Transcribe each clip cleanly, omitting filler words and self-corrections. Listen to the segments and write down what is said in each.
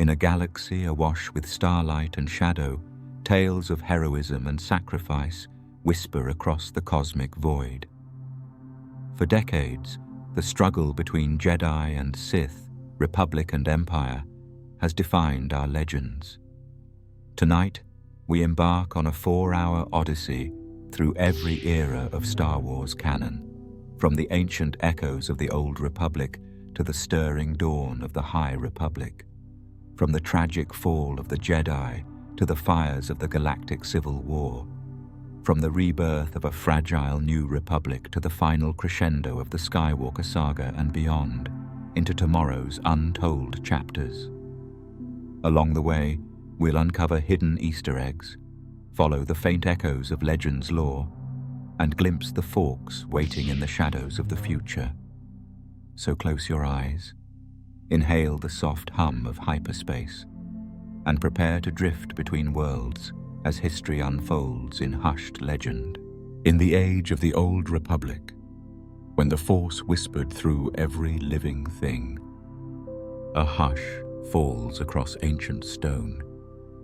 In a galaxy awash with starlight and shadow, tales of heroism and sacrifice whisper across the cosmic void. For decades, the struggle between Jedi and Sith, Republic and Empire, has defined our legends. Tonight, we embark on a 4-hour odyssey through every era of Star Wars canon, from the ancient echoes of the Old Republic to the stirring dawn of the High Republic, from the tragic fall of the Jedi to the fires of the Galactic Civil War, from the rebirth of a fragile new republic to the final crescendo of the Skywalker saga and beyond, into tomorrow's untold chapters. Along the way, we'll uncover hidden Easter eggs, follow the faint echoes of Legends lore, and glimpse the forks waiting in the shadows of the future. So close your eyes, inhale the soft hum of hyperspace, and prepare to drift between worlds as history unfolds in hushed legend. In the age of the Old Republic, when the Force whispered through every living thing, a hush falls across ancient stone,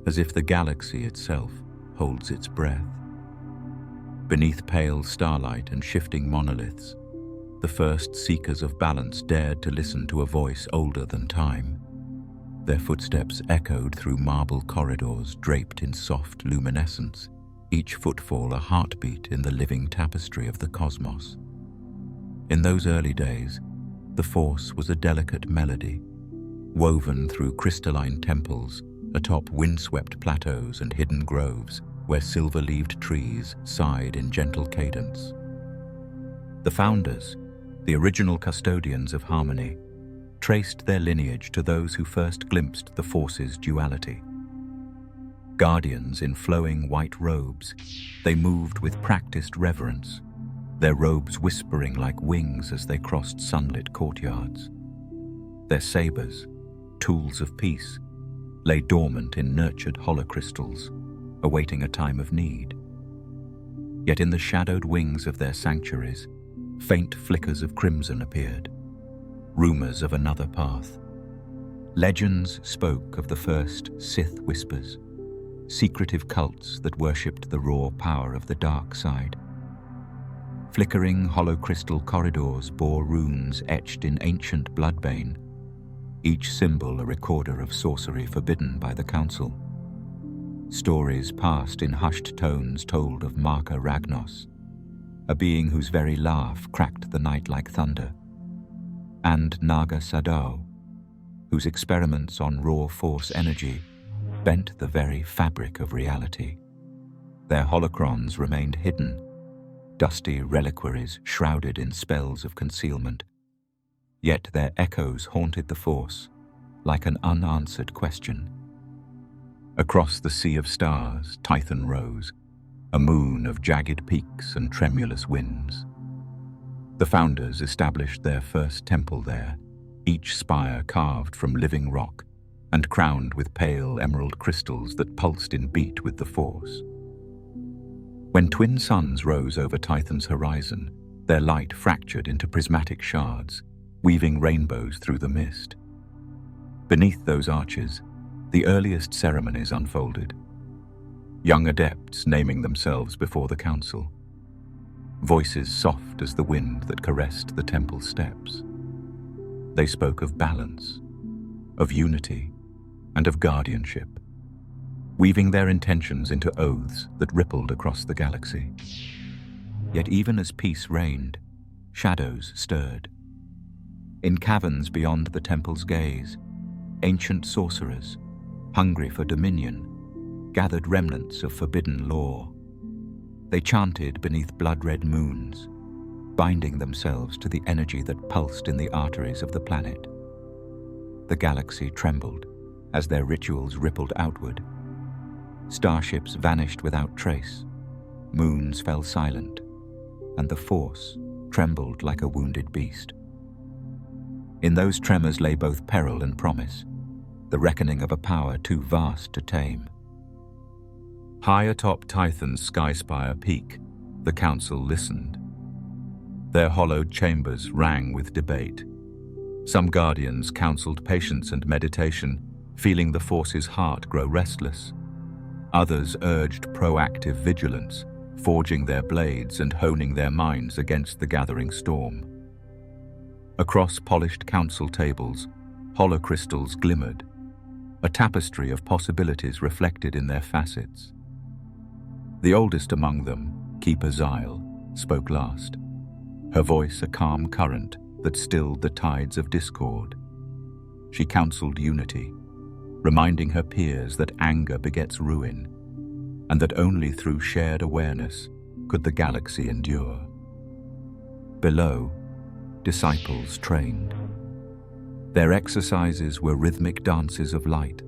as if the galaxy itself holds its breath. Beneath pale starlight and shifting monoliths, the first seekers of balance dared to listen to a voice older than time. Their footsteps echoed through marble corridors draped in soft luminescence, each footfall a heartbeat in the living tapestry of the cosmos. In those early days, the Force was a delicate melody, woven through crystalline temples, atop windswept plateaus and hidden groves where silver-leaved trees sighed in gentle cadence. The founders, the original custodians of harmony, traced their lineage to those who first glimpsed the Force's duality. Guardians in flowing white robes, they moved with practiced reverence, their robes whispering like wings as they crossed sunlit courtyards. Their sabers, tools of peace, lay dormant in nurtured holocrystals, awaiting a time of need. Yet in the shadowed wings of their sanctuaries, faint flickers of crimson appeared, rumors of another path. Legends spoke of the first Sith whispers, secretive cults that worshipped the raw power of the dark side. Flickering hollow-crystal corridors bore runes etched in ancient bloodbane, each symbol a recorder of sorcery forbidden by the Council. Stories passed in hushed tones told of Marka Ragnos, a being whose very laugh cracked the night like thunder, and Naga Sadao, whose experiments on raw Force energy bent the very fabric of reality. Their holocrons remained hidden, dusty reliquaries shrouded in spells of concealment, yet their echoes haunted the Force like an unanswered question. Across the sea of stars, Tython rose, a moon of jagged peaks and tremulous winds. The founders established their first temple there, each spire carved from living rock and crowned with pale emerald crystals that pulsed in beat with the Force. When twin suns rose over Tython's horizon, their light fractured into prismatic shards, weaving rainbows through the mist. Beneath those arches, the earliest ceremonies unfolded, young adepts naming themselves before the Council, voices soft as the wind that caressed the temple steps. They spoke of balance, of unity, and of guardianship, weaving their intentions into oaths that rippled across the galaxy. Yet even as peace reigned, shadows stirred. In caverns beyond the temple's gaze, ancient sorcerers, hungry for dominion, gathered remnants of forbidden lore. They chanted beneath blood-red moons, binding themselves to the energy that pulsed in the arteries of the planet. The galaxy trembled as their rituals rippled outward. Starships vanished without trace, moons fell silent, and the Force trembled like a wounded beast. In those tremors lay both peril and promise, the reckoning of a power too vast to tame. High atop Tython's sky-spire peak, the Council listened. Their hollowed chambers rang with debate. Some guardians counseled patience and meditation, feeling the Force's heart grow restless. Others urged proactive vigilance, forging their blades and honing their minds against the gathering storm. Across polished council tables, holocrystals glimmered, a tapestry of possibilities reflected in their facets. The oldest among them, Keeper Zyle, spoke last, her voice a calm current that stilled the tides of discord. She counseled unity, reminding her peers that anger begets ruin, and that only through shared awareness could the galaxy endure. Below, disciples trained. Their exercises were rhythmic dances of light,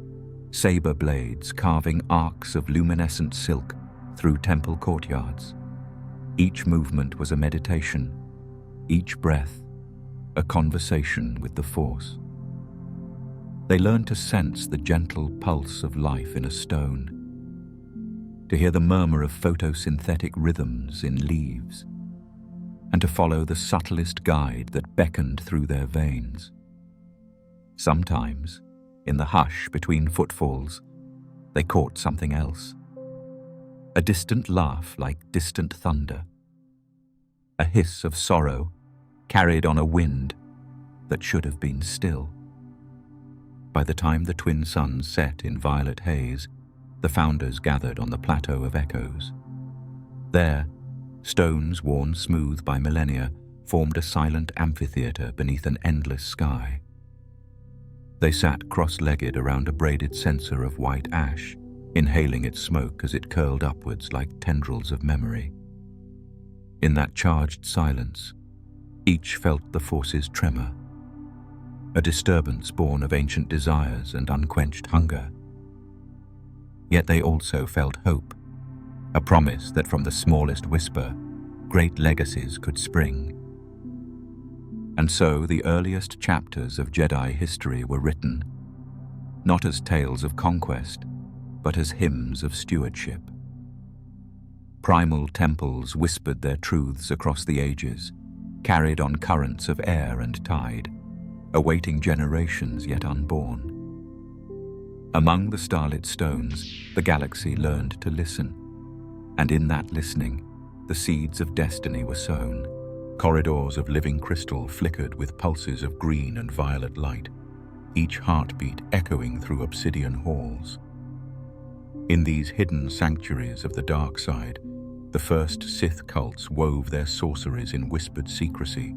saber blades carving arcs of luminescent silk through temple courtyards. Each movement was a meditation, each breath a conversation with the Force. They learned to sense the gentle pulse of life in a stone, to hear the murmur of photosynthetic rhythms in leaves, and to follow the subtlest guide that beckoned through their veins. Sometimes, in the hush between footfalls, they caught something else. A distant laugh like distant thunder. A hiss of sorrow carried on a wind that should have been still. By the time the twin suns set in violet haze, the founders gathered on the Plateau of Echoes. There, stones worn smooth by millennia formed a silent amphitheater beneath an endless sky. They sat cross-legged around a braided censer of white ash, inhaling its smoke as it curled upwards like tendrils of memory. In that charged silence, each felt the Force's tremor, a disturbance born of ancient desires and unquenched hunger. Yet they also felt hope, a promise that from the smallest whisper, great legacies could spring. And so the earliest chapters of Jedi history were written, not as tales of conquest, but as hymns of stewardship. Primal temples whispered their truths across the ages, carried on currents of air and tide, awaiting generations yet unborn. Among the starlit stones, the galaxy learned to listen, and in that listening, the seeds of destiny were sown. Corridors of living crystal flickered with pulses of green and violet light, each heartbeat echoing through obsidian halls. In these hidden sanctuaries of the dark side, the first Sith cults wove their sorceries in whispered secrecy.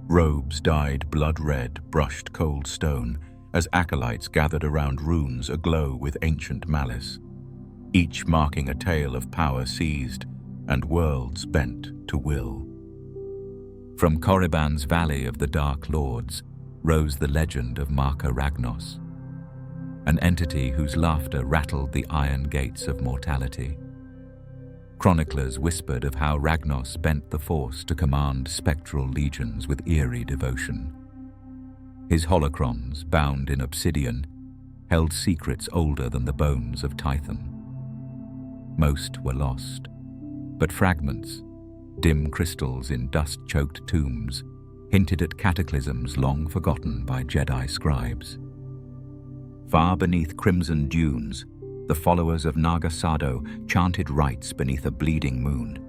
Robes dyed blood-red brushed cold stone as acolytes gathered around runes aglow with ancient malice, each marking a tale of power seized and worlds bent to will. From Korriban's Valley of the Dark Lords rose the legend of Marka Ragnos, an entity whose laughter rattled the iron gates of mortality. Chroniclers whispered of how Ragnos bent the Force to command spectral legions with eerie devotion. His holocrons, bound in obsidian, held secrets older than the bones of Tython. Most were lost, but fragments, dim crystals in dust-choked tombs, hinted at cataclysms long forgotten by Jedi scribes. Far beneath crimson dunes, the followers of Naga Sado chanted rites beneath a bleeding moon.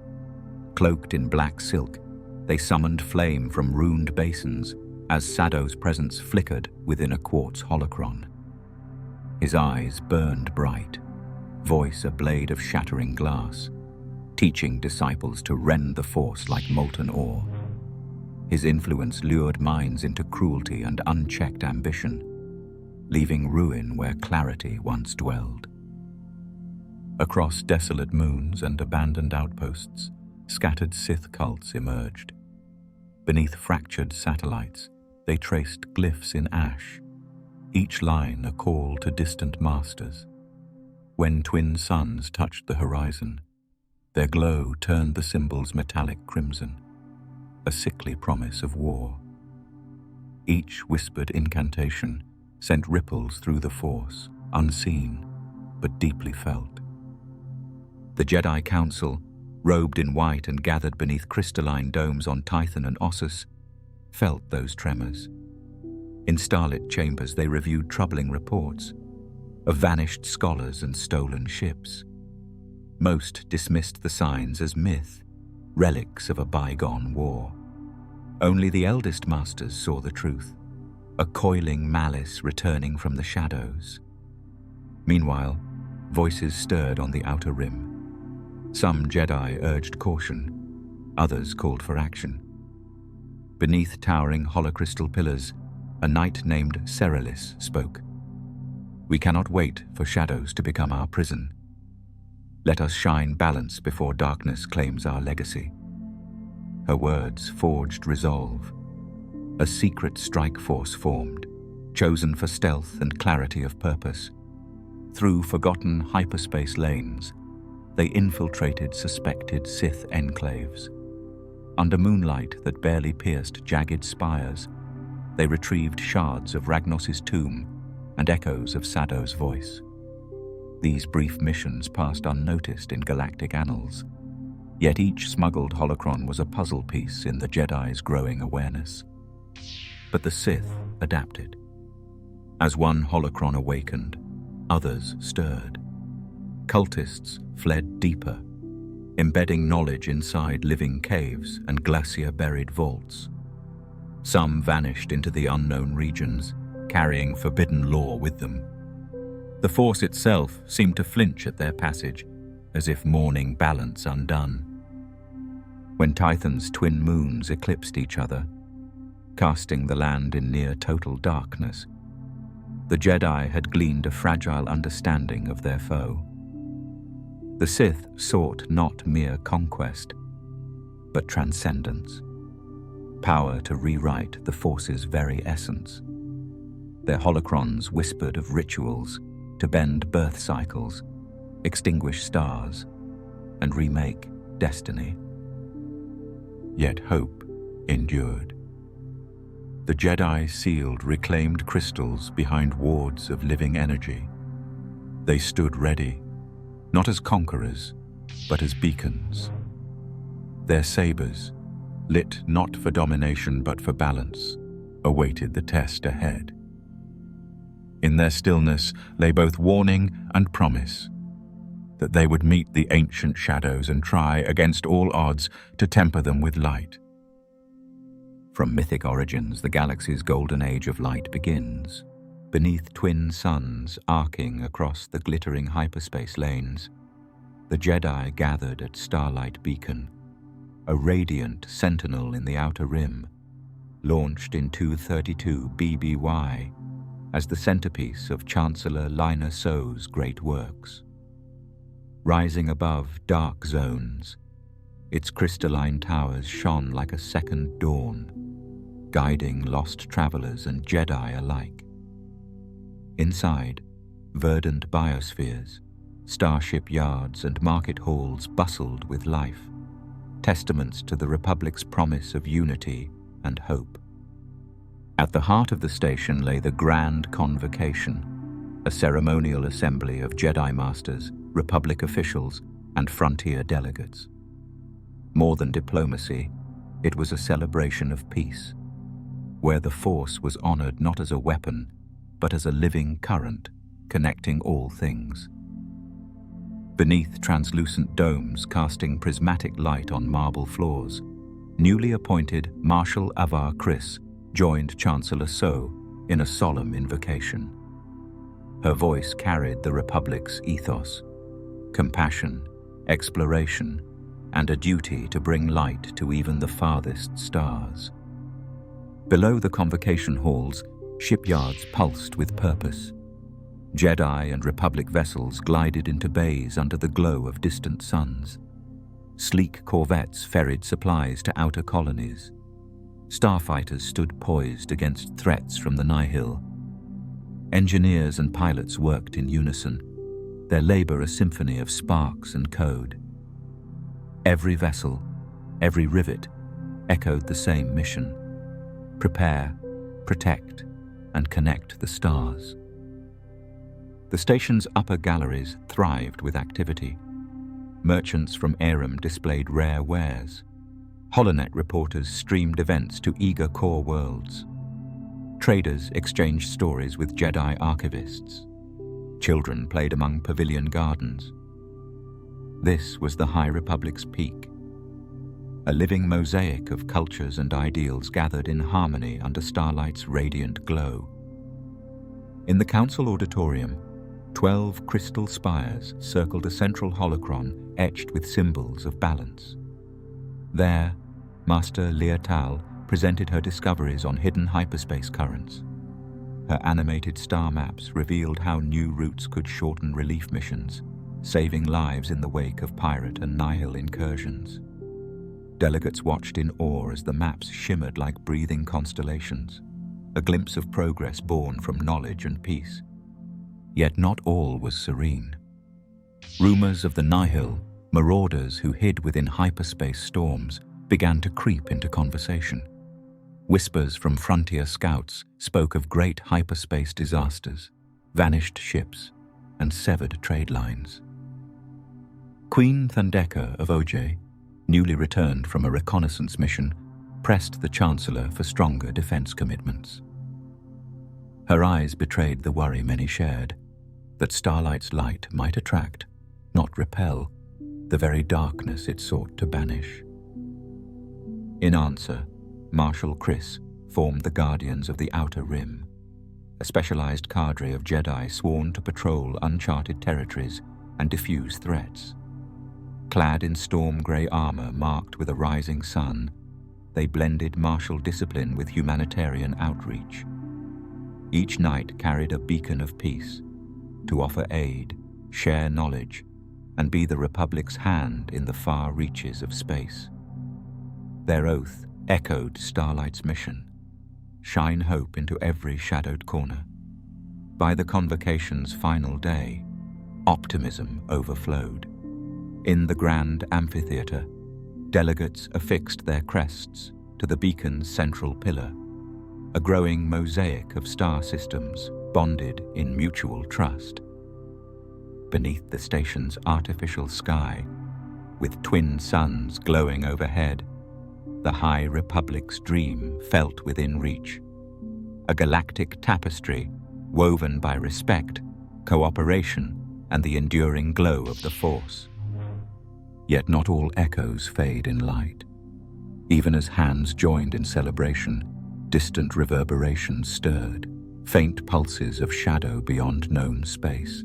Cloaked in black silk, they summoned flame from ruined basins as Sado's presence flickered within a quartz holocron. His eyes burned bright, voice a blade of shattering glass, teaching disciples to rend the Force like molten ore. His influence lured minds into cruelty and unchecked ambition, leaving ruin where clarity once dwelled. Across desolate moons and abandoned outposts, scattered Sith cults emerged. Beneath fractured satellites, they traced glyphs in ash, each line a call to distant masters. When twin suns touched the horizon, their glow turned the symbol's metallic crimson, a sickly promise of war. Each whispered incantation sent ripples through the Force, unseen but deeply felt. The Jedi Council, robed in white and gathered beneath crystalline domes on Tython and Ossus, felt those tremors. In starlit chambers they reviewed troubling reports, of vanished scholars and stolen ships. Most dismissed the signs as myth, relics of a bygone war. Only the eldest masters saw the truth, a coiling malice returning from the shadows. Meanwhile, voices stirred on the outer rim. Some Jedi urged caution, others called for action. Beneath towering holocrystal pillars, a knight named Ceralis spoke. "We cannot wait for shadows to become our prison. Let us shine balance before darkness claims our legacy." Her words forged resolve. A secret strike force formed, chosen for stealth and clarity of purpose. Through forgotten hyperspace lanes, they infiltrated suspected Sith enclaves. Under moonlight that barely pierced jagged spires, they retrieved shards of Ragnos's tomb and echoes of Sado's voice. These brief missions passed unnoticed in galactic annals, yet each smuggled holocron was a puzzle piece in the Jedi's growing awareness. But the Sith adapted. As one holocron awakened, others stirred. Cultists fled deeper, embedding knowledge inside living caves and glacier-buried vaults. Some vanished into the unknown regions, carrying forbidden lore with them. The Force itself seemed to flinch at their passage, as if mourning balance undone. When Tython's twin moons eclipsed each other, casting the land in near total darkness, the Jedi had gleaned a fragile understanding of their foe. The Sith sought not mere conquest, but transcendence, power to rewrite the Force's very essence. Their holocrons whispered of rituals to bend birth cycles, extinguish stars, and remake destiny. Yet hope endured. The Jedi sealed reclaimed crystals behind wards of living energy. They stood ready, not as conquerors, but as beacons. Their sabers, lit not for domination but for balance, awaited the test ahead. In their stillness lay both warning and promise, that they would meet the ancient shadows and try, against all odds, to temper them with light. From mythic origins, the galaxy's golden age of light begins. Beneath twin suns arcing across the glittering hyperspace lanes, the Jedi gathered at Starlight Beacon, a radiant sentinel in the outer rim, launched in 232 BBY as the centerpiece of Chancellor Lina So's great works. Rising above dark zones, its crystalline towers shone like a second dawn, guiding lost travelers and Jedi alike. Inside, verdant biospheres, starship yards and market halls bustled with life, testaments to the Republic's promise of unity and hope. At the heart of the station lay the Grand Convocation, a ceremonial assembly of Jedi Masters, Republic officials, and frontier delegates. More than diplomacy, it was a celebration of peace, where the Force was honored not as a weapon, but as a living current connecting all things. Beneath translucent domes casting prismatic light on marble floors, newly appointed Marshal Avar Kriss joined Chancellor So in a solemn invocation. Her voice carried the Republic's ethos: compassion, exploration, and a duty to bring light to even the farthest stars. Below the convocation halls, shipyards pulsed with purpose. Jedi and Republic vessels glided into bays under the glow of distant suns. Sleek corvettes ferried supplies to outer colonies. Starfighters stood poised against threats from the Nihil. Engineers and pilots worked in unison, their labor a symphony of sparks and code. Every vessel, every rivet, echoed the same mission: prepare, protect, and connect the stars. The station's upper galleries thrived with activity. Merchants from Aram displayed rare wares. Holonet reporters streamed events to eager core worlds. Traders exchanged stories with Jedi archivists. Children played among pavilion gardens. This was the High Republic's peak, a living mosaic of cultures and ideals gathered in harmony under starlight's radiant glow. In the council auditorium, 12 crystal spires circled a central holocron etched with symbols of balance. There, Master Leotal presented her discoveries on hidden hyperspace currents. Her animated star maps revealed how new routes could shorten relief missions, saving lives in the wake of pirate and nihil incursions. Delegates watched in awe as the maps shimmered like breathing constellations, a glimpse of progress born from knowledge and peace. Yet not all was serene. Rumors of the nihil, marauders who hid within hyperspace storms, began to creep into conversation. Whispers from frontier scouts spoke of great hyperspace disasters, vanished ships, and severed trade lines. Queen Thandeka of Ojai, newly returned from a reconnaissance mission, pressed the Chancellor for stronger defense commitments. Her eyes betrayed the worry many shared, that starlight's light might attract, not repel, the very darkness it sought to banish. In answer, Marshal Chris formed the Guardians of the Outer Rim, a specialized cadre of Jedi sworn to patrol uncharted territories and diffuse threats. Clad in storm-grey armor marked with a rising sun, they blended martial discipline with humanitarian outreach. Each night carried a beacon of peace, to offer aid, share knowledge, and be the Republic's hand in the far reaches of space. Their oath echoed Starlight's mission: shine hope into every shadowed corner. By the convocation's final day, optimism overflowed. In the grand amphitheater, delegates affixed their crests to the beacon's central pillar, a growing mosaic of star systems bonded in mutual trust. Beneath the station's artificial sky, with twin suns glowing overhead, the High Republic's dream felt within reach. A galactic tapestry woven by respect, cooperation, and the enduring glow of the Force. Yet not all echoes fade in light. Even as hands joined in celebration, distant reverberations stirred, faint pulses of shadow beyond known space.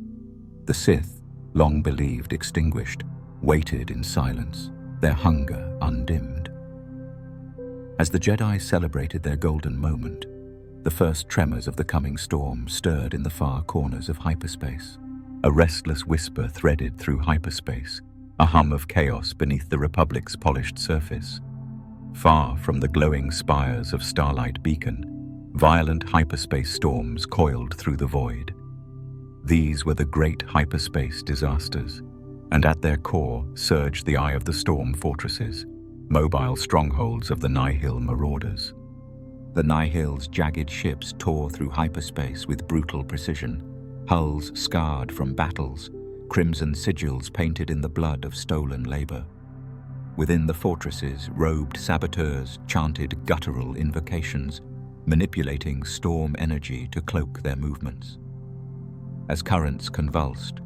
The Sith, long believed extinguished, waited in silence, their hunger undimmed. As the Jedi celebrated their golden moment, the first tremors of the coming storm stirred in the far corners of hyperspace. A restless whisper threaded through hyperspace, a hum of chaos beneath the Republic's polished surface. Far from the glowing spires of Starlight Beacon, violent hyperspace storms coiled through the void. These were the great hyperspace disasters, and at their core surged the Eye of the Storm fortresses, mobile strongholds of the Nihil marauders. The Nihil's jagged ships tore through hyperspace with brutal precision, hulls scarred from battles, crimson sigils painted in the blood of stolen labor. Within the fortresses, robed saboteurs chanted guttural invocations, manipulating storm energy to cloak their movements. As currents convulsed,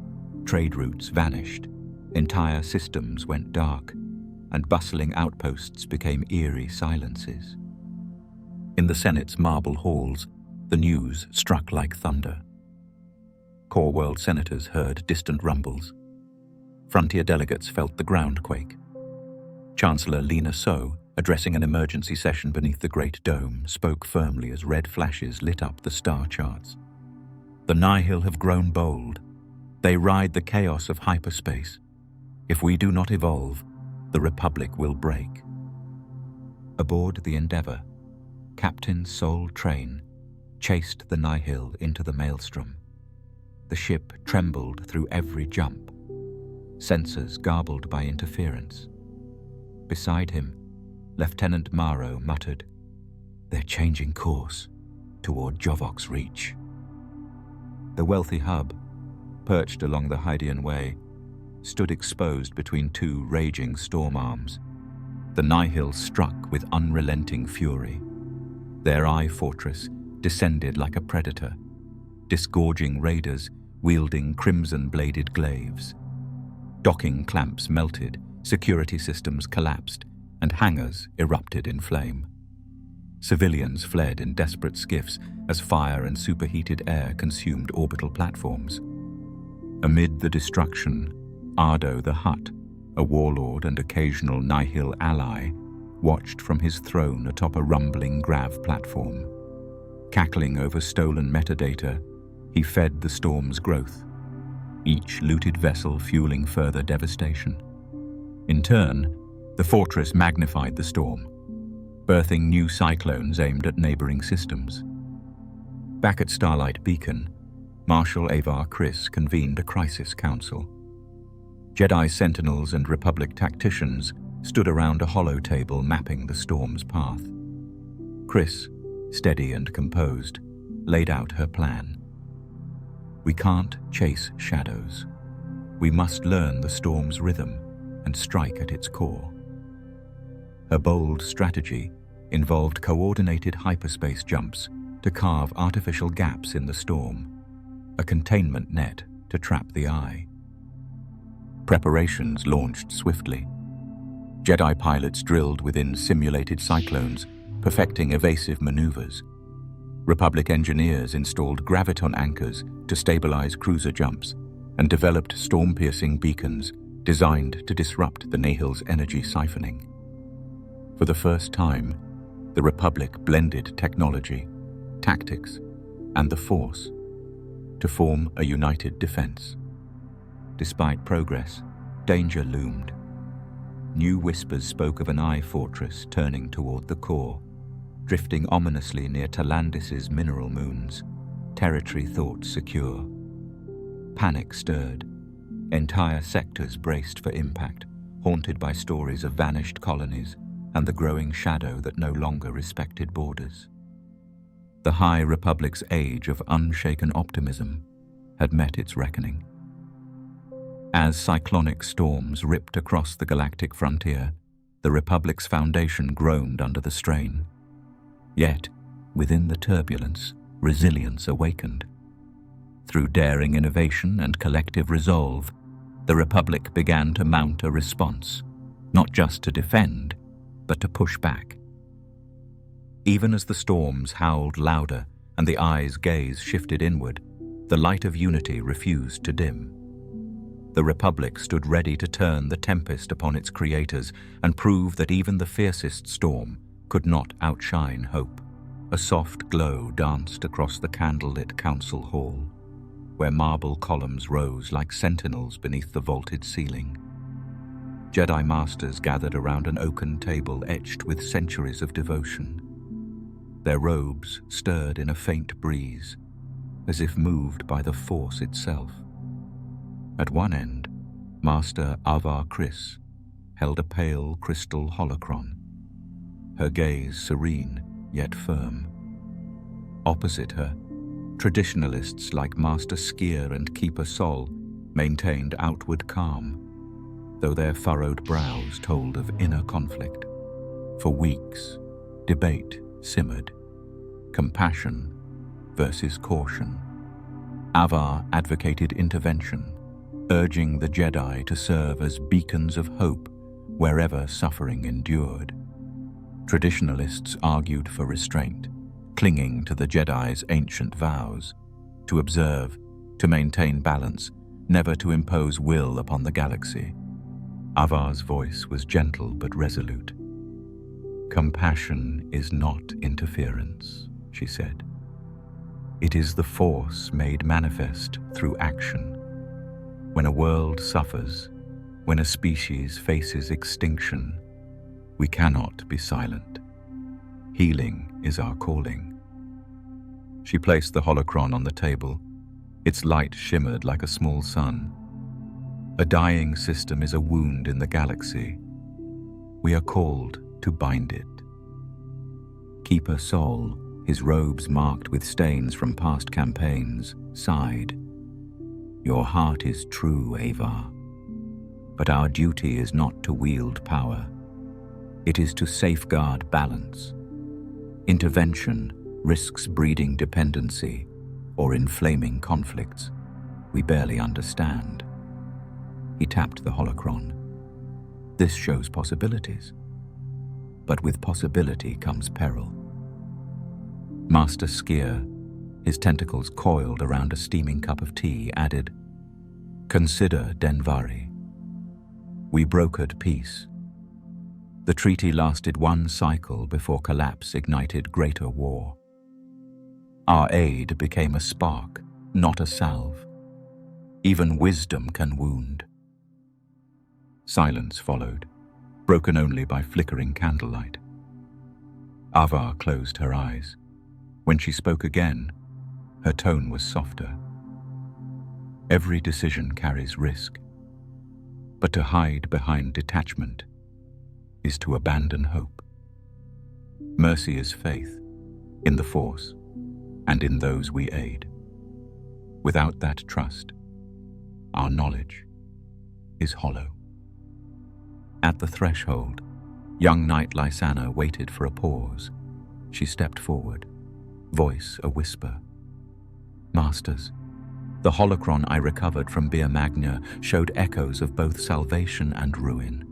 trade routes vanished, entire systems went dark, and bustling outposts became eerie silences. In the Senate's marble halls, the news struck like thunder. Core World senators heard distant rumbles. Frontier delegates felt the ground quake. Chancellor Lina So, addressing an emergency session beneath the Great Dome, spoke firmly as red flashes lit up the star charts. The Nihil have grown bold. They ride the chaos of hyperspace. If we do not evolve, the Republic will break. Aboard the Endeavour, Captain Sol Train chased the Nihil into the maelstrom. The ship trembled through every jump, sensors garbled by interference. Beside him, Lieutenant Maro muttered, "They're changing course toward Jovok's Reach." The wealthy hub, perched along the Hydean Way, stood exposed between two raging storm arms. The Nihil struck with unrelenting fury. Their eye fortress descended like a predator, disgorging raiders wielding crimson-bladed glaives. Docking clamps melted, security systems collapsed, and hangars erupted in flame. Civilians fled in desperate skiffs as fire and superheated air consumed orbital platforms. Amid the destruction, Ardo the Hutt, a warlord and occasional nihil ally, watched from his throne atop a rumbling grav platform. Cackling over stolen metadata, he fed the storm's growth, each looted vessel fueling further devastation. In turn, the fortress magnified the storm, birthing new cyclones aimed at neighboring systems. Back at Starlight Beacon, Marshal Avar Kriss convened a crisis council. Jedi sentinels and Republic tacticians stood around a hollow table mapping the storm's path. Kriss, steady and composed, laid out her plan. We can't chase shadows. We must learn the storm's rhythm and strike at its core. Her bold strategy involved coordinated hyperspace jumps to carve artificial gaps in the storm, a containment net to trap the eye. Preparations launched swiftly. Jedi pilots drilled within simulated cyclones, perfecting evasive maneuvers. Republic engineers installed graviton anchors to stabilize cruiser jumps and developed storm-piercing beacons designed to disrupt the Nihil's energy siphoning. For the first time, the Republic blended technology, tactics, and the Force to form a united defense. Despite progress, danger loomed. New whispers spoke of an eye fortress turning toward the core, drifting ominously near Talandis's mineral moons, territory thought secure. Panic stirred. Entire sectors braced for impact, haunted by stories of vanished colonies and the growing shadow that no longer respected borders. The High Republic's age of unshaken optimism had met its reckoning. As cyclonic storms ripped across the galactic frontier, the Republic's foundation groaned under the strain. Yet, within the turbulence, resilience awakened. Through daring innovation and collective resolve, the Republic began to mount a response, not just to defend, but to push back. Even as the storms howled louder and the eye's gaze shifted inward, the light of unity refused to dim. The Republic stood ready to turn the tempest upon its creators and prove that even the fiercest storm could not outshine hope. A soft glow danced across the candlelit council hall, where marble columns rose like sentinels beneath the vaulted ceiling. Jedi Masters gathered around an oaken table etched with centuries of devotion. Their robes stirred in a faint breeze, as if moved by the Force itself. At one end, Master Avar Kriss held a pale crystal holocron, her gaze serene yet firm. Opposite her, traditionalists like Master Skier and Keeper Sol maintained outward calm, though their furrowed brows told of inner conflict. For weeks, debate simmered, compassion versus caution. Avar advocated intervention, urging the Jedi to serve as beacons of hope wherever suffering endured. Traditionalists argued for restraint, clinging to the Jedi's ancient vows, to observe, to maintain balance, never to impose will upon the galaxy. Avar's voice was gentle but resolute. "Compassion is not interference," she said. "It is the Force made manifest through action. When a world suffers, when a species faces extinction, we cannot be silent. Healing is our calling." She placed the holocron on the table. Its light shimmered like a small sun. A dying system is a wound in the galaxy. We are called to bind it. Keeper Sol, his robes marked with stains from past campaigns, sighed. "Your heart is true, Avar. But our duty is not to wield power. It is to safeguard balance. Intervention risks breeding dependency or inflaming conflicts. we barely understand. He tapped the holocron. This shows possibilities. But with possibility comes peril. Master Skier, his tentacles coiled around a steaming cup of tea, added, "Consider Denvari. We brokered peace. The treaty lasted one cycle before collapse ignited greater war. Our aid became a spark, not a salve. Even wisdom can wound." Silence followed, broken only by flickering candlelight. Avar closed her eyes. When she spoke again, her tone was softer. Every decision carries risk, but to hide behind detachment is to abandon hope. Mercy is faith in the Force and in those we aid. Without that trust, our knowledge is hollow. At the threshold, young Knight Lysana waited for a pause. She stepped forward, voice a whisper. "Masters, the holocron I recovered from Bir Magna showed echoes of both salvation and ruin.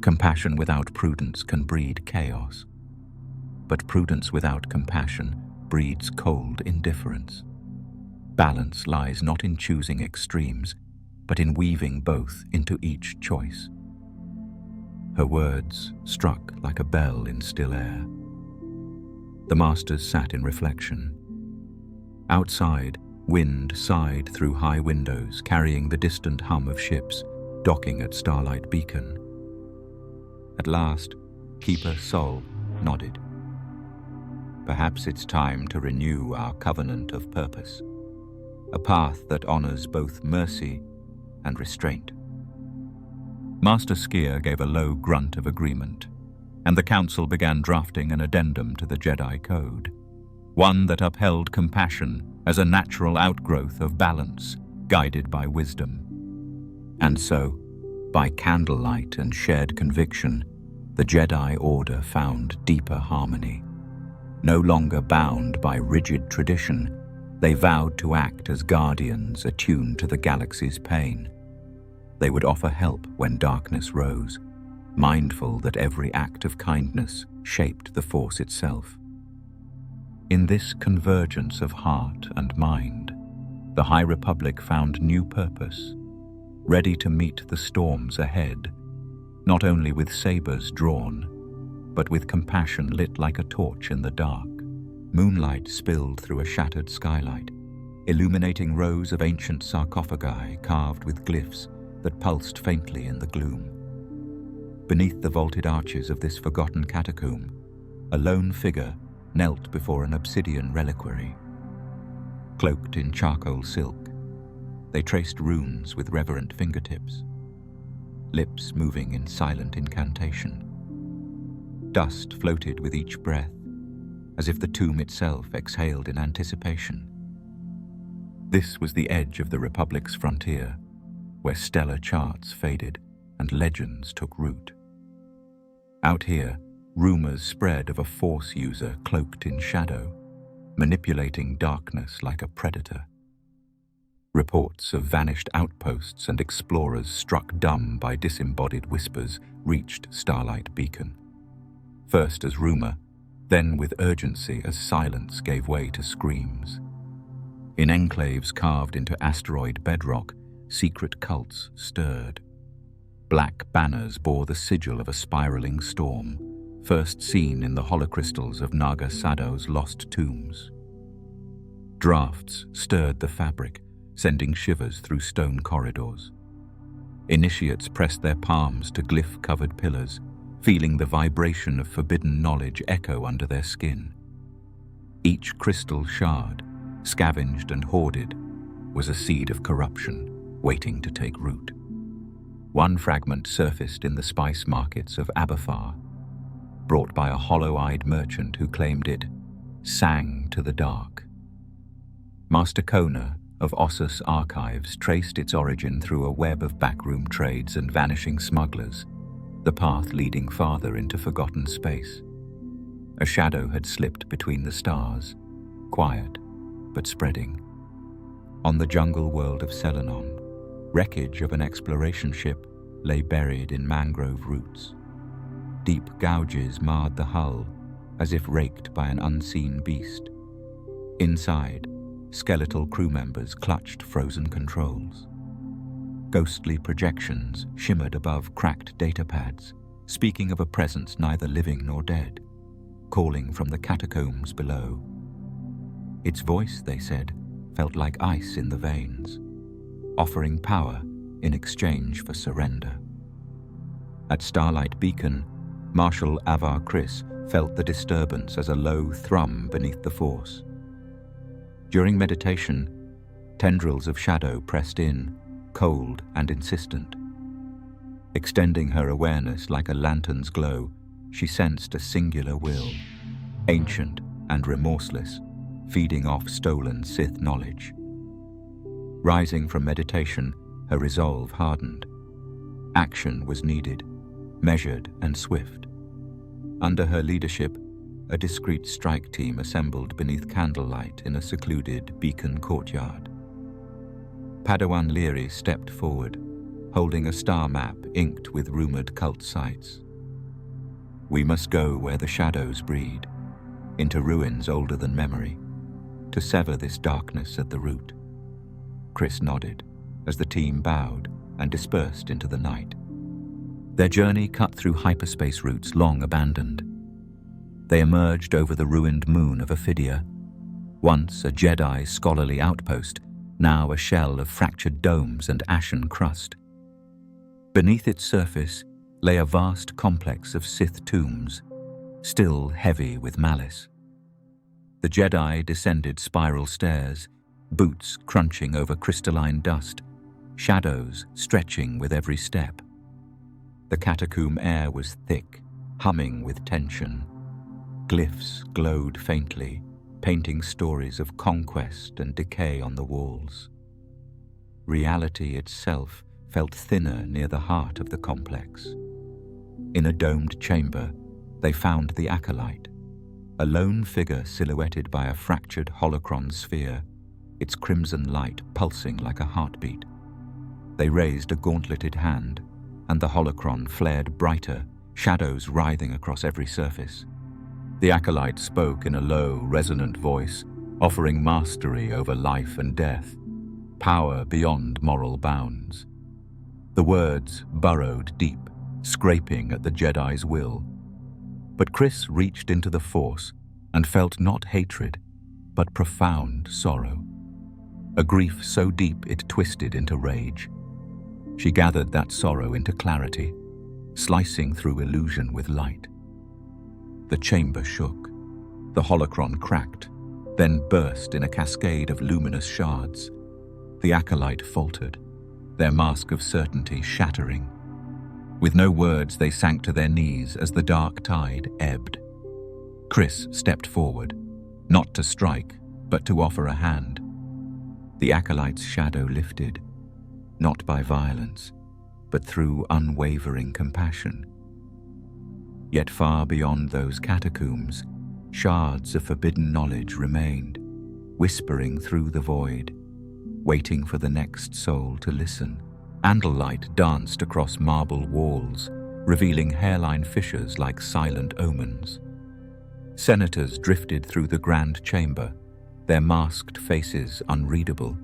Compassion without prudence can breed chaos. But prudence without compassion breeds cold indifference. Balance lies not in choosing extremes, but in weaving both into each choice." Her words struck like a bell in still air. The masters sat in reflection. Outside, wind sighed through high windows, carrying the distant hum of ships docking at Starlight Beacon. At last, Keeper Sol nodded. "Perhaps it's time to renew our covenant of purpose, a path that honors both mercy and restraint." Master Skier gave a low grunt of agreement, and the Council began drafting an addendum to the Jedi Code, one that upheld compassion as a natural outgrowth of balance, guided by wisdom. And so, by candlelight and shared conviction, the Jedi Order found deeper harmony. No longer bound by rigid tradition, they vowed to act as guardians attuned to the galaxy's pain. They would offer help when darkness rose, mindful that every act of kindness shaped the Force itself. In this convergence of heart and mind, the High Republic found new purpose, ready to meet the storms ahead, not only with sabers drawn, but with compassion lit like a torch in the dark. Moonlight spilled through a shattered skylight, illuminating rows of ancient sarcophagi carved with glyphs that pulsed faintly in the gloom. Beneath the vaulted arches of this forgotten catacomb, a lone figure knelt before an obsidian reliquary. Cloaked in charcoal silk, they traced runes with reverent fingertips, lips moving in silent incantation. Dust floated with each breath, as if the tomb itself exhaled in anticipation. This was the edge of the Republic's frontier, where stellar charts faded and legends took root. Out here, rumors spread of a Force user cloaked in shadow, manipulating darkness like a predator. Reports of vanished outposts and explorers struck dumb by disembodied whispers reached Starlight Beacon. First as rumor, then with urgency as silence gave way to screams. In enclaves carved into asteroid bedrock, secret cults stirred. Black banners bore the sigil of a spiraling storm, first seen in the holocrystals of Naga Sado's lost tombs. Drafts stirred the fabric, sending shivers through stone corridors. Initiates pressed their palms to glyph-covered pillars, feeling the vibration of forbidden knowledge echo under their skin. Each crystal shard, scavenged and hoarded, was a seed of corruption, waiting to take root. One fragment surfaced in the spice markets of Abathar, brought by a hollow-eyed merchant who claimed it sang to the dark. Master Kona of Ossus Archives traced its origin through a web of backroom trades and vanishing smugglers, the path leading farther into forgotten space. A shadow had slipped between the stars, quiet but spreading. On the jungle world of Selenon, wreckage of an exploration ship lay buried in mangrove roots. Deep gouges marred the hull, as if raked by an unseen beast. Inside, skeletal crew members clutched frozen controls. Ghostly projections shimmered above cracked data pads, speaking of a presence neither living nor dead, calling from the catacombs below. Its voice, they said, felt like ice in the veins, offering power in exchange for surrender. At Starlight Beacon, Marshal Avar Kriss felt the disturbance as a low thrum beneath the Force. During meditation, tendrils of shadow pressed in, cold and insistent. Extending her awareness like a lantern's glow, she sensed a singular will, ancient and remorseless, feeding off stolen Sith knowledge. Rising from meditation, her resolve hardened. Action was needed, measured and swift. Under her leadership, a discreet strike team assembled beneath candlelight in a secluded beacon courtyard. Padawan Leary stepped forward, holding a star map inked with rumored cult sites. We must go where the shadows breed, into ruins older than memory, to sever this darkness at the root. Kriss nodded as the team bowed and dispersed into the night. Their journey cut through hyperspace routes long abandoned. They emerged over the ruined moon of Ophidia, once a Jedi scholarly outpost, now a shell of fractured domes and ashen crust. Beneath its surface lay a vast complex of Sith tombs, still heavy with malice. The Jedi descended spiral stairs, boots crunching over crystalline dust, shadows stretching with every step. The catacomb air was thick, humming with tension. Glyphs glowed faintly, painting stories of conquest and decay on the walls. Reality itself felt thinner near the heart of the complex. In a domed chamber, they found the Acolyte, a lone figure silhouetted by a fractured holocron sphere, its crimson light pulsing like a heartbeat. They raised a gauntleted hand, and the holocron flared brighter, shadows writhing across every surface. The Acolyte spoke in a low, resonant voice, offering mastery over life and death, power beyond moral bounds. The words burrowed deep, scraping at the Jedi's will. But Kriss reached into the Force and felt not hatred, but profound sorrow. A grief so deep it twisted into rage. She gathered that sorrow into clarity, slicing through illusion with light. The chamber shook. The holocron cracked, then burst in a cascade of luminous shards. The Acolyte faltered, their mask of certainty shattering. With no words, they sank to their knees as the dark tide ebbed. Kriss stepped forward, not to strike, but to offer a hand. The Acolyte's shadow lifted, not by violence, but through unwavering compassion. Yet far beyond those catacombs, shards of forbidden knowledge remained, whispering through the void, waiting for the next soul to listen. Candlelight danced across marble walls, revealing hairline fissures like silent omens. Senators drifted through the grand chamber, their masked faces unreadable,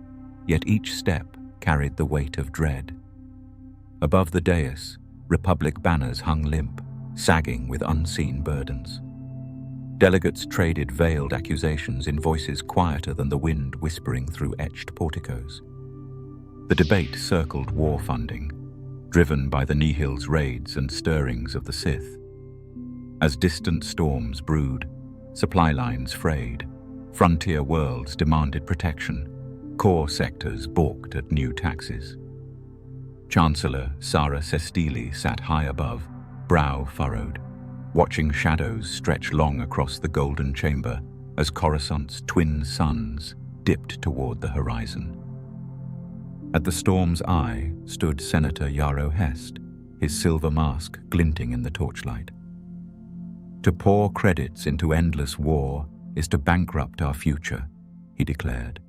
yet each step carried the weight of dread. Above the dais, Republic banners hung limp, sagging with unseen burdens. Delegates traded veiled accusations in voices quieter than the wind whispering through etched porticos. The debate circled war funding, driven by the Nihil's raids and stirrings of the Sith. As distant storms brewed, supply lines frayed, frontier worlds demanded protection, core sectors balked at new taxes. Chancellor Sara Sestili sat high above, brow furrowed, watching shadows stretch long across the golden chamber as Coruscant's twin suns dipped toward the horizon. At the storm's eye stood Senator Yarrow Hest, his silver mask glinting in the torchlight. To pour credits into endless war is to bankrupt our future, he declared.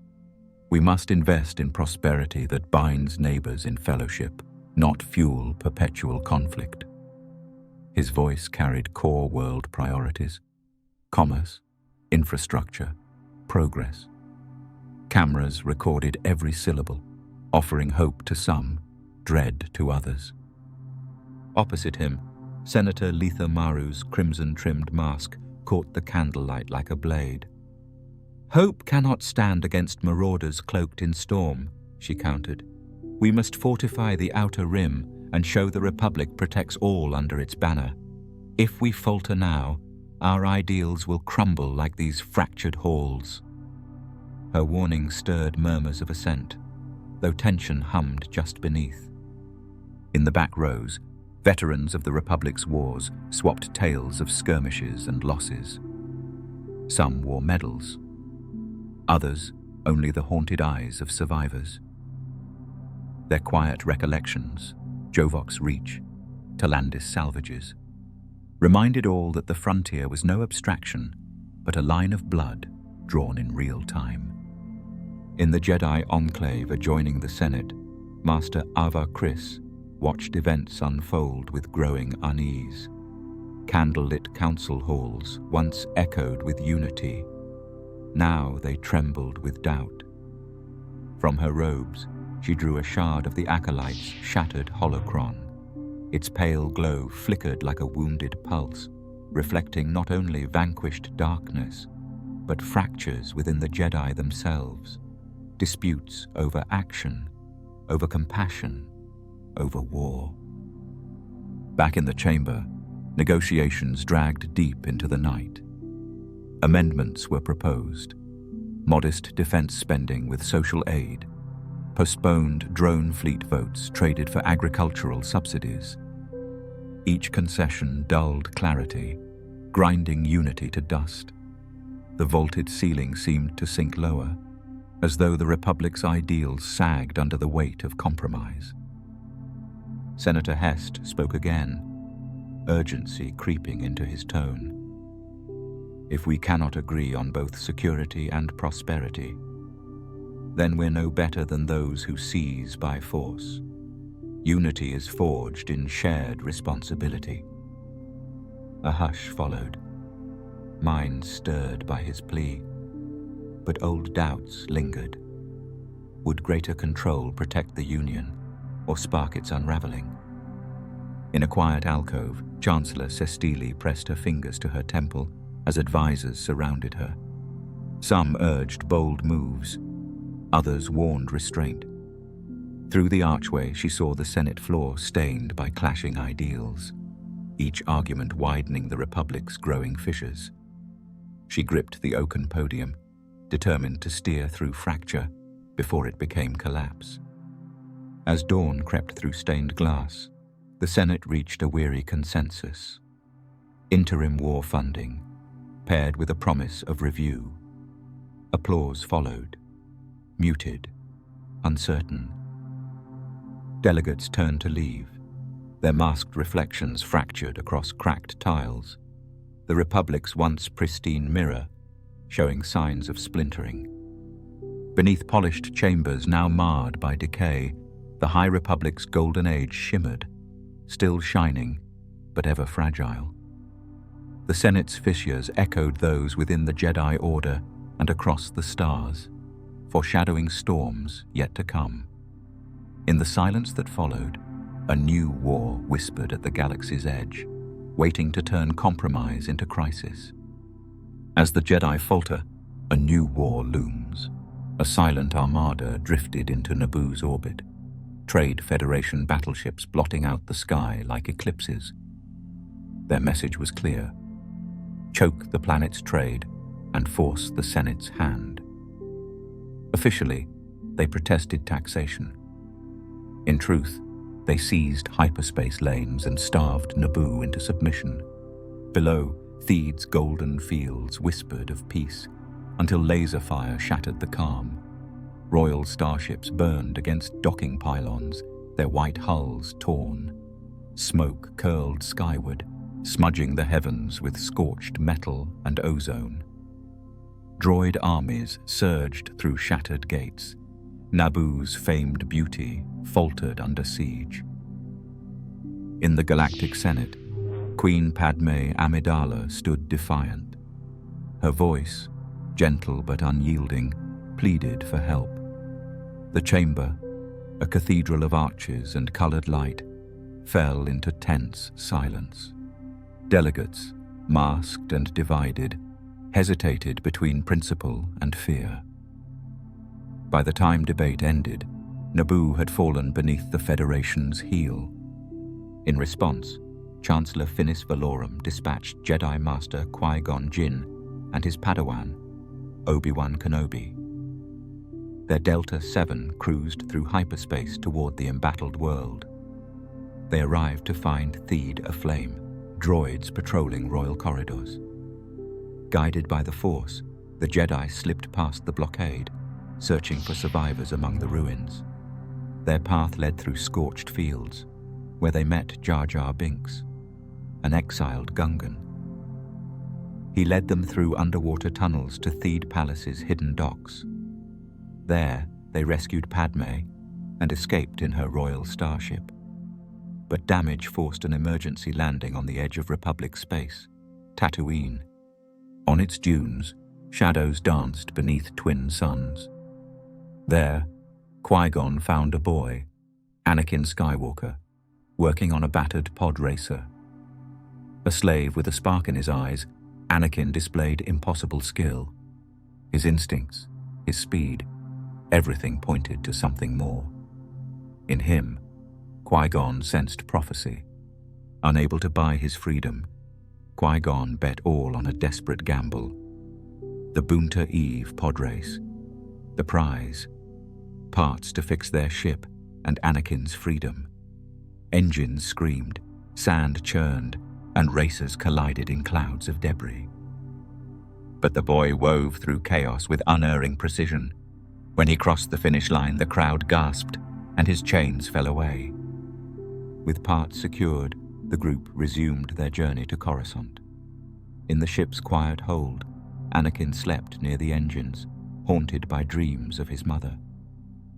We must invest in prosperity that binds neighbors in fellowship, not fuel perpetual conflict. His voice carried core world priorities: commerce, infrastructure, progress. Cameras recorded every syllable, offering hope to some, dread to others. Opposite him, Senator Letha Maru's crimson-trimmed mask caught the candlelight like a blade. "Hope cannot stand against marauders cloaked in storm," she countered. "We must fortify the outer rim and show the Republic protects all under its banner. If we falter now, our ideals will crumble like these fractured halls." Her warning stirred murmurs of assent, though tension hummed just beneath. In the back rows, veterans of the Republic's wars swapped tales of skirmishes and losses. Some wore medals, others only the haunted eyes of survivors. Their quiet recollections, Jovok's Reach, Talandis salvages, reminded all that the frontier was no abstraction, but a line of blood drawn in real time. In the Jedi enclave adjoining the Senate, Master Ava Chris watched events unfold with growing unease. Candlelit council halls once echoed with unity. Now they trembled with doubt. From her robes, she drew a shard of the Acolyte's shattered holocron. Its pale glow flickered like a wounded pulse, reflecting not only vanquished darkness, but fractures within the Jedi themselves, disputes over action, over compassion, over war. Back in the chamber, negotiations dragged deep into the night. Amendments were proposed: modest defense spending with social aid, postponed drone fleet votes traded for agricultural subsidies. Each concession dulled clarity, grinding unity to dust. The vaulted ceiling seemed to sink lower, as though the Republic's ideals sagged under the weight of compromise. Senator Hest spoke again, urgency creeping into his tone. "If we cannot agree on both security and prosperity, then we're no better than those who seize by force. Unity is forged in shared responsibility." A hush followed, minds stirred by his plea, but old doubts lingered. Would greater control protect the Union, or spark its unraveling? In a quiet alcove, Chancellor Sestili pressed her fingers to her temple as advisors surrounded her. Some urged bold moves, others warned restraint. Through the archway, she saw the Senate floor stained by clashing ideals, each argument widening the Republic's growing fissures. She gripped the oaken podium, determined to steer through fracture before it became collapse. As dawn crept through stained glass, the Senate reached a weary consensus. Interim war funding, paired with a promise of review. Applause followed, muted, uncertain. Delegates turned to leave, their masked reflections fractured across cracked tiles, the Republic's once pristine mirror showing signs of splintering. Beneath polished chambers now marred by decay, the High Republic's golden age shimmered, still shining, but ever fragile. The Senate's fissures echoed those within the Jedi Order and across the stars, foreshadowing storms yet to come. In the silence that followed, a new war whispered at the galaxy's edge, waiting to turn compromise into crisis. As the Jedi falter, a new war looms. A silent armada drifted into Naboo's orbit, Trade Federation battleships blotting out the sky like eclipses. Their message was clear: choke the planet's trade and force the Senate's hand. Officially, they protested taxation. In truth, they seized hyperspace lanes and starved Naboo into submission. Below, Theed's golden fields whispered of peace, until laser fire shattered the calm. Royal starships burned against docking pylons, their white hulls torn. Smoke curled skyward, smudging the heavens with scorched metal and ozone. Droid armies surged through shattered gates. Naboo's famed beauty faltered under siege. In the Galactic Senate, Queen Padme Amidala stood defiant. Her voice, gentle but unyielding, pleaded for help. The chamber, a cathedral of arches and colored light, fell into tense silence. Delegates, masked and divided, hesitated between principle and fear. By the time debate ended, Naboo had fallen beneath the Federation's heel. In response, Chancellor Finis Valorum dispatched Jedi Master Qui-Gon Jinn and his Padawan, Obi-Wan Kenobi. Their Delta 7 cruised through hyperspace toward the embattled world. They arrived to find Theed aflame, droids patrolling royal corridors. Guided by the Force, the Jedi slipped past the blockade, searching for survivors among the ruins. Their path led through scorched fields, where they met Jar Jar Binks, an exiled Gungan. He led them through underwater tunnels to Theed Palace's hidden docks. There, they rescued Padme and escaped in her royal starship. But damage forced an emergency landing on the edge of Republic space, Tatooine. On its dunes, shadows danced beneath twin suns. There, Qui-Gon found a boy, Anakin Skywalker, working on a battered pod racer. A slave with a spark in his eyes, Anakin displayed impossible skill. His instincts, his speed, everything pointed to something more. In him, Qui-Gon sensed prophecy. Unable to buy his freedom, Qui-Gon bet all on a desperate gamble. The Boonta Eve pod race. The prize. Parts to fix their ship and Anakin's freedom. Engines screamed, sand churned, and racers collided in clouds of debris. But the boy wove through chaos with unerring precision. When he crossed the finish line, the crowd gasped, and his chains fell away. With parts secured, the group resumed their journey to Coruscant. In the ship's quiet hold, Anakin slept near the engines, haunted by dreams of his mother.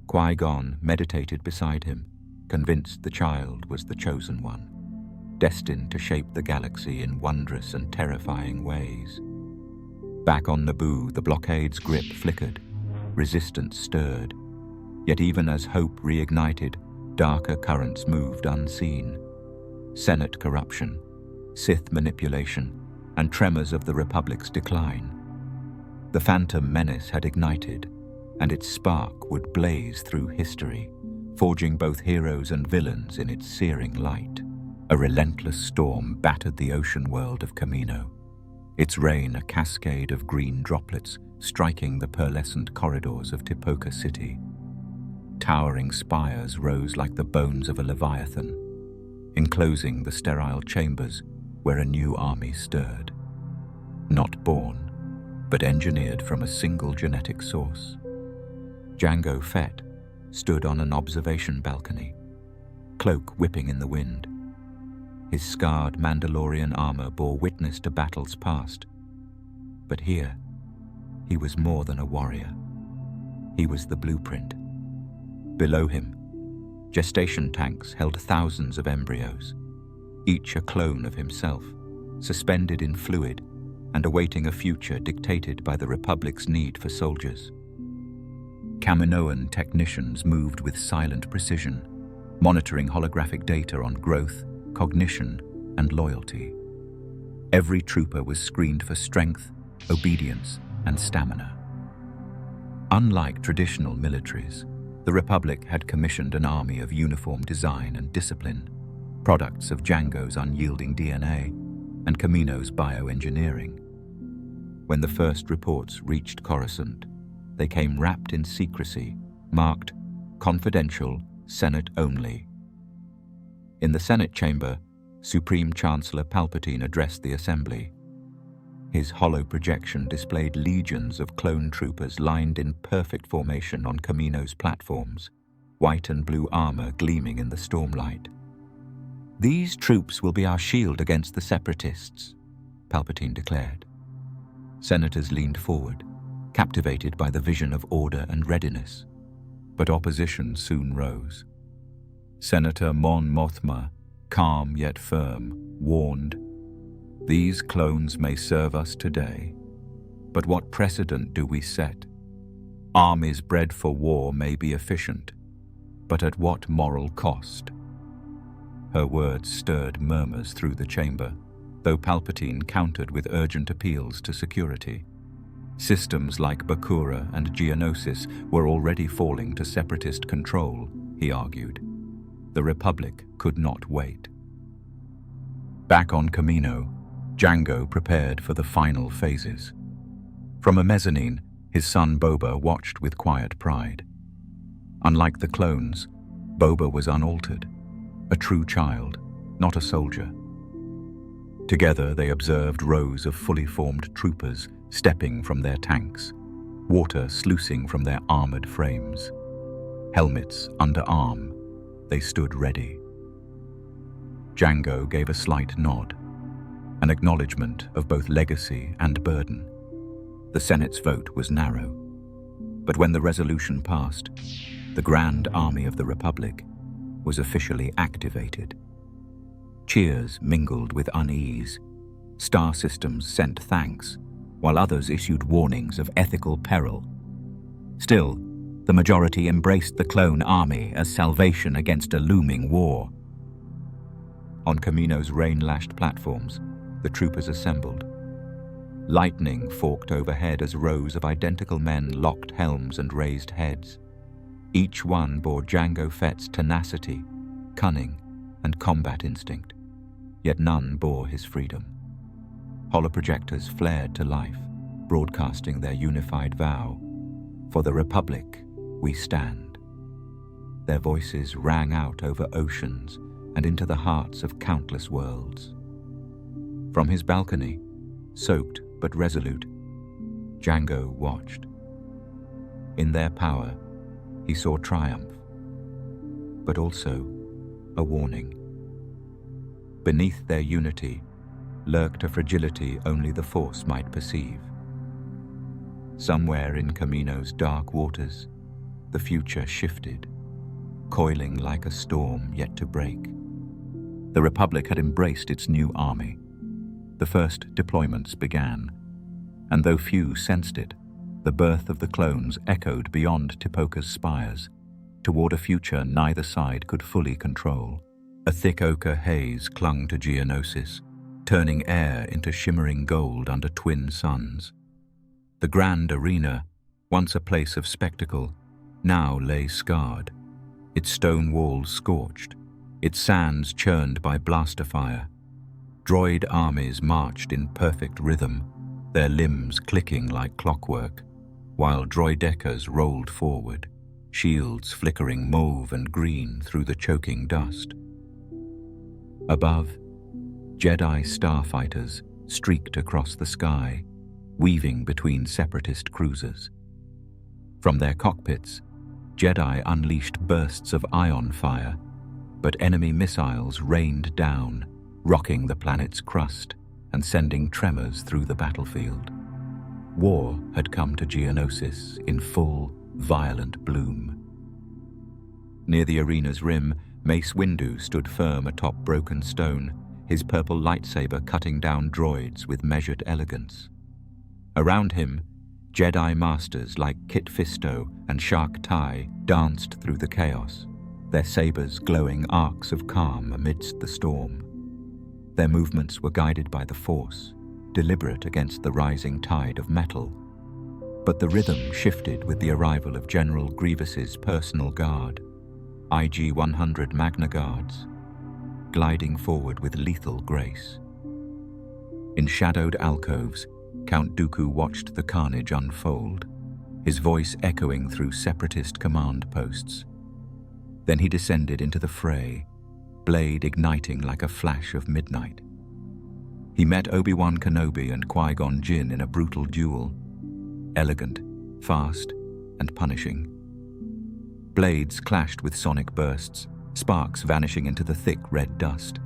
Qui-Gon meditated beside him, convinced the child was the chosen one, destined to shape the galaxy in wondrous and terrifying ways. Back on Naboo, the blockade's grip flickered, resistance stirred. Yet even as hope reignited, darker currents moved unseen. Senate corruption, Sith manipulation, and tremors of the Republic's decline. The phantom menace had ignited, and its spark would blaze through history, forging both heroes and villains in its searing light. A relentless storm battered the ocean world of Kamino, its rain a cascade of green droplets striking the pearlescent corridors of Tipoca City. Towering spires rose like the bones of a leviathan, enclosing the sterile chambers where a new army stirred. Not born, but engineered from a single genetic source. Jango Fett stood on an observation balcony, cloak whipping in the wind. His scarred Mandalorian armor bore witness to battles past. But here, he was more than a warrior. He was the blueprint. Below him, gestation tanks held thousands of embryos, each a clone of himself, suspended in fluid and awaiting a future dictated by the Republic's need for soldiers. Kaminoan technicians moved with silent precision, monitoring holographic data on growth, cognition, and loyalty. Every trooper was screened for strength, obedience, and stamina. Unlike traditional militaries, the Republic had commissioned an army of uniform design and discipline, products of Jango's unyielding DNA and Kamino's bioengineering. When the first reports reached Coruscant, they came wrapped in secrecy, marked confidential, Senate only. In the Senate chamber, Supreme Chancellor Palpatine addressed the assembly. His hollow projection displayed legions of clone troopers lined in perfect formation on Kamino's platforms, white and blue armor gleaming in the stormlight. "These troops will be our shield against the Separatists," Palpatine declared. Senators leaned forward, captivated by the vision of order and readiness. But opposition soon rose. Senator Mon Mothma, calm yet firm, warned, "These clones may serve us today, but what precedent do we set? Armies bred for war may be efficient, but at what moral cost?" Her words stirred murmurs through the chamber, though Palpatine countered with urgent appeals to security. Systems like Bakura and Geonosis were already falling to separatist control, he argued. The Republic could not wait. Back on Kamino, Jango prepared for the final phases. From a mezzanine, his son Boba watched with quiet pride. Unlike the clones, Boba was unaltered, a true child, not a soldier. Together they observed rows of fully formed troopers stepping from their tanks, water sluicing from their armored frames. Helmets under arm, they stood ready. Jango gave a slight nod, an acknowledgement of both legacy and burden. The Senate's vote was narrow, but when the resolution passed, the Grand Army of the Republic was officially activated. Cheers mingled with unease. Star systems sent thanks, while others issued warnings of ethical peril. Still, the majority embraced the clone army as salvation against a looming war. On Kamino's rain-lashed platforms, the troopers assembled. Lightning forked overhead as rows of identical men locked helms and raised heads. Each one bore Jango Fett's tenacity, cunning, and combat instinct, yet none bore his freedom. Holoprojectors flared to life, broadcasting their unified vow, "For the Republic, we stand." Their voices rang out over oceans and into the hearts of countless worlds. From his balcony, soaked but resolute, Jango watched. In their power, he saw triumph, but also a warning. Beneath their unity lurked a fragility only the Force might perceive. Somewhere in Kamino's dark waters, the future shifted, coiling like a storm yet to break. The Republic had embraced its new army. The first deployments began, and though few sensed it, the birth of the clones echoed beyond Tipoca's spires, toward a future neither side could fully control. A thick ochre haze clung to Geonosis, turning air into shimmering gold under twin suns. The grand arena, once a place of spectacle, now lay scarred, its stone walls scorched, its sands churned by blaster fire. Droid armies marched in perfect rhythm, their limbs clicking like clockwork, while droidekas rolled forward, shields flickering mauve and green through the choking dust. Above, Jedi starfighters streaked across the sky, weaving between separatist cruisers. From their cockpits, Jedi unleashed bursts of ion fire, but enemy missiles rained down, rocking the planet's crust and sending tremors through the battlefield. War had come to Geonosis in full, violent bloom. Near the arena's rim, Mace Windu stood firm atop broken stone, his purple lightsaber cutting down droids with measured elegance. Around him, Jedi masters like Kit Fisto and Shark Tai danced through the chaos, their sabers glowing arcs of calm amidst the storm. Their movements were guided by the Force, deliberate against the rising tide of metal. But the rhythm shifted with the arrival of General Grievous's personal guard, IG-100 Magna Guards, gliding forward with lethal grace. In shadowed alcoves, Count Dooku watched the carnage unfold, his voice echoing through separatist command posts. Then he descended into the fray, blade igniting like a flash of midnight. He met Obi-Wan Kenobi and Qui-Gon Jinn in a brutal duel, elegant, fast, and punishing. Blades clashed with sonic bursts, sparks vanishing into the thick red dust.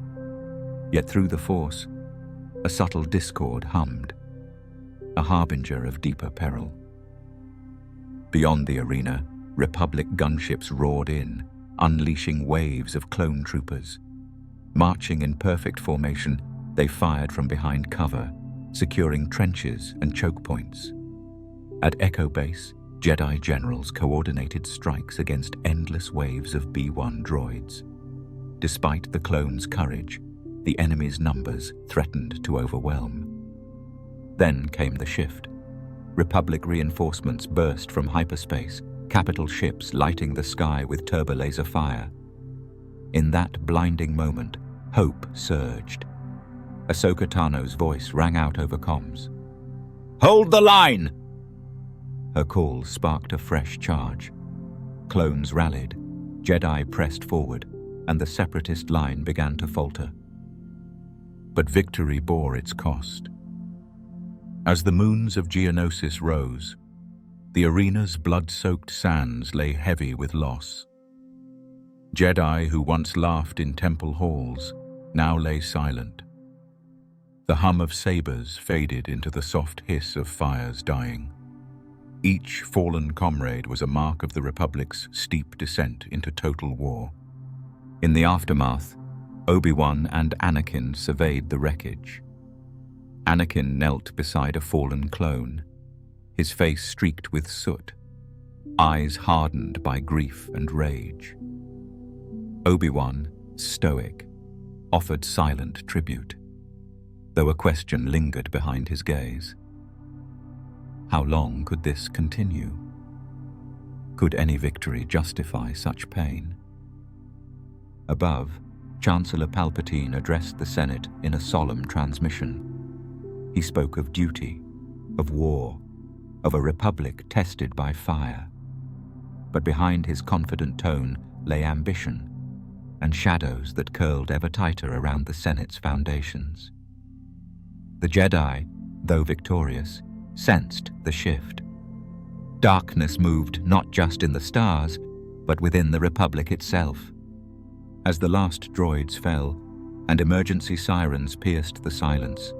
Yet through the Force, a subtle discord hummed, a harbinger of deeper peril. Beyond the arena, Republic gunships roared in, unleashing waves of clone troopers. Marching in perfect formation, they fired from behind cover, securing trenches and choke points. At Echo Base, Jedi generals coordinated strikes against endless waves of B-1 droids. Despite the clones' courage, the enemy's numbers threatened to overwhelm. Then came the shift. Republic reinforcements burst from hyperspace, capital ships lighting the sky with turbolaser fire. In that blinding moment, hope surged. Ahsoka Tano's voice rang out over comms. "Hold the line!" Her call sparked a fresh charge. Clones rallied, Jedi pressed forward, and the separatist line began to falter. But victory bore its cost. As the moons of Geonosis rose, the arena's blood-soaked sands lay heavy with loss. Jedi who once laughed in temple halls now lay silent. The hum of sabers faded into the soft hiss of fires dying. Each fallen comrade was a mark of the Republic's steep descent into total war. In the aftermath, Obi-Wan and Anakin surveyed the wreckage. Anakin knelt beside a fallen clone, his face streaked with soot, eyes hardened by grief and rage. Obi-Wan, stoic, offered silent tribute, though a question lingered behind his gaze. How long could this continue? Could any victory justify such pain? Above, Chancellor Palpatine addressed the Senate in a solemn transmission. He spoke of duty, of war, of a republic tested by fire. But behind his confident tone lay ambition and shadows that curled ever tighter around the Senate's foundations. The Jedi, though victorious, sensed the shift. Darkness moved not just in the stars, but within the Republic itself. As the last droids fell and emergency sirens pierced the silence,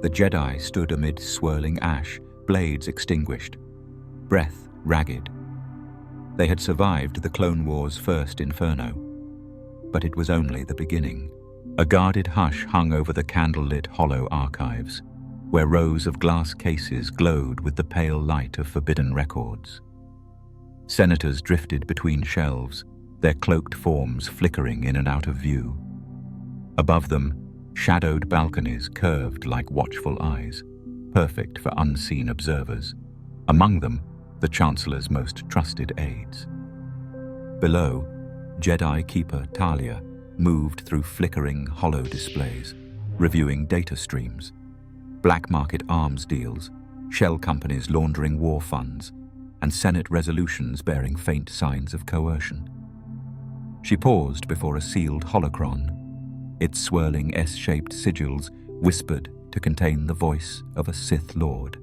the Jedi stood amid swirling ash, blades extinguished, breath ragged. They had survived the Clone War's first inferno, but it was only the beginning. A guarded hush hung over the candlelit hollow archives, where rows of glass cases glowed with the pale light of forbidden records. Senators drifted between shelves, their cloaked forms flickering in and out of view. Above them, shadowed balconies curved like watchful eyes, perfect for unseen observers. Among them, the Chancellor's most trusted aides. Below, Jedi Keeper Talia moved through flickering hollow displays, reviewing data streams, black market arms deals, shell companies laundering war funds, and Senate resolutions bearing faint signs of coercion. She paused before a sealed holocron. Its swirling S-shaped sigils whispered to contain the voice of a Sith Lord.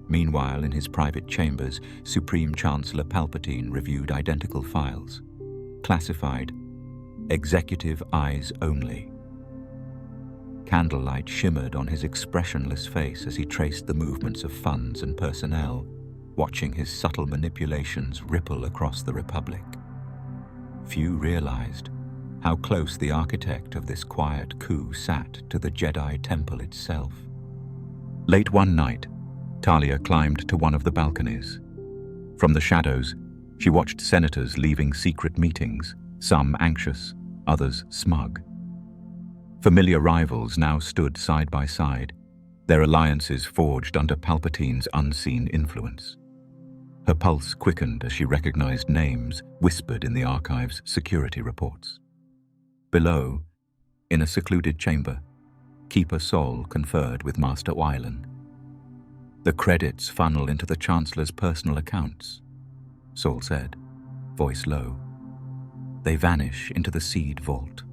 Meanwhile, in his private chambers, Supreme Chancellor Palpatine reviewed identical files. Classified, executive eyes only. Candlelight shimmered on his expressionless face as he traced the movements of funds and personnel, watching his subtle manipulations ripple across the Republic. Few realized how close the architect of this quiet coup sat to the Jedi Temple itself. Late one night, Talia climbed to one of the balconies. From the shadows, she watched senators leaving secret meetings, some anxious, others smug. Familiar rivals now stood side by side, their alliances forged under Palpatine's unseen influence. Her pulse quickened as she recognized names whispered in the archive's security reports. Below, in a secluded chamber, Keeper Sol conferred with Master Wylan. The credits funnel into the Chancellor's personal accounts, Sol said, voice low. They vanish into the seed vault.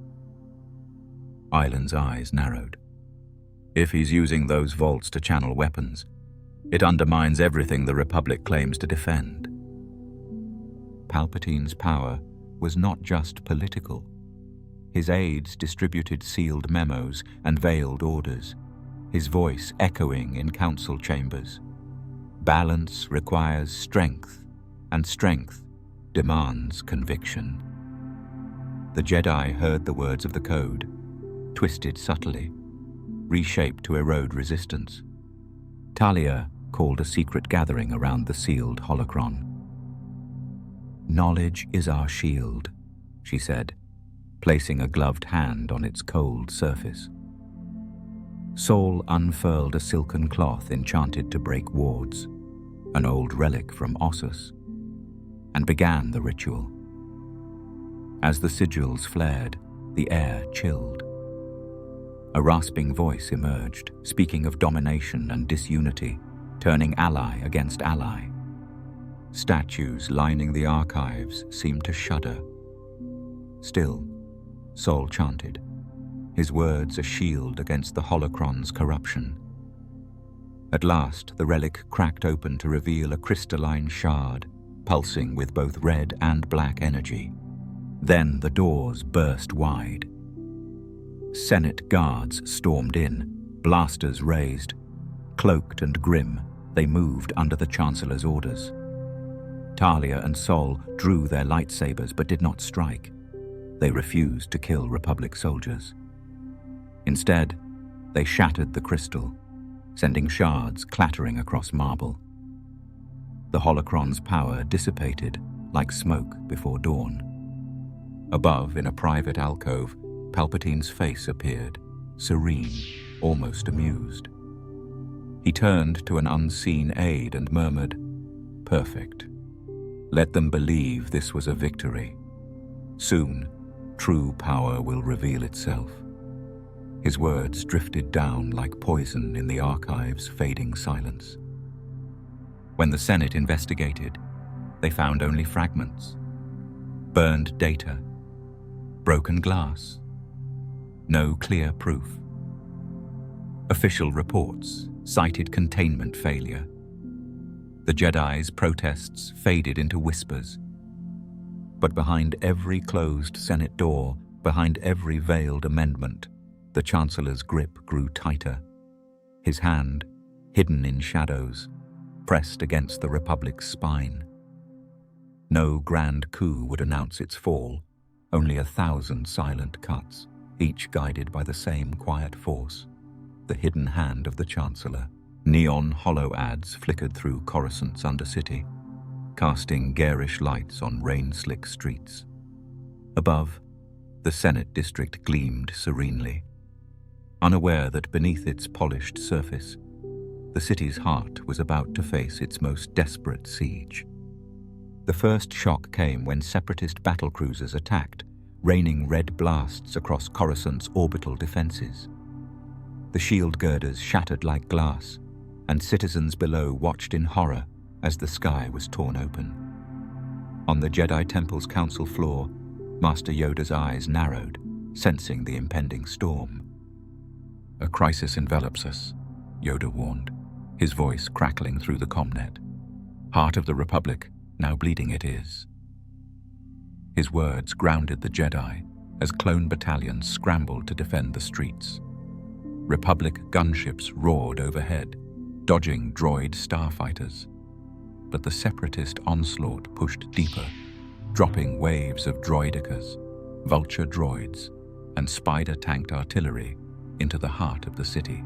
Wylan's eyes narrowed. If he's using those vaults to channel weapons, it undermines everything the Republic claims to defend. Palpatine's power was not just political. His aides distributed sealed memos and veiled orders, his voice echoing in council chambers. Balance requires strength, and strength demands conviction. The Jedi heard the words of the code, twisted subtly, reshaped to erode resistance. Talia called a secret gathering around the sealed holocron. "Knowledge is our shield," she said, placing a gloved hand on its cold surface. Saul unfurled a silken cloth enchanted to break wards, an old relic from Ossus, and began the ritual. As the sigils flared, the air chilled. A rasping voice emerged, speaking of domination and disunity, turning ally against ally. Statues lining the archives seemed to shudder. Still, Saul chanted, his words a shield against the holocron's corruption. At last, the relic cracked open to reveal a crystalline shard, pulsing with both red and black energy. Then the doors burst wide. Senate guards stormed in, blasters raised. Cloaked and grim, they moved under the Chancellor's orders. Talia and Sol drew their lightsabers but did not strike. They refused to kill Republic soldiers. Instead, they shattered the crystal, sending shards clattering across marble. The holocron's power dissipated like smoke before dawn. Above, in a private alcove, Palpatine's face appeared, serene, almost amused. He turned to an unseen aide and murmured, "Perfect. Let them believe this was a victory. Soon, true power will reveal itself." His words drifted down like poison in the archive's fading silence. When the Senate investigated, they found only fragments. Burned data, broken glass, no clear proof. Official reports cited containment failure. The Jedi's protests faded into whispers. But behind every closed Senate door, behind every veiled amendment, the Chancellor's grip grew tighter. His hand, hidden in shadows, pressed against the Republic's spine. No grand coup would announce its fall, only 1,000 silent cuts, each guided by the same quiet force, the hidden hand of the Chancellor. Neon hollow ads flickered through Coruscant's undercity, casting garish lights on rain-slick streets. Above, the Senate district gleamed serenely, unaware that beneath its polished surface, the city's heart was about to face its most desperate siege. The first shock came when separatist battlecruisers attacked, raining red blasts across Coruscant's orbital defenses. The shield girders shattered like glass, and citizens below watched in horror as the sky was torn open. On the Jedi Temple's council floor, Master Yoda's eyes narrowed, sensing the impending storm. "A crisis envelops us," Yoda warned, his voice crackling through the comnet. "Heart of the Republic, now bleeding it is." His words grounded the Jedi as clone battalions scrambled to defend the streets. Republic gunships roared overhead, dodging droid starfighters. But the separatist onslaught pushed deeper, dropping waves of droidicas, vulture droids, and spider-tanked artillery into the heart of the city.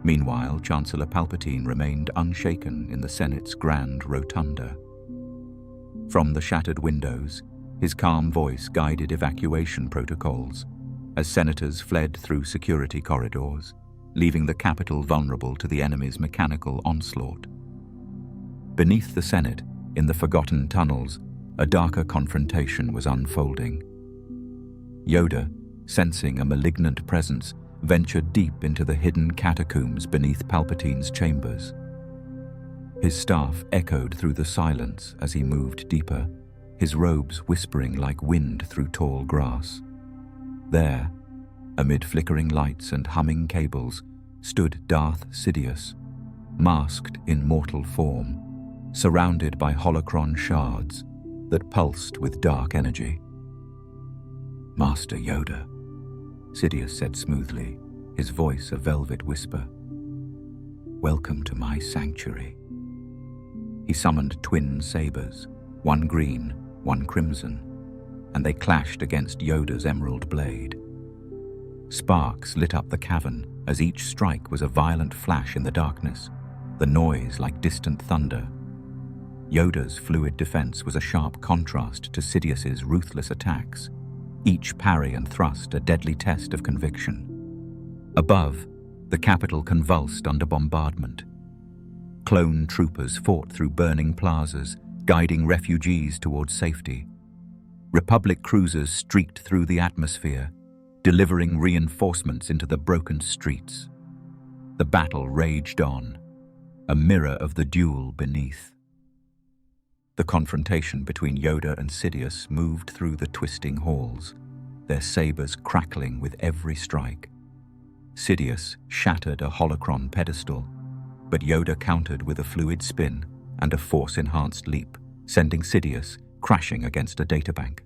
Meanwhile, Chancellor Palpatine remained unshaken in the Senate's grand rotunda. From the shattered windows, his calm voice guided evacuation protocols as senators fled through security corridors, leaving the capital vulnerable to the enemy's mechanical onslaught. Beneath the Senate, in the forgotten tunnels, a darker confrontation was unfolding. Yoda, sensing a malignant presence, ventured deep into the hidden catacombs beneath Palpatine's chambers. His staff echoed through the silence as he moved deeper, his robes whispering like wind through tall grass. There, amid flickering lights and humming cables, stood Darth Sidious, masked in mortal form, surrounded by holocron shards that pulsed with dark energy. "Master Yoda," Sidious said smoothly, his voice a velvet whisper. "Welcome to my sanctuary." He summoned twin sabers, one green, one crimson, and they clashed against Yoda's emerald blade. Sparks lit up the cavern as each strike was a violent flash in the darkness, the noise like distant thunder. Yoda's fluid defense was a sharp contrast to Sidious's ruthless attacks, each parry and thrust a deadly test of conviction. Above, the capital convulsed under bombardment. Clone troopers fought through burning plazas, guiding refugees towards safety. Republic cruisers streaked through the atmosphere, delivering reinforcements into the broken streets. The battle raged on, a mirror of the duel beneath. The confrontation between Yoda and Sidious moved through the twisting halls, their sabers crackling with every strike. Sidious shattered a holocron pedestal, but Yoda countered with a fluid spin and a force-enhanced leap, sending Sidious crashing against a databank.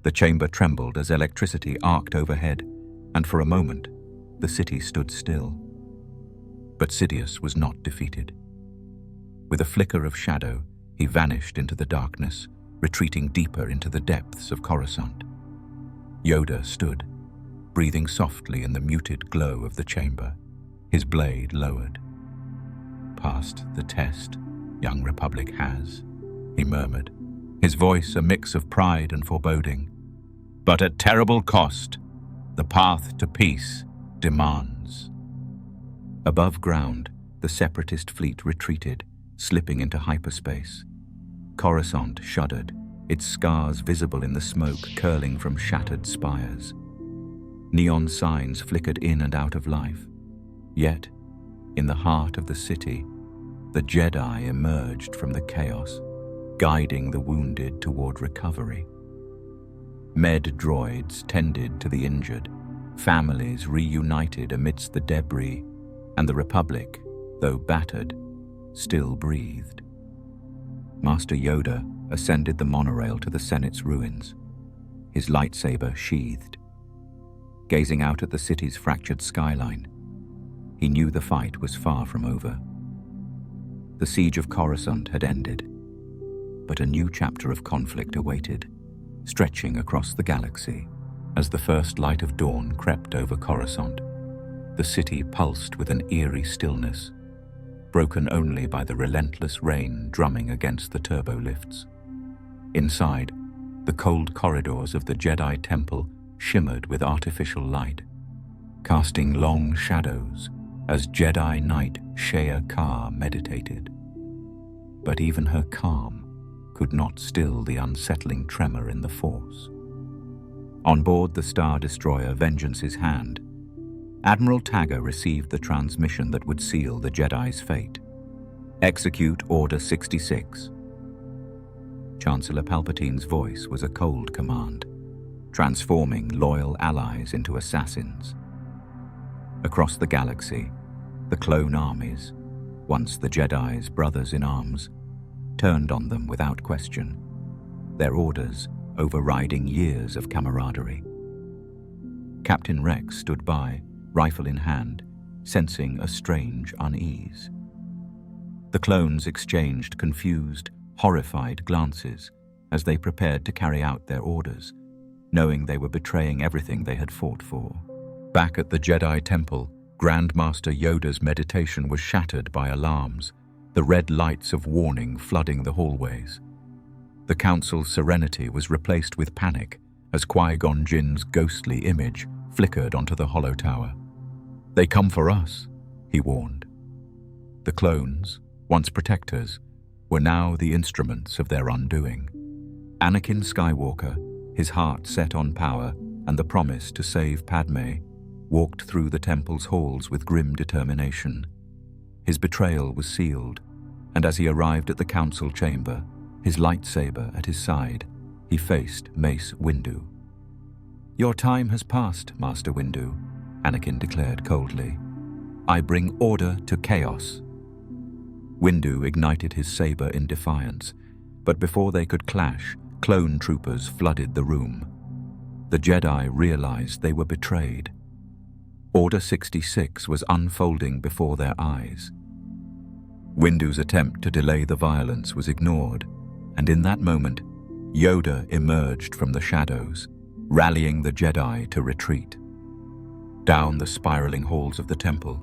The chamber trembled as electricity arced overhead, and for a moment, the city stood still. But Sidious was not defeated. With a flicker of shadow, he vanished into the darkness, retreating deeper into the depths of Coruscant. Yoda stood, breathing softly in the muted glow of the chamber, his blade lowered. "Passed the test, young Republic has," he murmured, his voice a mix of pride and foreboding. "But at terrible cost, the path to peace demands." Above ground, the Separatist fleet retreated, slipping into hyperspace. Coruscant shuddered, its scars visible in the smoke curling from shattered spires. Neon signs flickered in and out of life. Yet, in the heart of the city, the Jedi emerged from the chaos, guiding the wounded toward recovery. Med droids tended to the injured, families reunited amidst the debris, and the Republic, though battered, still breathed. Master Yoda ascended the monorail to the Senate's ruins, his lightsaber sheathed. Gazing out at the city's fractured skyline, he knew the fight was far from over. The siege of Coruscant had ended, but a new chapter of conflict awaited, stretching across the galaxy. As the first light of dawn crept over Coruscant, the city pulsed with an eerie stillness, broken only by the relentless rain drumming against the turbo lifts. Inside, the cold corridors of the Jedi Temple shimmered with artificial light, casting long shadows as Jedi Knight Shea Kar meditated. But even her calm could not still the unsettling tremor in the Force. On board the Star Destroyer Vengeance's Hand, Admiral Tagger received the transmission that would seal the Jedi's fate. Execute Order 66. Chancellor Palpatine's voice was a cold command, transforming loyal allies into assassins. Across the galaxy, the clone armies, once the Jedi's brothers in arms, turned on them without question, their orders overriding years of camaraderie. Captain Rex stood by, rifle in hand, sensing a strange unease. The clones exchanged confused, horrified glances as they prepared to carry out their orders, knowing they were betraying everything they had fought for. Back at the Jedi Temple, Grandmaster Yoda's meditation was shattered by alarms, the red lights of warning flooding the hallways. The Council's serenity was replaced with panic as Qui-Gon Jinn's ghostly image flickered onto the hollow tower. "They come for us," he warned. The clones, once protectors, were now the instruments of their undoing. Anakin Skywalker, his heart set on power and the promise to save Padme, walked through the temple's halls with grim determination. His betrayal was sealed, and as he arrived at the council chamber, his lightsaber at his side, he faced Mace Windu. "Your time has passed, Master Windu," Anakin declared coldly. "I bring order to chaos." Windu ignited his saber in defiance, but before they could clash, clone troopers flooded the room. The Jedi realized they were betrayed. Order 66 was unfolding before their eyes. Windu's attempt to delay the violence was ignored, and in that moment, Yoda emerged from the shadows, rallying the Jedi to retreat. Down the spiraling halls of the temple,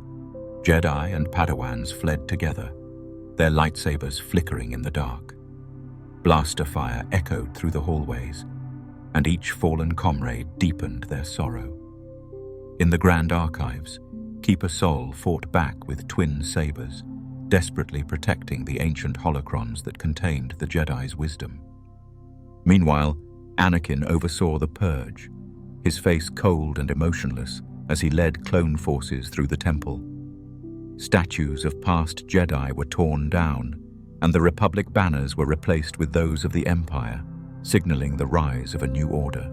Jedi and Padawans fled together, their lightsabers flickering in the dark. Blaster fire echoed through the hallways, and each fallen comrade deepened their sorrow. In the Grand Archives, Keeper Sol fought back with twin sabers, desperately protecting the ancient holocrons that contained the Jedi's wisdom. Meanwhile, Anakin oversaw the purge, his face cold and emotionless as he led clone forces through the temple. Statues of past Jedi were torn down, and the Republic banners were replaced with those of the Empire, signaling the rise of a new order.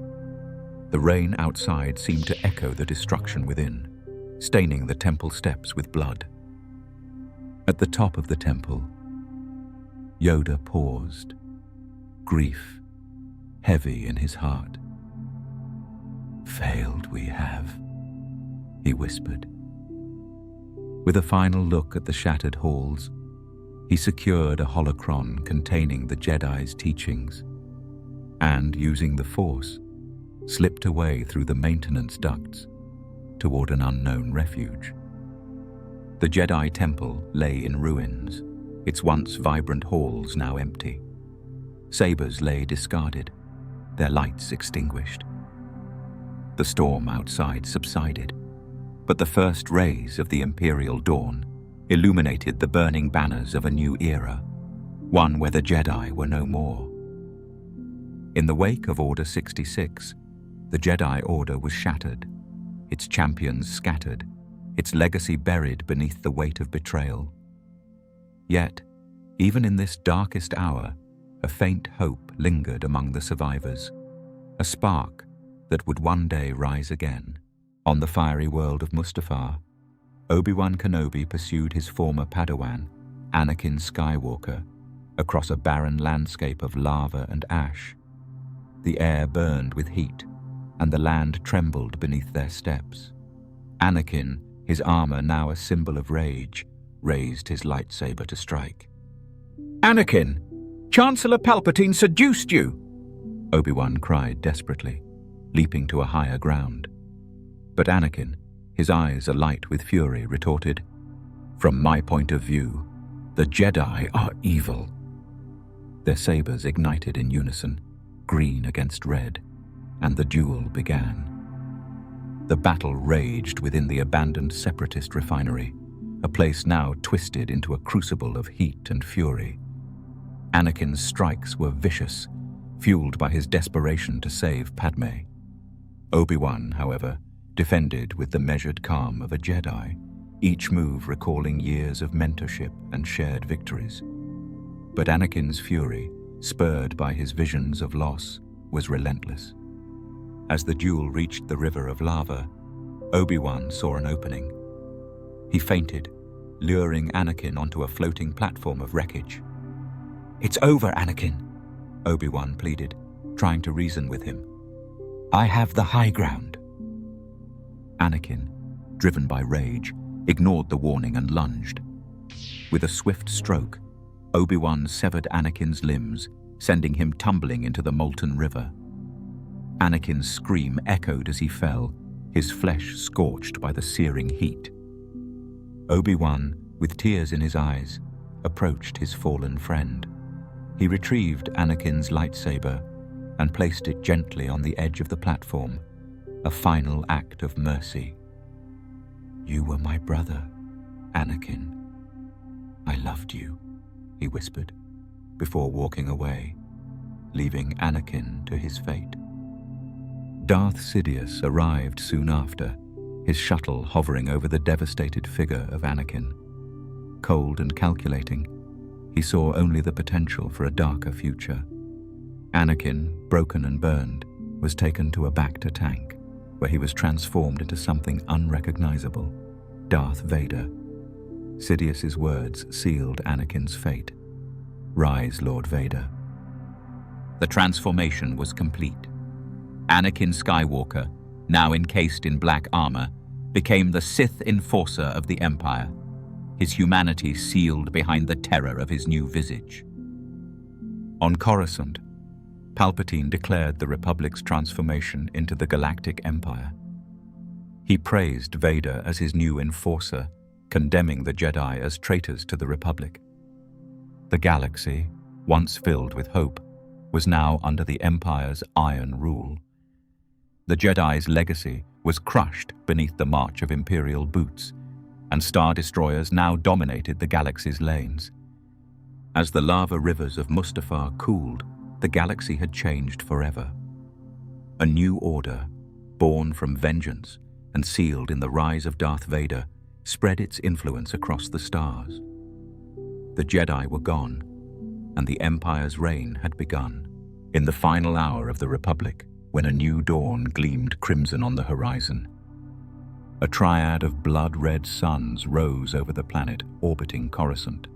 The rain outside seemed to echo the destruction within, staining the temple steps with blood. At the top of the temple, Yoda paused, grief heavy in his heart. "Failed we have," he whispered. With a final look at the shattered halls, he secured a holocron containing the Jedi's teachings, and, using the Force, slipped away through the maintenance ducts toward an unknown refuge. The Jedi Temple lay in ruins, its once vibrant halls now empty. Sabers lay discarded, their lights extinguished. The storm outside subsided, but the first rays of the Imperial dawn illuminated the burning banners of a new era, one where the Jedi were no more. In the wake of Order 66, the Jedi Order was shattered, its champions scattered, its legacy buried beneath the weight of betrayal. Yet, even in this darkest hour, a faint hope lingered among the survivors, a spark that would one day rise again. On the fiery world of Mustafar, Obi-Wan Kenobi pursued his former Padawan, Anakin Skywalker, across a barren landscape of lava and ash. The air burned with heat, and the land trembled beneath their steps. Anakin, his armor now a symbol of rage, raised his lightsaber to strike. "Anakin! Chancellor Palpatine seduced you!" Obi-Wan cried desperately, leaping to a higher ground. But Anakin, his eyes alight with fury, retorted, "From my point of view, the Jedi are evil." Their sabers ignited in unison, green against red, and the duel began. The battle raged within the abandoned Separatist refinery, a place now twisted into a crucible of heat and fury. Anakin's strikes were vicious, fueled by his desperation to save Padme. Obi-Wan, however, defended with the measured calm of a Jedi, each move recalling years of mentorship and shared victories. But Anakin's fury, spurred by his visions of loss, was relentless. As the duel reached the river of lava, Obi-Wan saw an opening. He feinted, luring Anakin onto a floating platform of wreckage. "It's over, Anakin," Obi-Wan pleaded, trying to reason with him. "I have the high ground." Anakin, driven by rage, ignored the warning and lunged. With a swift stroke, Obi-Wan severed Anakin's limbs, sending him tumbling into the molten river. Anakin's scream echoed as he fell, his flesh scorched by the searing heat. Obi-Wan, with tears in his eyes, approached his fallen friend. He retrieved Anakin's lightsaber and placed it gently on the edge of the platform, a final act of mercy. "You were my brother, Anakin. I loved you," he whispered, before walking away, leaving Anakin to his fate. Darth Sidious arrived soon after, his shuttle hovering over the devastated figure of Anakin. Cold and calculating, he saw only the potential for a darker future. Anakin, broken and burned, was taken to a Bacta tank, where he was transformed into something unrecognizable, Darth Vader. Sidious's words sealed Anakin's fate. "Rise, Lord Vader." The transformation was complete. Anakin Skywalker, now encased in black armor, became the Sith enforcer of the Empire. his humanity sealed behind the terror of his new visage. On Coruscant, Palpatine declared the Republic's transformation into the Galactic Empire. He praised Vader as his new enforcer, condemning the Jedi as traitors to the Republic. The galaxy, once filled with hope, was now under the Empire's iron rule. The Jedi's legacy was crushed beneath the march of Imperial boots, and Star Destroyers now dominated the galaxy's lanes. As the lava rivers of Mustafar cooled, the galaxy had changed forever. A new order, born from vengeance and sealed in the rise of Darth Vader, spread its influence across the stars. The Jedi were gone, and the Empire's reign had begun. In the final hour of the Republic, when a new dawn gleamed crimson on the horizon, a triad of blood-red suns rose over the planet orbiting Coruscant,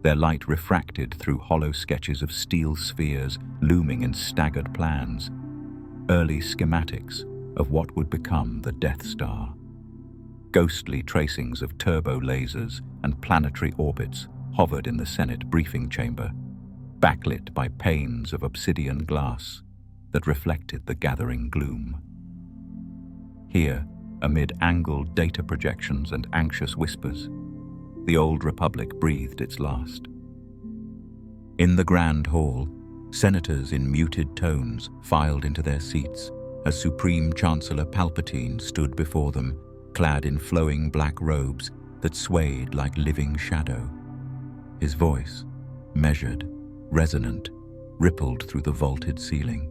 their light refracted through hollow sketches of steel spheres looming in staggered plans, early schematics of what would become the Death Star. Ghostly tracings of turbo lasers and planetary orbits hovered in the Senate briefing chamber, backlit by panes of obsidian glass that reflected the gathering gloom. Here, amid angled data projections and anxious whispers, the old Republic breathed its last. In the Grand Hall, senators in muted tones filed into their seats as Supreme Chancellor Palpatine stood before them, clad in flowing black robes that swayed like living shadow. His voice, measured, resonant, rippled through the vaulted ceiling.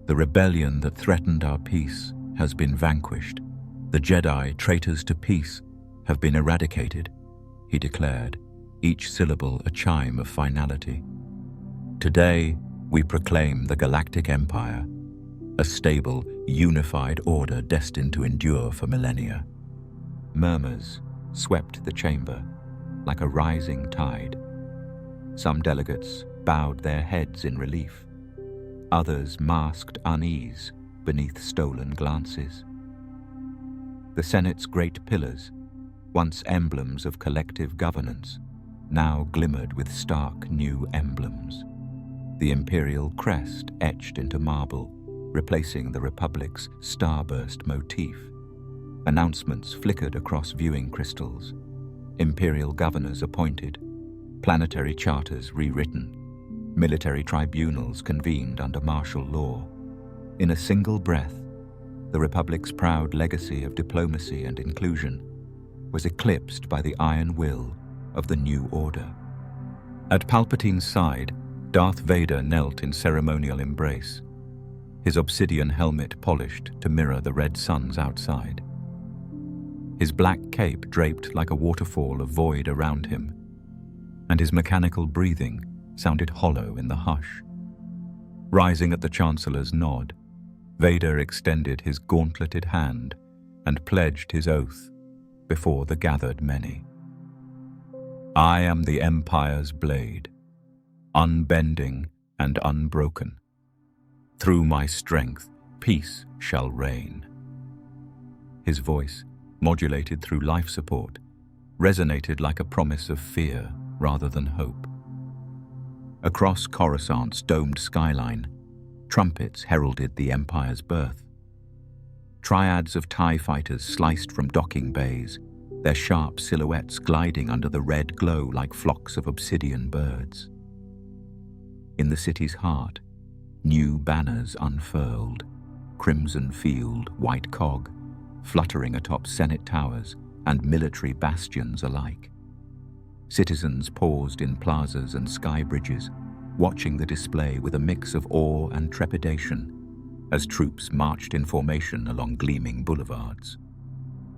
The rebellion that threatened our peace has been vanquished. The Jedi, traitors to peace, have been eradicated, he declared, each syllable a chime of finality. Today, we proclaim the Galactic Empire, a stable, unified order destined to endure for millennia. Murmurs swept the chamber like a rising tide. Some delegates bowed their heads in relief. Others masked unease beneath stolen glances. The Senate's great pillars, once emblems of collective governance, now glimmered with stark new emblems. The imperial crest etched into marble, replacing the Republic's starburst motif. Announcements flickered across viewing crystals. Imperial governors appointed, planetary charters rewritten, military tribunals convened under martial law. In a single breath, the Republic's proud legacy of diplomacy and inclusion was eclipsed by the iron will of the new order. At Palpatine's side, Darth Vader knelt in ceremonial embrace, his obsidian helmet polished to mirror the red suns outside. His black cape draped like a waterfall of void around him, and his mechanical breathing sounded hollow in the hush. Rising at the Chancellor's nod, Vader extended his gauntleted hand and pledged his oath before the gathered many. I am the Empire's blade, unbending and unbroken. Through my strength, peace shall reign. His voice, modulated through life support, resonated like a promise of fear rather than hope. Across Coruscant's domed skyline, trumpets heralded the Empire's birth. Triads of TIE fighters sliced from docking bays, their sharp silhouettes gliding under the red glow like flocks of obsidian birds. In the city's heart, new banners unfurled, crimson field, white cog, fluttering atop Senate towers and military bastions alike. Citizens paused in plazas and sky bridges, watching the display with a mix of awe and trepidation as troops marched in formation along gleaming boulevards.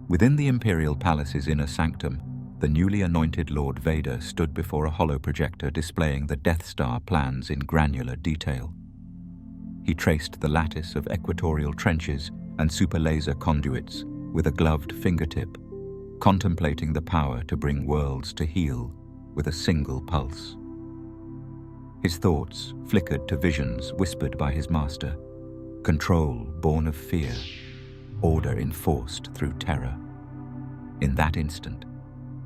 Within the Imperial Palace's inner sanctum, the newly anointed Lord Vader stood before a holoprojector displaying the Death Star plans in granular detail. He traced the lattice of equatorial trenches and superlaser conduits with a gloved fingertip, contemplating the power to bring worlds to heal with a single pulse. His thoughts flickered to visions whispered by his master, control born of fear, order enforced through terror. In that instant,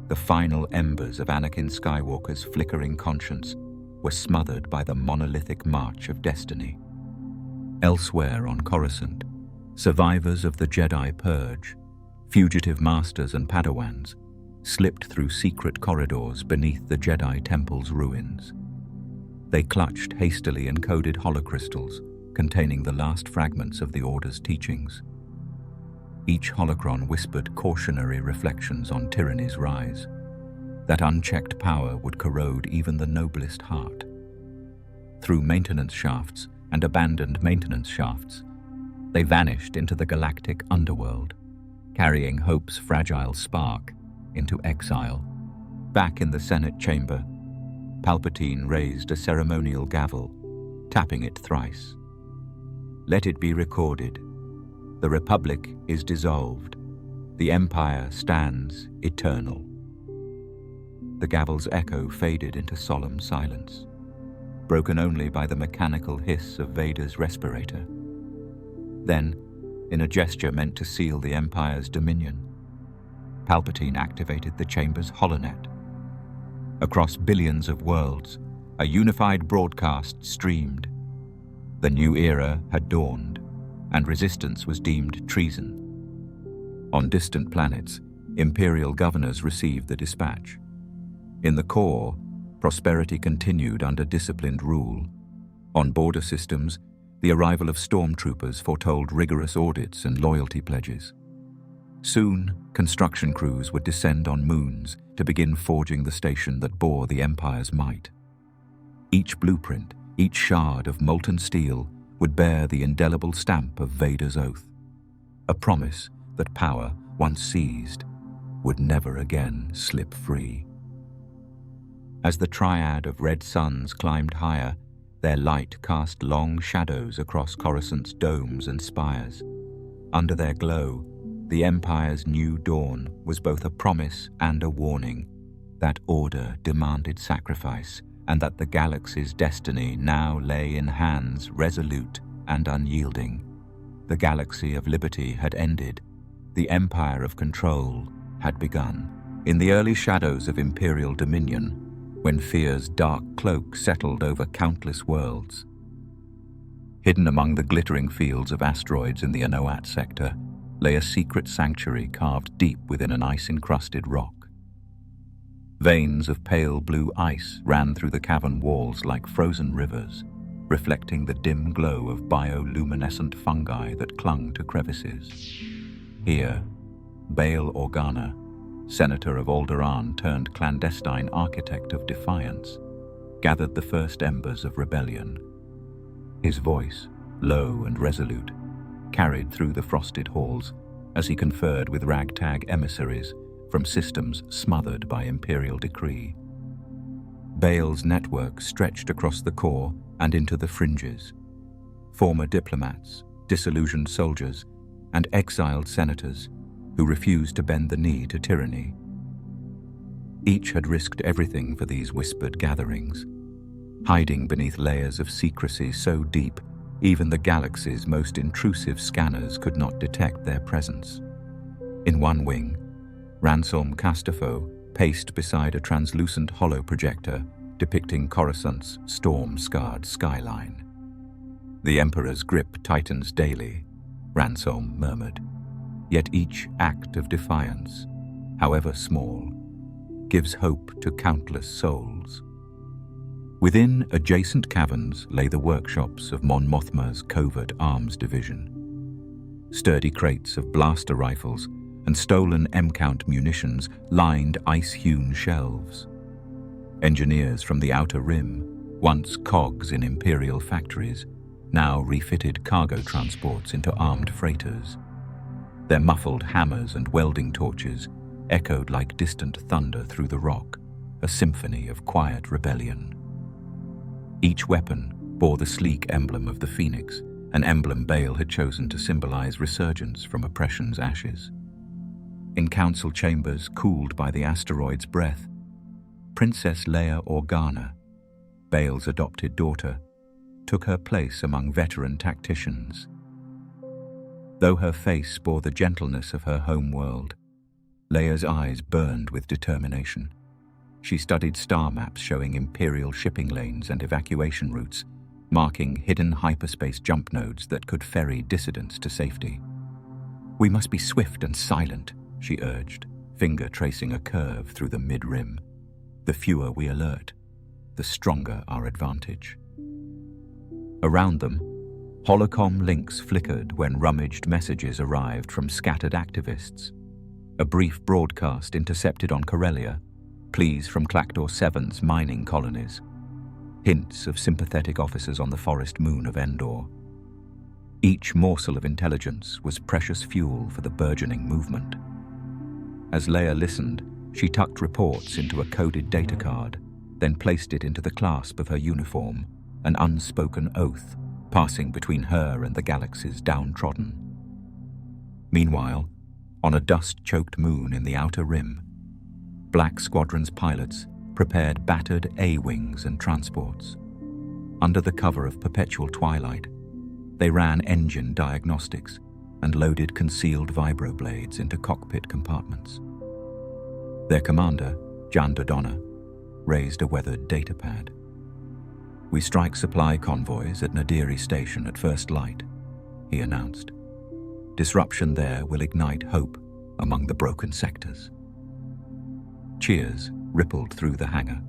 the final embers of Anakin Skywalker's flickering conscience were smothered by the monolithic march of destiny. Elsewhere on Coruscant, survivors of the Jedi Purge, fugitive masters and Padawans, slipped through secret corridors beneath the Jedi Temple's ruins. They clutched hastily encoded holocrystals containing the last fragments of the Order's teachings. Each holocron whispered cautionary reflections on tyranny's rise, that unchecked power would corrode even the noblest heart. Through maintenance shafts and abandoned maintenance shafts, they vanished into the galactic underworld, carrying hope's fragile spark into exile. Back in the Senate chamber, Palpatine raised a ceremonial gavel, tapping it thrice. Let it be recorded. The Republic is dissolved. The Empire stands eternal. The gavel's echo faded into solemn silence, broken only by the mechanical hiss of Vader's respirator. Then, in a gesture meant to seal the Empire's dominion, Palpatine activated the chamber's holonet. Across billions of worlds, a unified broadcast streamed. The new era had dawned, and resistance was deemed treason. On distant planets, Imperial governors received the dispatch. In the core, prosperity continued under disciplined rule. On border systems, the arrival of stormtroopers foretold rigorous audits and loyalty pledges. Soon, construction crews would descend on moons to begin forging the station that bore the Empire's might. Each blueprint, each shard of molten steel would bear the indelible stamp of Vader's oath, a promise that power, once seized, would never again slip free. As the triad of red suns climbed higher, their light cast long shadows across Coruscant's domes and spires. Under their glow, the Empire's new dawn was both a promise and a warning that order demanded sacrifice, and that the galaxy's destiny now lay in hands resolute and unyielding. The galaxy of liberty had ended. The empire of control had begun. In the early shadows of Imperial dominion, when fear's dark cloak settled over countless worlds, hidden among the glittering fields of asteroids in the Anoat sector, lay a secret sanctuary carved deep within an ice-encrusted rock. Veins of pale blue ice ran through the cavern walls like frozen rivers, reflecting the dim glow of bioluminescent fungi that clung to crevices. Here, Bail Organa, senator of Alderaan turned clandestine architect of defiance, gathered the first embers of rebellion. His voice, low and resolute, carried through the frosted halls as he conferred with ragtag emissaries from systems smothered by imperial decree. Bail's network stretched across the core and into the fringes. Former diplomats, disillusioned soldiers, and exiled senators who refused to bend the knee to tyranny. Each had risked everything for these whispered gatherings, hiding beneath layers of secrecy so deep even the galaxy's most intrusive scanners could not detect their presence. In one wing, Ransom Castafo paced beside a translucent holoprojector depicting Coruscant's storm-scarred skyline. "The Emperor's grip tightens daily," Ransom murmured. "Yet each act of defiance, however small, gives hope to countless souls." Within adjacent caverns lay the workshops of Mon Mothma's covert arms division. Sturdy crates of blaster rifles and stolen M-count munitions lined ice-hewn shelves. Engineers from the Outer Rim, once cogs in Imperial factories, now refitted cargo transports into armed freighters. Their muffled hammers and welding torches echoed like distant thunder through the rock, a symphony of quiet rebellion. Each weapon bore the sleek emblem of the Phoenix, an emblem Bail had chosen to symbolize resurgence from oppression's ashes. In council chambers cooled by the asteroid's breath, Princess Leia Organa, Bail's adopted daughter, took her place among veteran tacticians. Though her face bore the gentleness of her home world, Leia's eyes burned with determination. She studied star maps showing Imperial shipping lanes and evacuation routes, marking hidden hyperspace jump nodes that could ferry dissidents to safety. "We must be swift and silent," she urged, finger tracing a curve through the mid-rim. "The fewer we alert, the stronger our advantage." Around them, holocom links flickered when rummaged messages arrived from scattered activists. A brief broadcast intercepted on Corellia, pleas from Clactor 7's mining colonies, hints of sympathetic officers on the forest moon of Endor. Each morsel of intelligence was precious fuel for the burgeoning movement. As Leia listened, she tucked reports into a coded data card, then placed it into the clasp of her uniform, an unspoken oath passing between her and the galaxy's downtrodden. Meanwhile, on a dust-choked moon in the outer rim, Black Squadron's pilots prepared battered A-wings and transports. Under the cover of perpetual twilight, they ran engine diagnostics and loaded concealed vibroblades into cockpit compartments. Their commander, Jan Dodonna, raised a weathered datapad. "We strike supply convoys at Nadiri Station at first light," he announced. "Disruption there will ignite hope among the broken sectors." Cheers rippled through the hangar,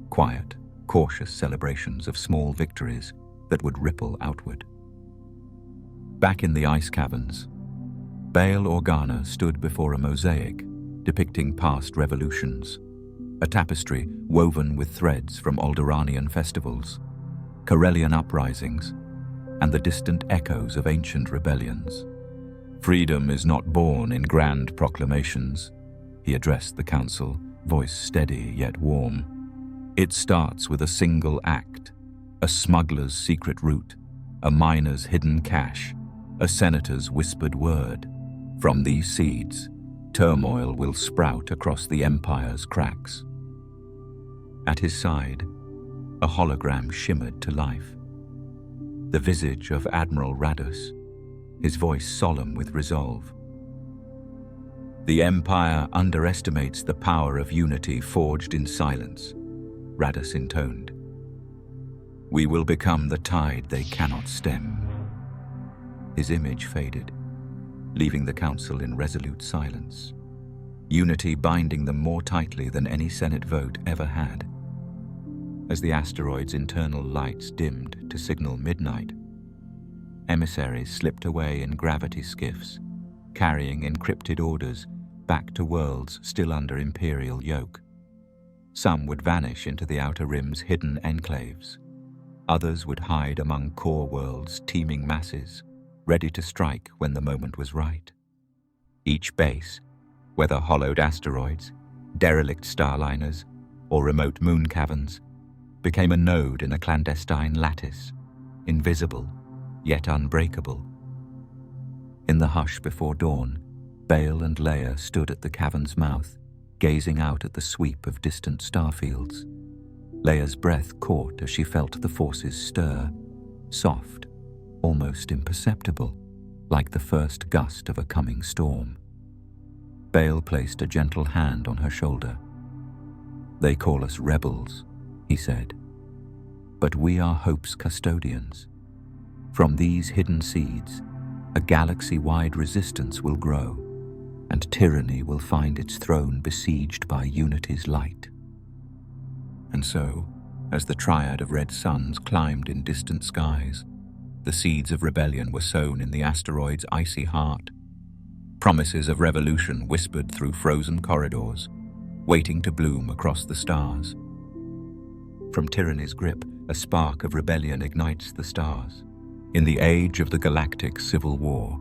quiet, cautious celebrations of small victories that would ripple outward. Back in the ice caverns, Bail Organa stood before a mosaic depicting past revolutions, a tapestry woven with threads from Alderaanian festivals, Corellian uprisings, and the distant echoes of ancient rebellions. "Freedom is not born in grand proclamations," he addressed the council, voice steady yet warm. "It starts with a single act, a smuggler's secret route, a miner's hidden cache, a senator's whispered word. From these seeds, turmoil will sprout across the Empire's cracks." At his side, a hologram shimmered to life. The visage of Admiral Raddus, his voice solemn with resolve. "The Empire underestimates the power of unity forged in silence," Raddus intoned. "We will become the tide they cannot stem." His image faded, leaving the council in resolute silence, unity binding them more tightly than any Senate vote ever had. As the asteroid's internal lights dimmed to signal midnight, emissaries slipped away in gravity skiffs, carrying encrypted orders back to worlds still under Imperial yoke. Some would vanish into the Outer Rim's hidden enclaves. Others would hide among core worlds' teeming masses, ready to strike when the moment was right. Each base, whether hollowed asteroids, derelict starliners, or remote moon caverns, became a node in a clandestine lattice, invisible, yet unbreakable. In the hush before dawn, Bail and Leia stood at the cavern's mouth, gazing out at the sweep of distant starfields. Leia's breath caught as she felt the forces stir, soft, almost imperceptible, like the first gust of a coming storm. Bail placed a gentle hand on her shoulder. "They call us rebels," he said, "but we are hope's custodians. From these hidden seeds, a galaxy-wide resistance will grow, and tyranny will find its throne besieged by unity's light." And so, as the triad of red suns climbed in distant skies, the seeds of rebellion were sown in the asteroid's icy heart. Promises of revolution whispered through frozen corridors, waiting to bloom across the stars. From tyranny's grip, a spark of rebellion ignites the stars. In the age of the Galactic Civil War,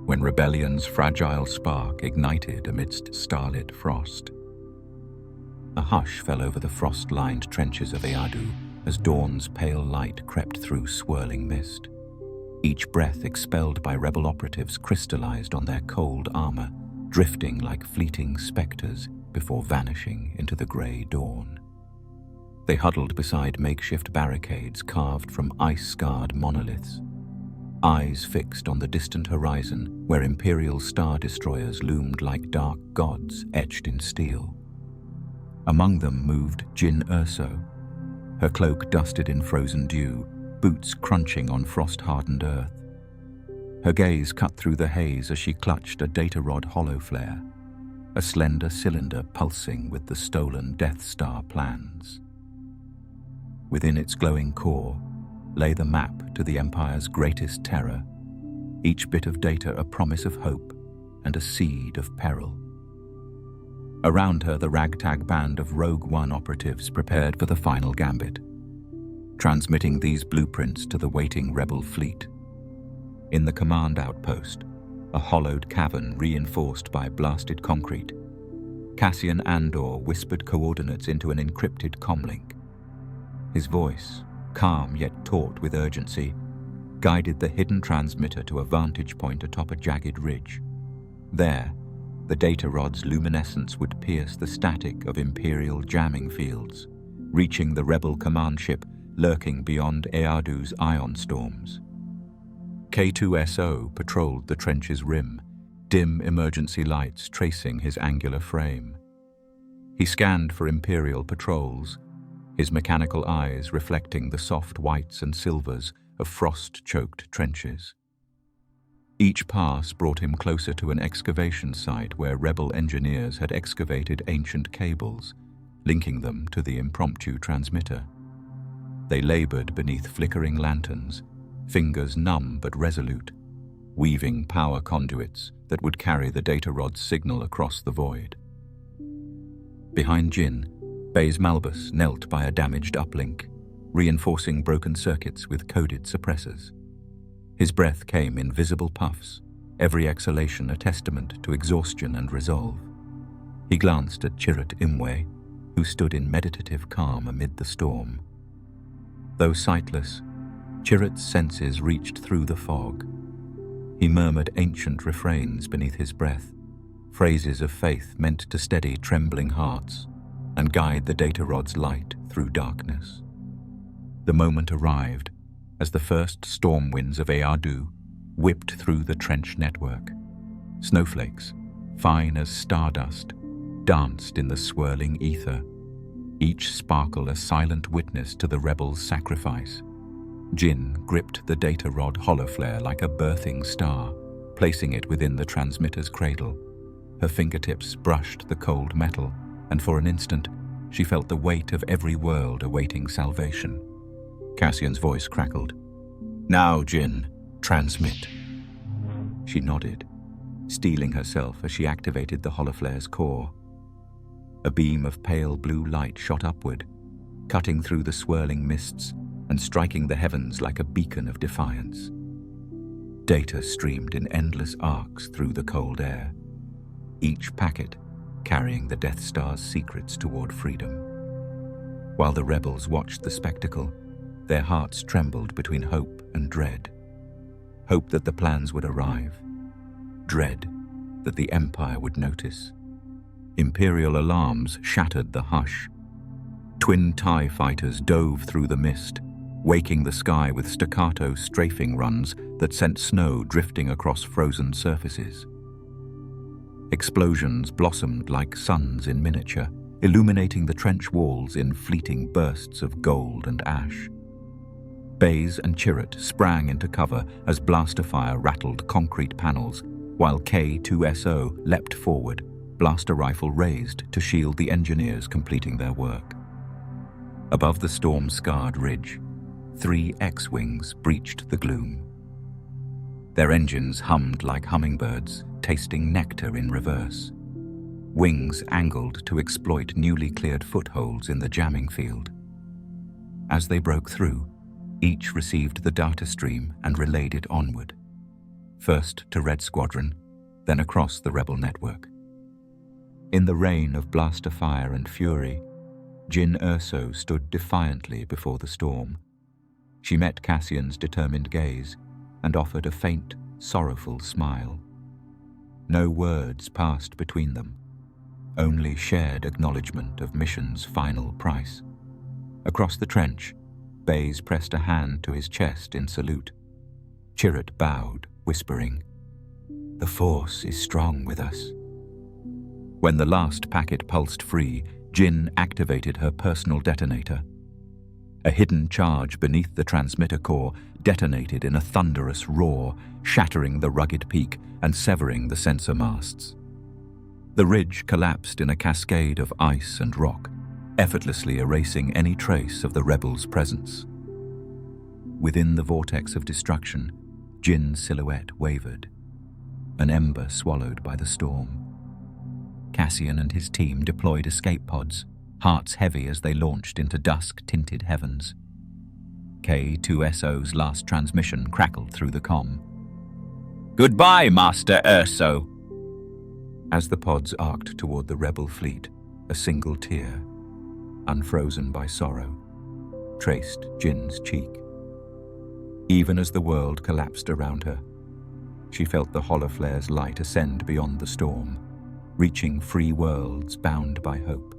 when rebellion's fragile spark ignited amidst starlit frost. A hush fell over the frost-lined trenches of Eadu as dawn's pale light crept through swirling mist. Each breath expelled by rebel operatives crystallized on their cold armor, drifting like fleeting specters before vanishing into the gray dawn. They huddled beside makeshift barricades carved from ice-scarred monoliths. eyes fixed on the distant horizon where Imperial star destroyers loomed like dark gods etched in steel. Among them moved Jyn Erso, her cloak dusted in frozen dew, boots crunching on frost-hardened earth. Her gaze cut through the haze as she clutched a data rod hollow flare, a slender cylinder pulsing with the stolen Death Star plans. Within its glowing core lay the map to the Empire's greatest terror, each bit of data a promise of hope and a seed of peril. Around her, the ragtag band of Rogue One operatives prepared for the final gambit, transmitting these blueprints to the waiting rebel fleet. In the command outpost, a hollowed cavern reinforced by blasted concrete, Cassian Andor whispered coordinates into an encrypted comlink. His voice, calm yet taut with urgency, guided the hidden transmitter to a vantage point atop a jagged ridge. There, the data rod's luminescence would pierce the static of Imperial jamming fields, reaching the rebel command ship lurking beyond Eardu's ion storms. K2SO patrolled the trench's rim, dim emergency lights tracing his angular frame. He scanned for Imperial patrols, his mechanical eyes reflecting the soft whites and silvers of frost-choked trenches. Each pass brought him closer to an excavation site where rebel engineers had excavated ancient cables, linking them to the impromptu transmitter. They labored beneath flickering lanterns, fingers numb but resolute, weaving power conduits that would carry the data rod's signal across the void. Behind Jyn, Baze Malbus knelt by a damaged uplink, reinforcing broken circuits with coded suppressors. His breath came in visible puffs, every exhalation a testament to exhaustion and resolve. He glanced at Chirrut Imwe, who stood in meditative calm amid the storm. Though sightless, Chirrut's senses reached through the fog. He murmured ancient refrains beneath his breath, phrases of faith meant to steady trembling hearts and guide the data rod's light through darkness. The moment arrived as the first storm winds of Eardu whipped through the trench network. Snowflakes, fine as stardust, danced in the swirling ether, each sparkle a silent witness to the rebels' sacrifice. Jyn gripped the data rod holoflare like a birthing star, placing it within the transmitter's cradle. Her fingertips brushed the cold metal, and for an instant, she felt the weight of every world awaiting salvation. Cassian's voice crackled. "Now, Jyn, transmit." She nodded, steeling herself as she activated the holoflare's core. A beam of pale blue light shot upward, cutting through the swirling mists and striking the heavens like a beacon of defiance. Data streamed in endless arcs through the cold air, each packet carrying the Death Star's secrets toward freedom. While the rebels watched the spectacle, their hearts trembled between hope and dread. Hope that the plans would arrive, dread that the Empire would notice. Imperial alarms shattered the hush. Twin TIE fighters dove through the mist, waking the sky with staccato strafing runs that sent snow drifting across frozen surfaces. Explosions blossomed like suns in miniature, illuminating the trench walls in fleeting bursts of gold and ash. Baze and Chirrut sprang into cover as blaster fire rattled concrete panels, while K2SO leapt forward, blaster rifle raised to shield the engineers completing their work. Above the storm-scarred ridge, 3 X-wings breached the gloom. Their engines hummed like hummingbirds, tasting nectar in reverse. Wings angled to exploit newly cleared footholds in the jamming field. As they broke through, each received the data stream and relayed it onward, first to Red Squadron, then across the rebel network. In the rain of blaster fire and fury, Jyn Erso stood defiantly before the storm. She met Cassian's determined gaze and offered a faint, sorrowful smile. No words passed between them, only shared acknowledgement of mission's final price. Across the trench, Baze pressed a hand to his chest in salute. Chirrut bowed, whispering, "The Force is strong with us." When the last packet pulsed free, Jyn activated her personal detonator. A hidden charge beneath the transmitter core detonated in a thunderous roar, shattering the rugged peak and severing the sensor masts. The ridge collapsed in a cascade of ice and rock, effortlessly erasing any trace of the rebels' presence. Within the vortex of destruction, Jyn's silhouette wavered, an ember swallowed by the storm. Cassian and his team deployed escape pods, hearts heavy as they launched into dusk-tinted heavens. K-2SO's last transmission crackled through the comm. "Goodbye, Master Urso!" As the pods arced toward the rebel fleet, a single tear, unfrozen by sorrow, traced Jyn's cheek. Even as the world collapsed around her, she felt the holoflare's light ascend beyond the storm, reaching free worlds bound by hope.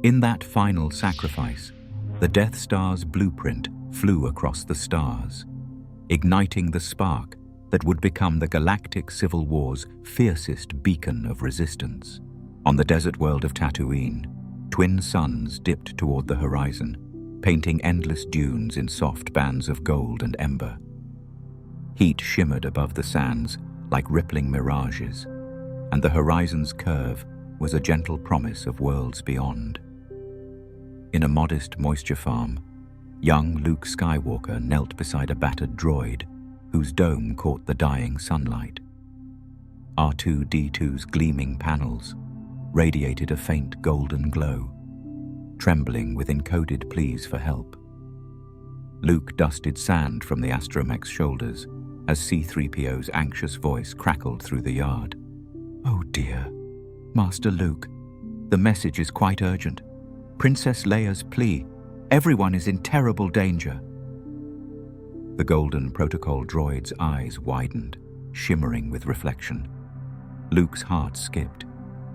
In that final sacrifice, the Death Star's blueprint flew across the stars, igniting the spark that would become the Galactic Civil War's fiercest beacon of resistance. On the desert world of Tatooine, twin suns dipped toward the horizon, painting endless dunes in soft bands of gold and ember. Heat shimmered above the sands like rippling mirages, and the horizon's curve was a gentle promise of worlds beyond. In a modest moisture farm, young Luke Skywalker knelt beside a battered droid whose dome caught the dying sunlight. R2-D2's gleaming panels radiated a faint golden glow, trembling with encoded pleas for help. Luke dusted sand from the astromech's shoulders as C-3PO's anxious voice crackled through the yard. "Oh dear, Master Luke, the message is quite urgent. Princess Leia's plea. Everyone is in terrible danger." The golden protocol droid's eyes widened, shimmering with reflection. Luke's heart skipped.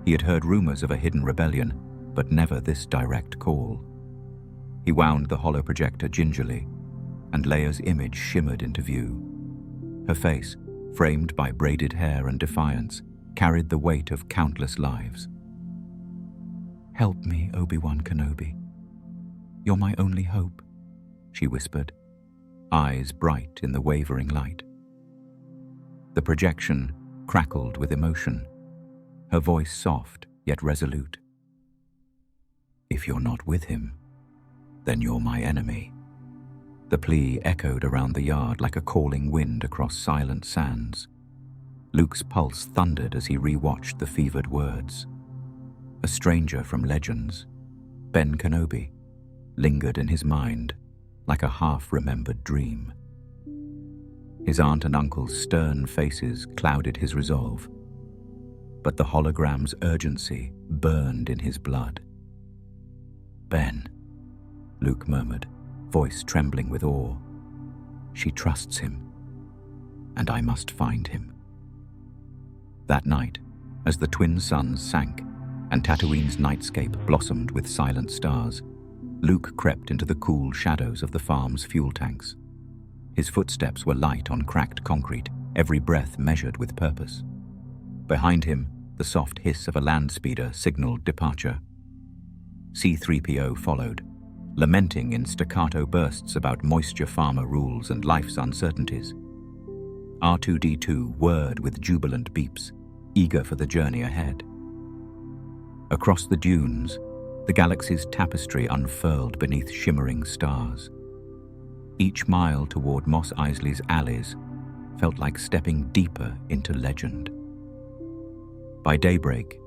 He had heard rumors of a hidden rebellion, but never this direct call. He wound the holoprojector gingerly, and Leia's image shimmered into view. Her face, framed by braided hair and defiance, carried the weight of countless lives. "Help me, Obi-Wan Kenobi. You're my only hope," she whispered, eyes bright in the wavering light. The projection crackled with emotion, her voice soft yet resolute. "If you're not with him, then you're my enemy." The plea echoed around the yard like a calling wind across silent sands. Luke's pulse thundered as he rewatched the fevered words. A stranger from Legends, Ben Kenobi, lingered in his mind like a half-remembered dream. His aunt and uncle's stern faces clouded his resolve, but the hologram's urgency burned in his blood. "Ben," Luke murmured, voice trembling with awe. "She trusts him, and I must find him." That night, as the twin suns sank and Tatooine's nightscape blossomed with silent stars, Luke crept into the cool shadows of the farm's fuel tanks. His footsteps were light on cracked concrete, every breath measured with purpose. Behind him, the soft hiss of a land speeder signaled departure. C-3PO followed, lamenting in staccato bursts about moisture farmer rules and life's uncertainties. R2-D2 whirred with jubilant beeps, eager for the journey ahead. Across the dunes, the galaxy's tapestry unfurled beneath shimmering stars. Each mile toward Mos Eisley's alleys felt like stepping deeper into legend. By daybreak,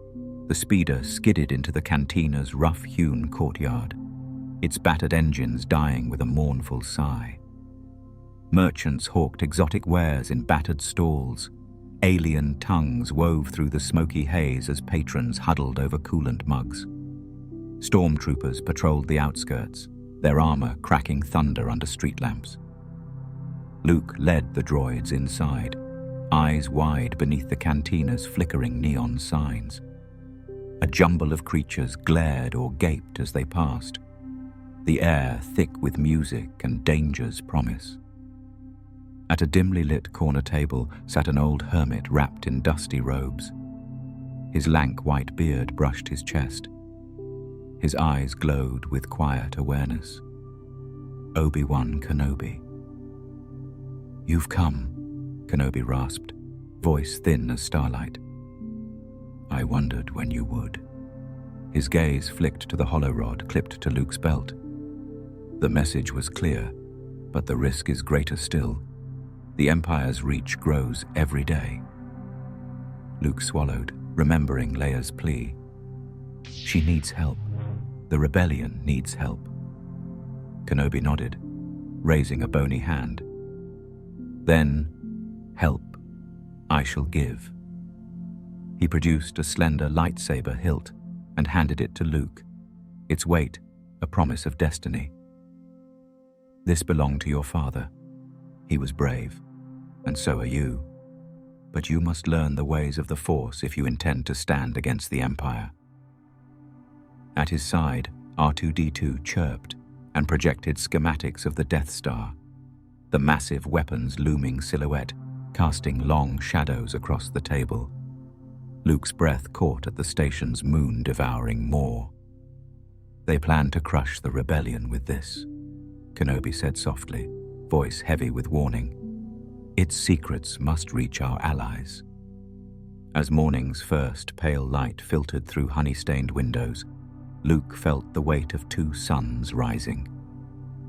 the speeder skidded into the cantina's rough-hewn courtyard, its battered engines dying with a mournful sigh. Merchants hawked exotic wares in battered stalls. Alien tongues wove through the smoky haze as patrons huddled over coolant mugs. Stormtroopers patrolled the outskirts, their armor cracking thunder under street lamps. Luke led the droids inside, eyes wide beneath the cantina's flickering neon signs. A jumble of creatures glared or gaped as they passed, the air thick with music and danger's promise. At a dimly lit corner table sat an old hermit wrapped in dusty robes. His lank white beard brushed his chest. His eyes glowed with quiet awareness. Obi-Wan Kenobi. "You've come," Kenobi rasped, voice thin as starlight. "I wondered when you would." His gaze flicked to the hollow rod clipped to Luke's belt. The message was clear, but the risk is greater still. The Empire's reach grows every day. Luke swallowed, remembering Leia's plea. She needs help. The rebellion needs help. Kenobi nodded, raising a bony hand. Then, help I shall give. He produced a slender lightsaber hilt and handed it to Luke, its weight a promise of destiny. "This belonged to your father. He was brave, and so are you. But you must learn the ways of the Force if you intend to stand against the Empire." At his side, R2-D2 chirped and projected schematics of the Death Star, the massive weapon's looming silhouette casting long shadows across the table. Luke's breath caught at the station's moon-devouring maw. "They plan to crush the rebellion with this," Kenobi said softly, voice heavy with warning. "Its secrets must reach our allies." As morning's first pale light filtered through honey-stained windows, Luke felt the weight of two suns rising,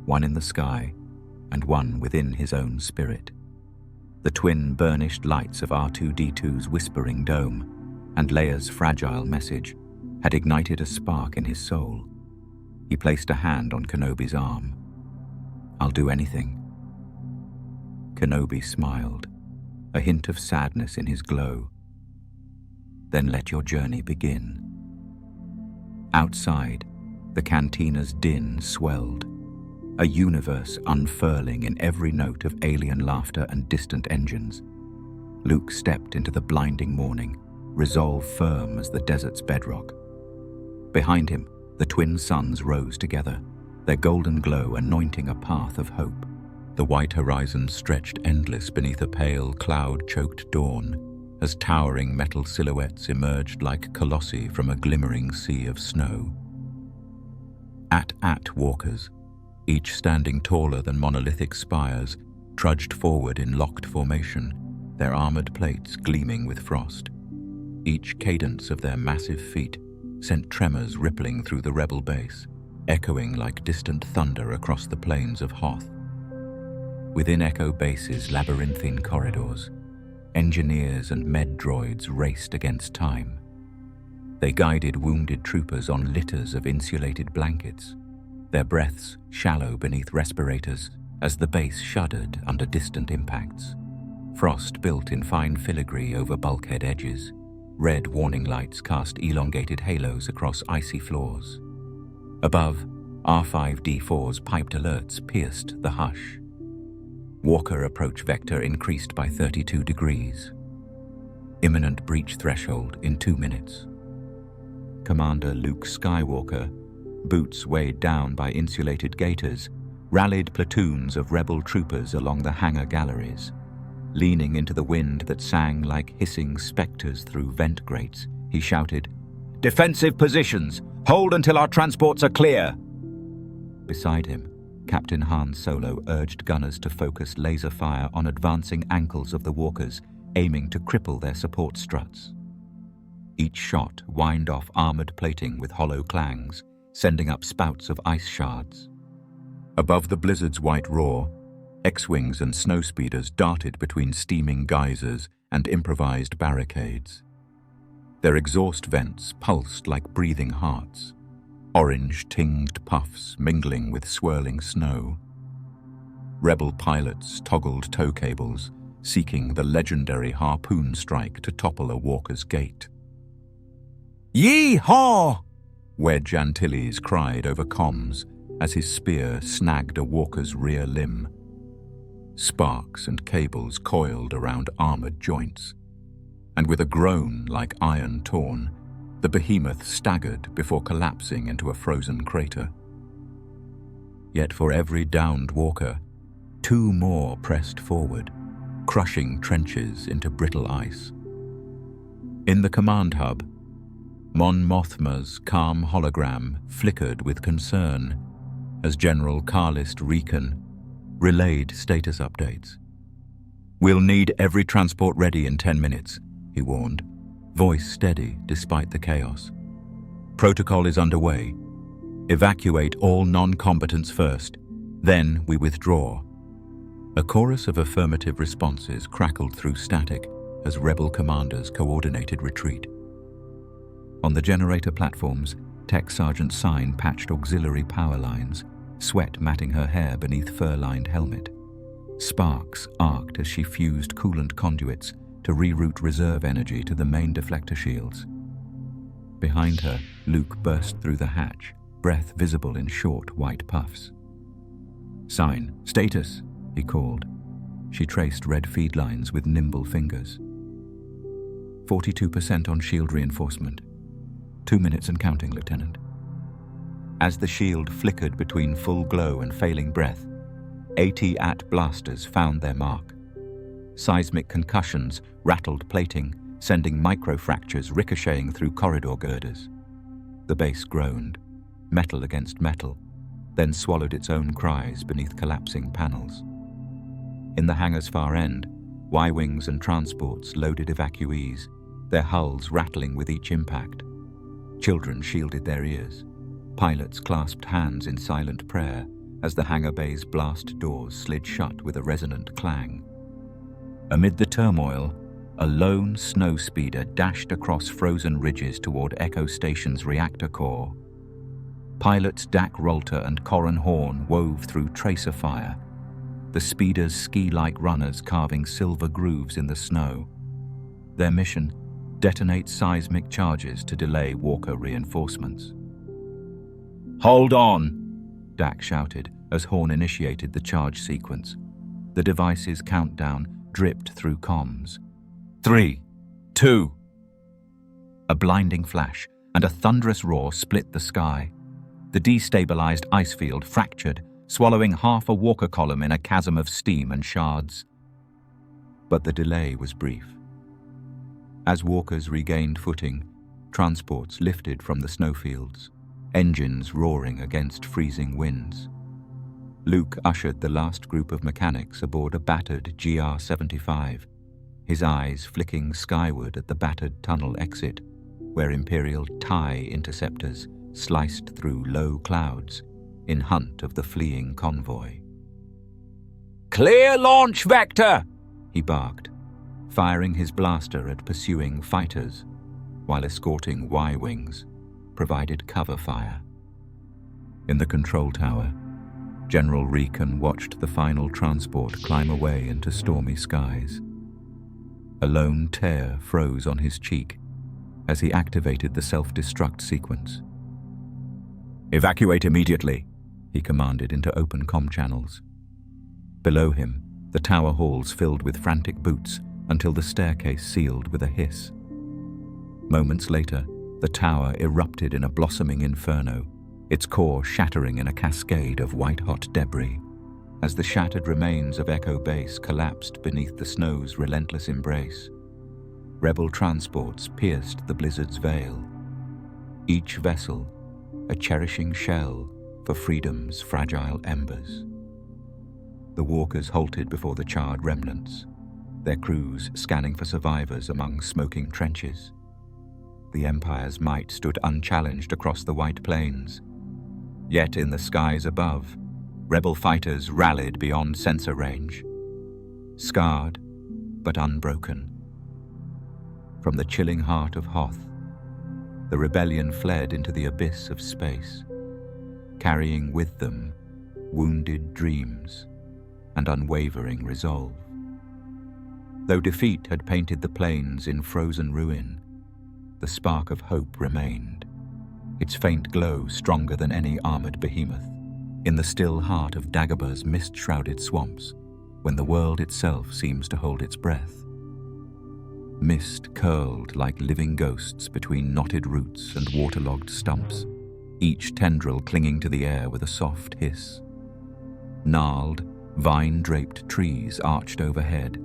one in the sky and one within his own spirit. The twin burnished lights of R2-D2's whispering dome and Leia's fragile message had ignited a spark in his soul. He placed a hand on Kenobi's arm. "I'll do anything." Kenobi smiled, a hint of sadness in his glow. "Then let your journey begin." Outside, the cantina's din swelled, a universe unfurling in every note of alien laughter and distant engines. Luke stepped into the blinding morning, resolve firm as the desert's bedrock. Behind him, the twin suns rose together, their golden glow anointing a path of hope. The white horizon stretched endless beneath a pale, cloud-choked dawn, as towering metal silhouettes emerged like colossi from a glimmering sea of snow. At walkers, each standing taller than monolithic spires, trudged forward in locked formation, their armored plates gleaming with frost. Each cadence of their massive feet sent tremors rippling through the rebel base, echoing like distant thunder across the plains of Hoth. Within Echo Base's labyrinthine corridors, engineers and med droids raced against time. They guided wounded troopers on litters of insulated blankets, their breaths shallow beneath respirators as the base shuddered under distant impacts. Frost built in fine filigree over bulkhead edges. Red warning lights cast elongated halos across icy floors. Above, R5-D4's piped alerts pierced the hush. Walker approach vector increased by 32 degrees. Imminent breach threshold in 2 minutes. Commander Luke Skywalker, boots weighed down by insulated gaiters, rallied platoons of rebel troopers along the hangar galleries. Leaning into the wind that sang like hissing specters through vent grates, he shouted, "Defensive positions! Hold until our transports are clear!" Beside him, Captain Han Solo urged gunners to focus laser fire on advancing ankles of the walkers, aiming to cripple their support struts. Each shot whined off armored plating with hollow clangs, sending up spouts of ice shards. Above the blizzard's white roar, X-wings and snowspeeders darted between steaming geysers and improvised barricades. Their exhaust vents pulsed like breathing hearts, orange-tinged puffs mingling with swirling snow. Rebel pilots toggled tow cables, seeking the legendary harpoon strike to topple a walker's gate. "Yee-haw!" Wedge Antilles cried over comms as his spear snagged a walker's rear limb. Sparks and cables coiled around armored joints, and with a groan like iron torn, the behemoth staggered before collapsing into a frozen crater. Yet for every downed walker, 2 more pressed forward, crushing trenches into brittle ice. In the command hub, Mon Mothma's calm hologram flickered with concern as General Karlist Riken relayed status updates. "We'll need every transport ready in 10 minutes, he warned, voice steady despite the chaos. "Protocol is underway. Evacuate all non-combatants first, then we withdraw." A chorus of affirmative responses crackled through static as rebel commanders coordinated retreat. On the generator platforms, Tech Sergeant Sign patched auxiliary power lines, sweat matting her hair beneath fur-lined helmet. Sparks arced as she fused coolant conduits to reroute reserve energy to the main deflector shields. Behind her, Luke burst through the hatch, breath visible in short white puffs. "Sign, status," he called. She traced red feed lines with nimble fingers. 42% on shield reinforcement. 2 minutes and counting, Lieutenant. As the shield flickered between full glow and failing breath, AT-AT blasters found their mark. Seismic concussions rattled plating, sending microfractures ricocheting through corridor girders. The base groaned, metal against metal, then swallowed its own cries beneath collapsing panels. In the hangar's far end, Y-wings and transports loaded evacuees, their hulls rattling with each impact. Children shielded their ears. Pilots clasped hands in silent prayer as the hangar bay's blast doors slid shut with a resonant clang. Amid the turmoil, a lone snow speeder dashed across frozen ridges toward Echo Station's reactor core. Pilots Dak Rolter and Corran Horn wove through tracer fire, the speeder's ski-like runners carving silver grooves in the snow. Their mission: detonate seismic charges to delay Walker reinforcements. "Hold on!" Dak shouted as Horn initiated the charge sequence. The device's countdown dripped through comms. 3, 2... A blinding flash and a thunderous roar split the sky. The destabilized ice field fractured, swallowing half a Walker column in a chasm of steam and shards. But the delay was brief. As Walkers regained footing, transports lifted from the snowfields, engines roaring against freezing winds. Luke ushered the last group of mechanics aboard a battered GR-75, his eyes flicking skyward at the battered tunnel exit, where Imperial TIE interceptors sliced through low clouds in hunt of the fleeing convoy. "Clear launch vector!" he barked, firing his blaster at pursuing fighters, while escorting Y-wings provided cover fire. In the control tower, General Riken watched the final transport climb away into stormy skies. A lone tear froze on his cheek as he activated the self-destruct sequence. "Evacuate immediately," he commanded into open comm channels. Below him, the tower halls filled with frantic boots until the staircase sealed with a hiss. Moments later, the tower erupted in a blossoming inferno, its core shattering in a cascade of white-hot debris. As the shattered remains of Echo Base collapsed beneath the snow's relentless embrace, rebel transports pierced the blizzard's veil. Each vessel, a cherishing shell for freedom's fragile embers. The walkers halted before the charred remnants, their crews scanning for survivors among smoking trenches. The Empire's might stood unchallenged across the white plains. Yet in the skies above, rebel fighters rallied beyond sensor range, scarred but unbroken. From the chilling heart of Hoth, the rebellion fled into the abyss of space, carrying with them wounded dreams and unwavering resolve. Though defeat had painted the plains in frozen ruin, the spark of hope remained, its faint glow stronger than any armored behemoth, in the still heart of Dagobah's mist-shrouded swamps, when the world itself seems to hold its breath. Mist curled like living ghosts between knotted roots and waterlogged stumps, each tendril clinging to the air with a soft hiss. Gnarled, Vine-draped trees arched overhead,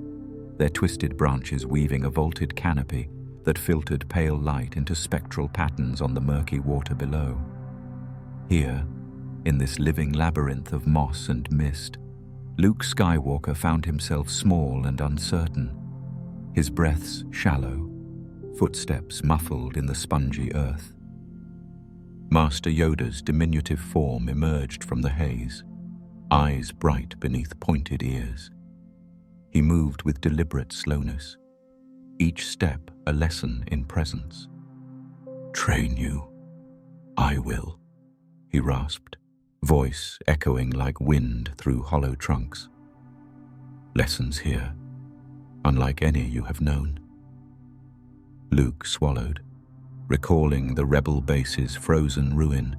their twisted branches weaving a vaulted canopy that filtered pale light into spectral patterns on the murky water below. Here, in this living labyrinth of moss and mist, Luke Skywalker found himself small and uncertain, his breaths shallow, footsteps muffled in the spongy earth. Master Yoda's diminutive form emerged from the haze, eyes bright beneath pointed ears. He moved with deliberate slowness, each step a lesson in presence. "Train you, I will," he rasped, voice echoing like wind through hollow trunks. "Lessons here, unlike any you have known." Luke swallowed, recalling the rebel base's frozen ruin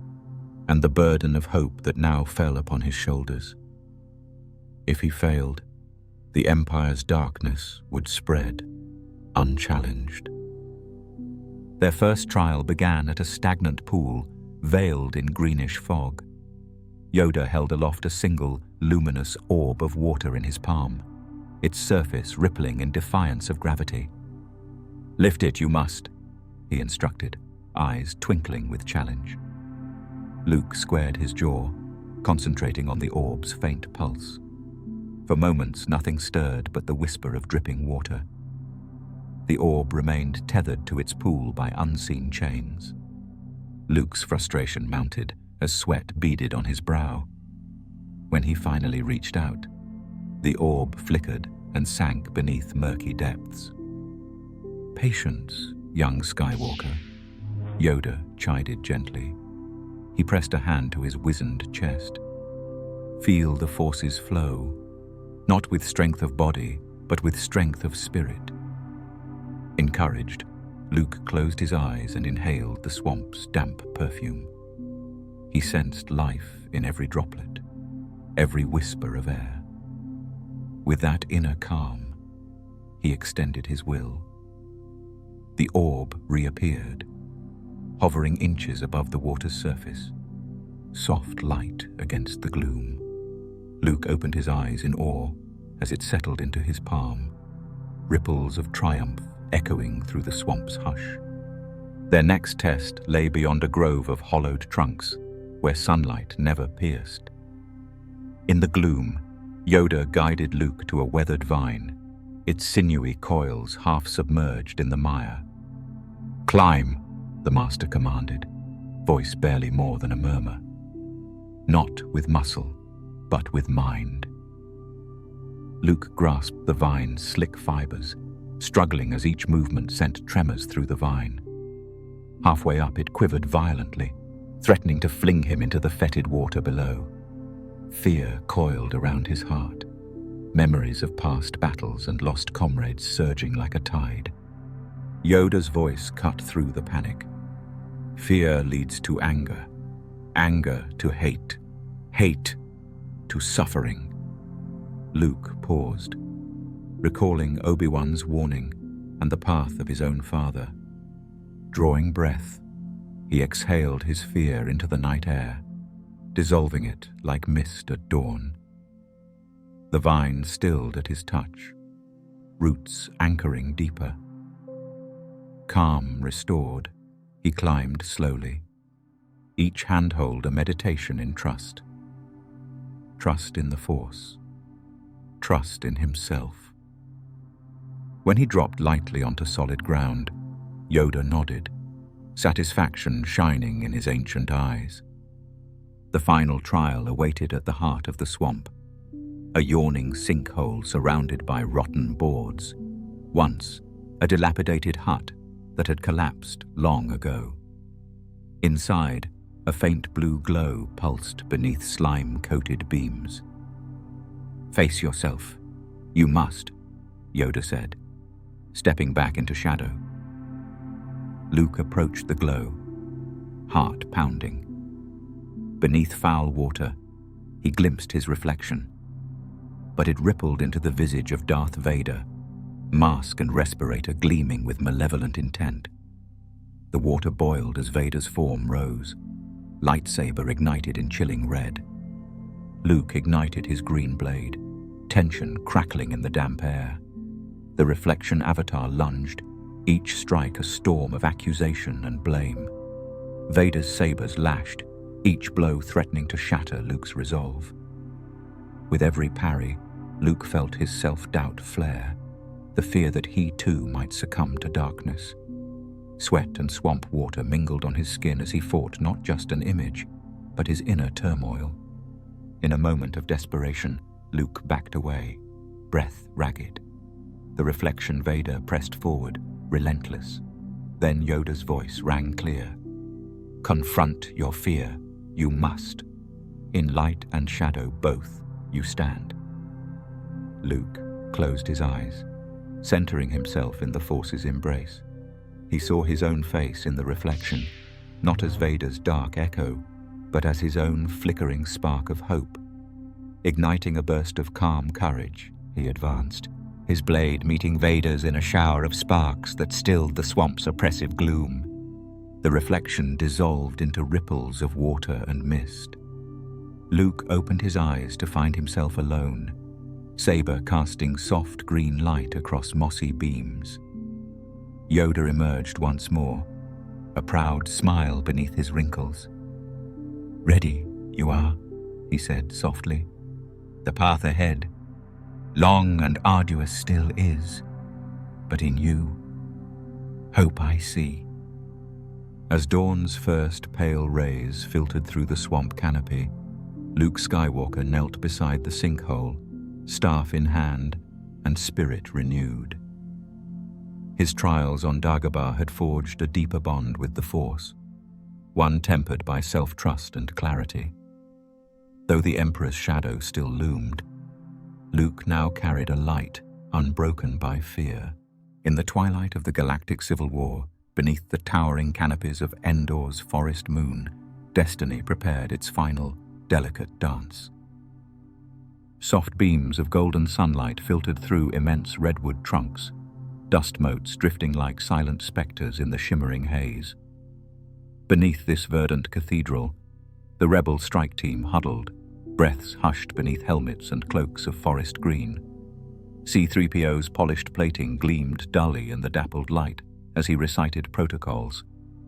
and the burden of hope that now fell upon his shoulders. If he failed, the Empire's darkness would spread, unchallenged. Their first trial began at a stagnant pool, veiled in greenish fog. Yoda held aloft a single, luminous orb of water in his palm, its surface rippling in defiance of gravity. "Lift it, you must," he instructed, eyes twinkling with challenge. Luke squared his jaw, concentrating on the orb's faint pulse. For moments, nothing stirred but the whisper of dripping water. The orb remained tethered to its pool by unseen chains. Luke's frustration mounted as sweat beaded on his brow. When he finally reached out, the orb flickered and sank beneath murky depths. "Patience, young Skywalker," Yoda chided gently. He pressed a hand to his wizened chest. "Feel the force's flow, not with strength of body, but with strength of spirit." Encouraged, Luke closed his eyes and inhaled the swamp's damp perfume. He sensed life in every droplet, every whisper of air. With that inner calm, he extended his will. The orb reappeared, hovering inches above the water's surface, soft light against the gloom. Luke opened his eyes in awe as it settled into his palm, ripples of triumph echoing through the swamp's hush. Their next test lay beyond a grove of hollowed trunks, where sunlight never pierced. In the gloom, Yoda guided Luke to a weathered vine, its sinewy coils half submerged in the mire. "Climb," the master commanded, voice barely more than a murmur. Not with muscle, but with mind. Luke grasped the vine's slick fibers, struggling as each movement sent tremors through the vine. Halfway up, it quivered violently, threatening to fling him into the fetid water below. Fear coiled around his heart, memories of past battles and lost comrades surging like a tide. Yoda's voice cut through the panic. "Fear leads to anger, anger to hate, hate to suffering." Luke paused, recalling Obi-Wan's warning and the path of his own father. Drawing breath, he exhaled his fear into the night air, dissolving it like mist at dawn. The vine stilled at his touch, roots anchoring deeper. Calm restored, he climbed slowly, each handhold a meditation in trust. Trust in the Force, trust in himself. When he dropped lightly onto solid ground, Yoda nodded, satisfaction shining in his ancient eyes. The final trial awaited at the heart of the swamp, a yawning sinkhole surrounded by rotten boards, once a dilapidated hut that had collapsed long ago. Inside, a faint blue glow pulsed beneath slime-coated beams. "Face yourself. You must," Yoda said, stepping back into shadow. Luke approached the glow, heart pounding. Beneath foul water, he glimpsed his reflection, but it rippled into the visage of Darth Vader, mask and respirator gleaming with malevolent intent. The water boiled as Vader's form rose, lightsaber ignited in chilling red. Luke ignited his green blade, tension crackling in the damp air. The reflection avatar lunged, each strike a storm of accusation and blame. Vader's sabers lashed, each blow threatening to shatter Luke's resolve. With every parry, Luke felt his self-doubt flare, the fear that he too might succumb to darkness. Sweat and swamp water mingled on his skin as he fought not just an image, but his inner turmoil. In a moment of desperation, Luke backed away, breath ragged. The reflection Vader pressed forward, relentless. Then Yoda's voice rang clear. "Confront your fear. You must. In light and shadow both, you stand." Luke closed his eyes, centering himself in the Force's embrace. He saw his own face in the reflection, not as Vader's dark echo, but as his own flickering spark of hope. Igniting a burst of calm courage, he advanced, his blade meeting Vader's in a shower of sparks that stilled the swamp's oppressive gloom. The reflection dissolved into ripples of water and mist. Luke opened his eyes to find himself alone, saber casting soft green light across mossy beams. Yoda emerged once more, a proud smile beneath his wrinkles. "Ready, you are," he said softly. "The path ahead, long and arduous still is, but in you, hope I see." As dawn's first pale rays filtered through the swamp canopy, Luke Skywalker knelt beside the sinkhole, staff in hand and spirit renewed. His trials on Dagobah had forged a deeper bond with the Force, one tempered by self-trust and clarity. Though the Emperor's shadow still loomed, Luke now carried a light unbroken by fear. In the twilight of the Galactic Civil War, beneath the towering canopies of Endor's forest moon, destiny prepared its final, delicate dance. Soft beams of golden sunlight filtered through immense redwood trunks, dust motes drifting like silent specters in the shimmering haze. Beneath this verdant cathedral, the rebel strike team huddled, breaths hushed beneath helmets and cloaks of forest green. C-3PO's polished plating gleamed dully in the dappled light as he recited protocols,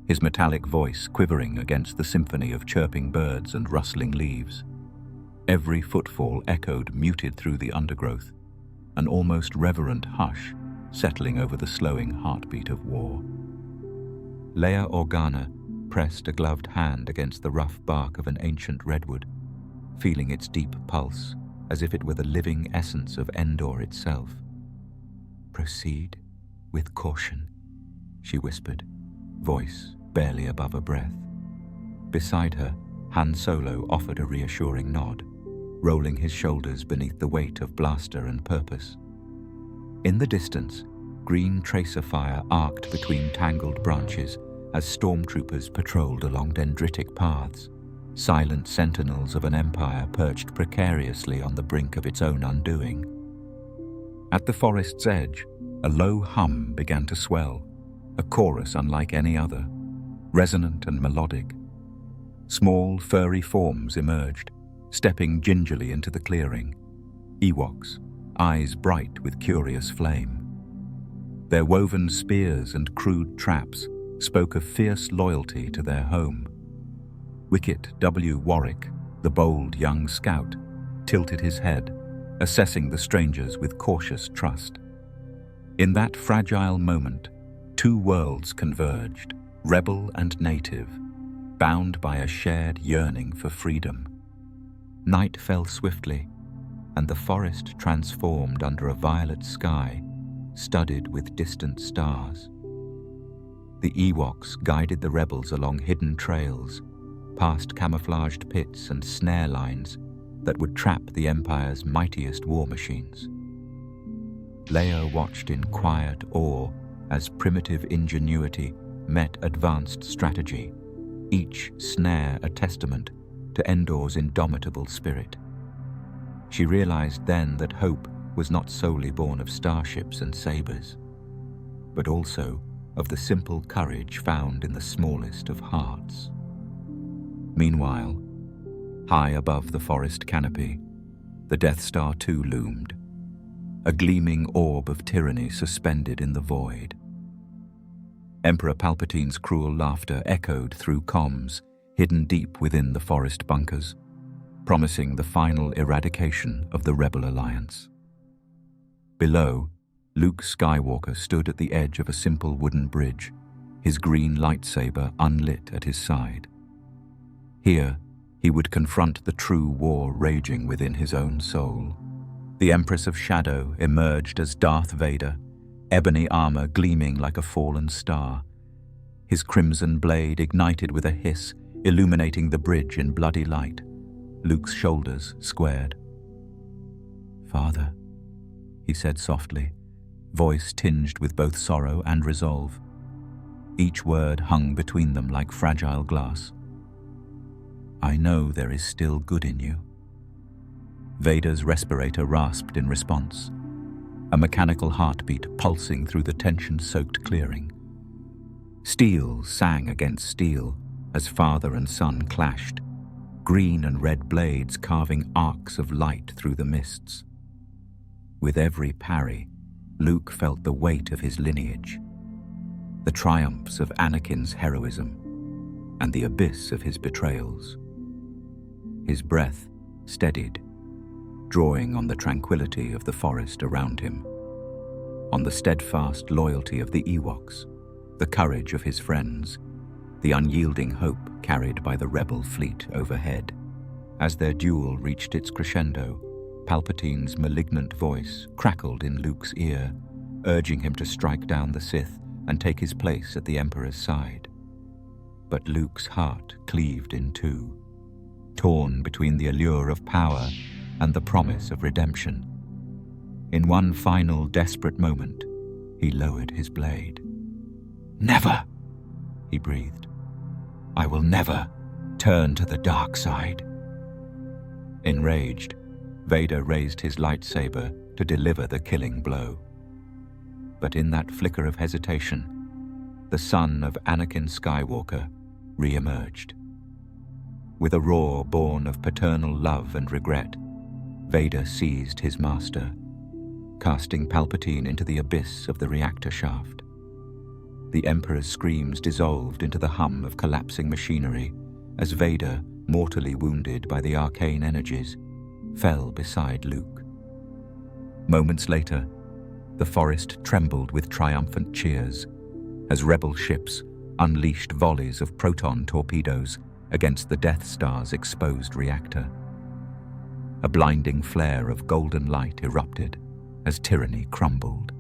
his metallic voice quivering against the symphony of chirping birds and rustling leaves. Every footfall echoed muted through the undergrowth, an almost reverent hush settling over the slowing heartbeat of war. Leia Organa pressed a gloved hand against the rough bark of an ancient redwood, feeling its deep pulse as if it were the living essence of Endor itself. "Proceed with caution," she whispered, voice barely above a breath. Beside her, Han Solo offered a reassuring nod, rolling his shoulders beneath the weight of blaster and purpose. In the distance, green tracer fire arced between tangled branches as stormtroopers patrolled along dendritic paths, silent sentinels of an empire perched precariously on the brink of its own undoing. At the forest's edge, a low hum began to swell, a chorus unlike any other, resonant and melodic. Small, furry forms emerged, stepping gingerly into the clearing. Ewoks, eyes bright with curious flame. Their woven spears and crude traps spoke of fierce loyalty to their home. Wicket W. Warwick, the bold young scout, tilted his head, assessing the strangers with cautious trust. In that fragile moment, two worlds converged, rebel and native, bound by a shared yearning for freedom. Night fell swiftly, and the forest transformed under a violet sky, studded with distant stars. The Ewoks guided the rebels along hidden trails, past camouflaged pits and snare lines that would trap the Empire's mightiest war machines. Leia watched in quiet awe as primitive ingenuity met advanced strategy, each snare a testament to Endor's indomitable spirit. She realized then that hope was not solely born of starships and sabers, but also of the simple courage found in the smallest of hearts. Meanwhile, High above the forest canopy, the Death Star too loomed, a gleaming orb of tyranny suspended in the void. Emperor Palpatine's cruel laughter echoed through comms, hidden deep within the forest bunkers, promising the final eradication of the Rebel Alliance. Below, Luke Skywalker stood at the edge of a simple wooden bridge, his green lightsaber unlit at his side. Here, he would confront the true war raging within his own soul. The Empress of Shadow emerged as Darth Vader, ebony armor gleaming like a fallen star. His crimson blade ignited with a hiss, illuminating the bridge in bloody light. Luke's shoulders squared. "Father," he said softly, voice tinged with both sorrow and resolve. Each word hung between them like fragile glass. "I know there is still good in you." Vader's respirator rasped in response, a mechanical heartbeat pulsing through the tension-soaked clearing. Steel sang against steel as father and son clashed, green and red blades carving arcs of light through the mists. With every parry, Luke felt the weight of his lineage, the triumphs of Anakin's heroism, and the abyss of his betrayals. His breath steadied, drawing on the tranquility of the forest around him, on the steadfast loyalty of the Ewoks, the courage of his friends, the unyielding hope carried by the rebel fleet overhead. As their duel reached its crescendo, Palpatine's malignant voice crackled in Luke's ear, urging him to strike down the Sith and take his place at the Emperor's side. But Luke's heart cleaved in two, torn between the allure of power and the promise of redemption. In one final desperate moment, he lowered his blade. "Never!" he breathed. "I will never turn to the dark side." Enraged, Vader raised his lightsaber to deliver the killing blow. But in that flicker of hesitation, the son of Anakin Skywalker re-emerged. With a roar born of paternal love and regret, Vader seized his master, casting Palpatine into the abyss of the reactor shaft. The Emperor's screams dissolved into the hum of collapsing machinery as Vader, mortally wounded by the arcane energies, fell beside Luke. Moments later, the forest trembled with triumphant cheers as rebel ships unleashed volleys of proton torpedoes against the Death Star's exposed reactor. A blinding flare of golden light erupted as tyranny crumbled.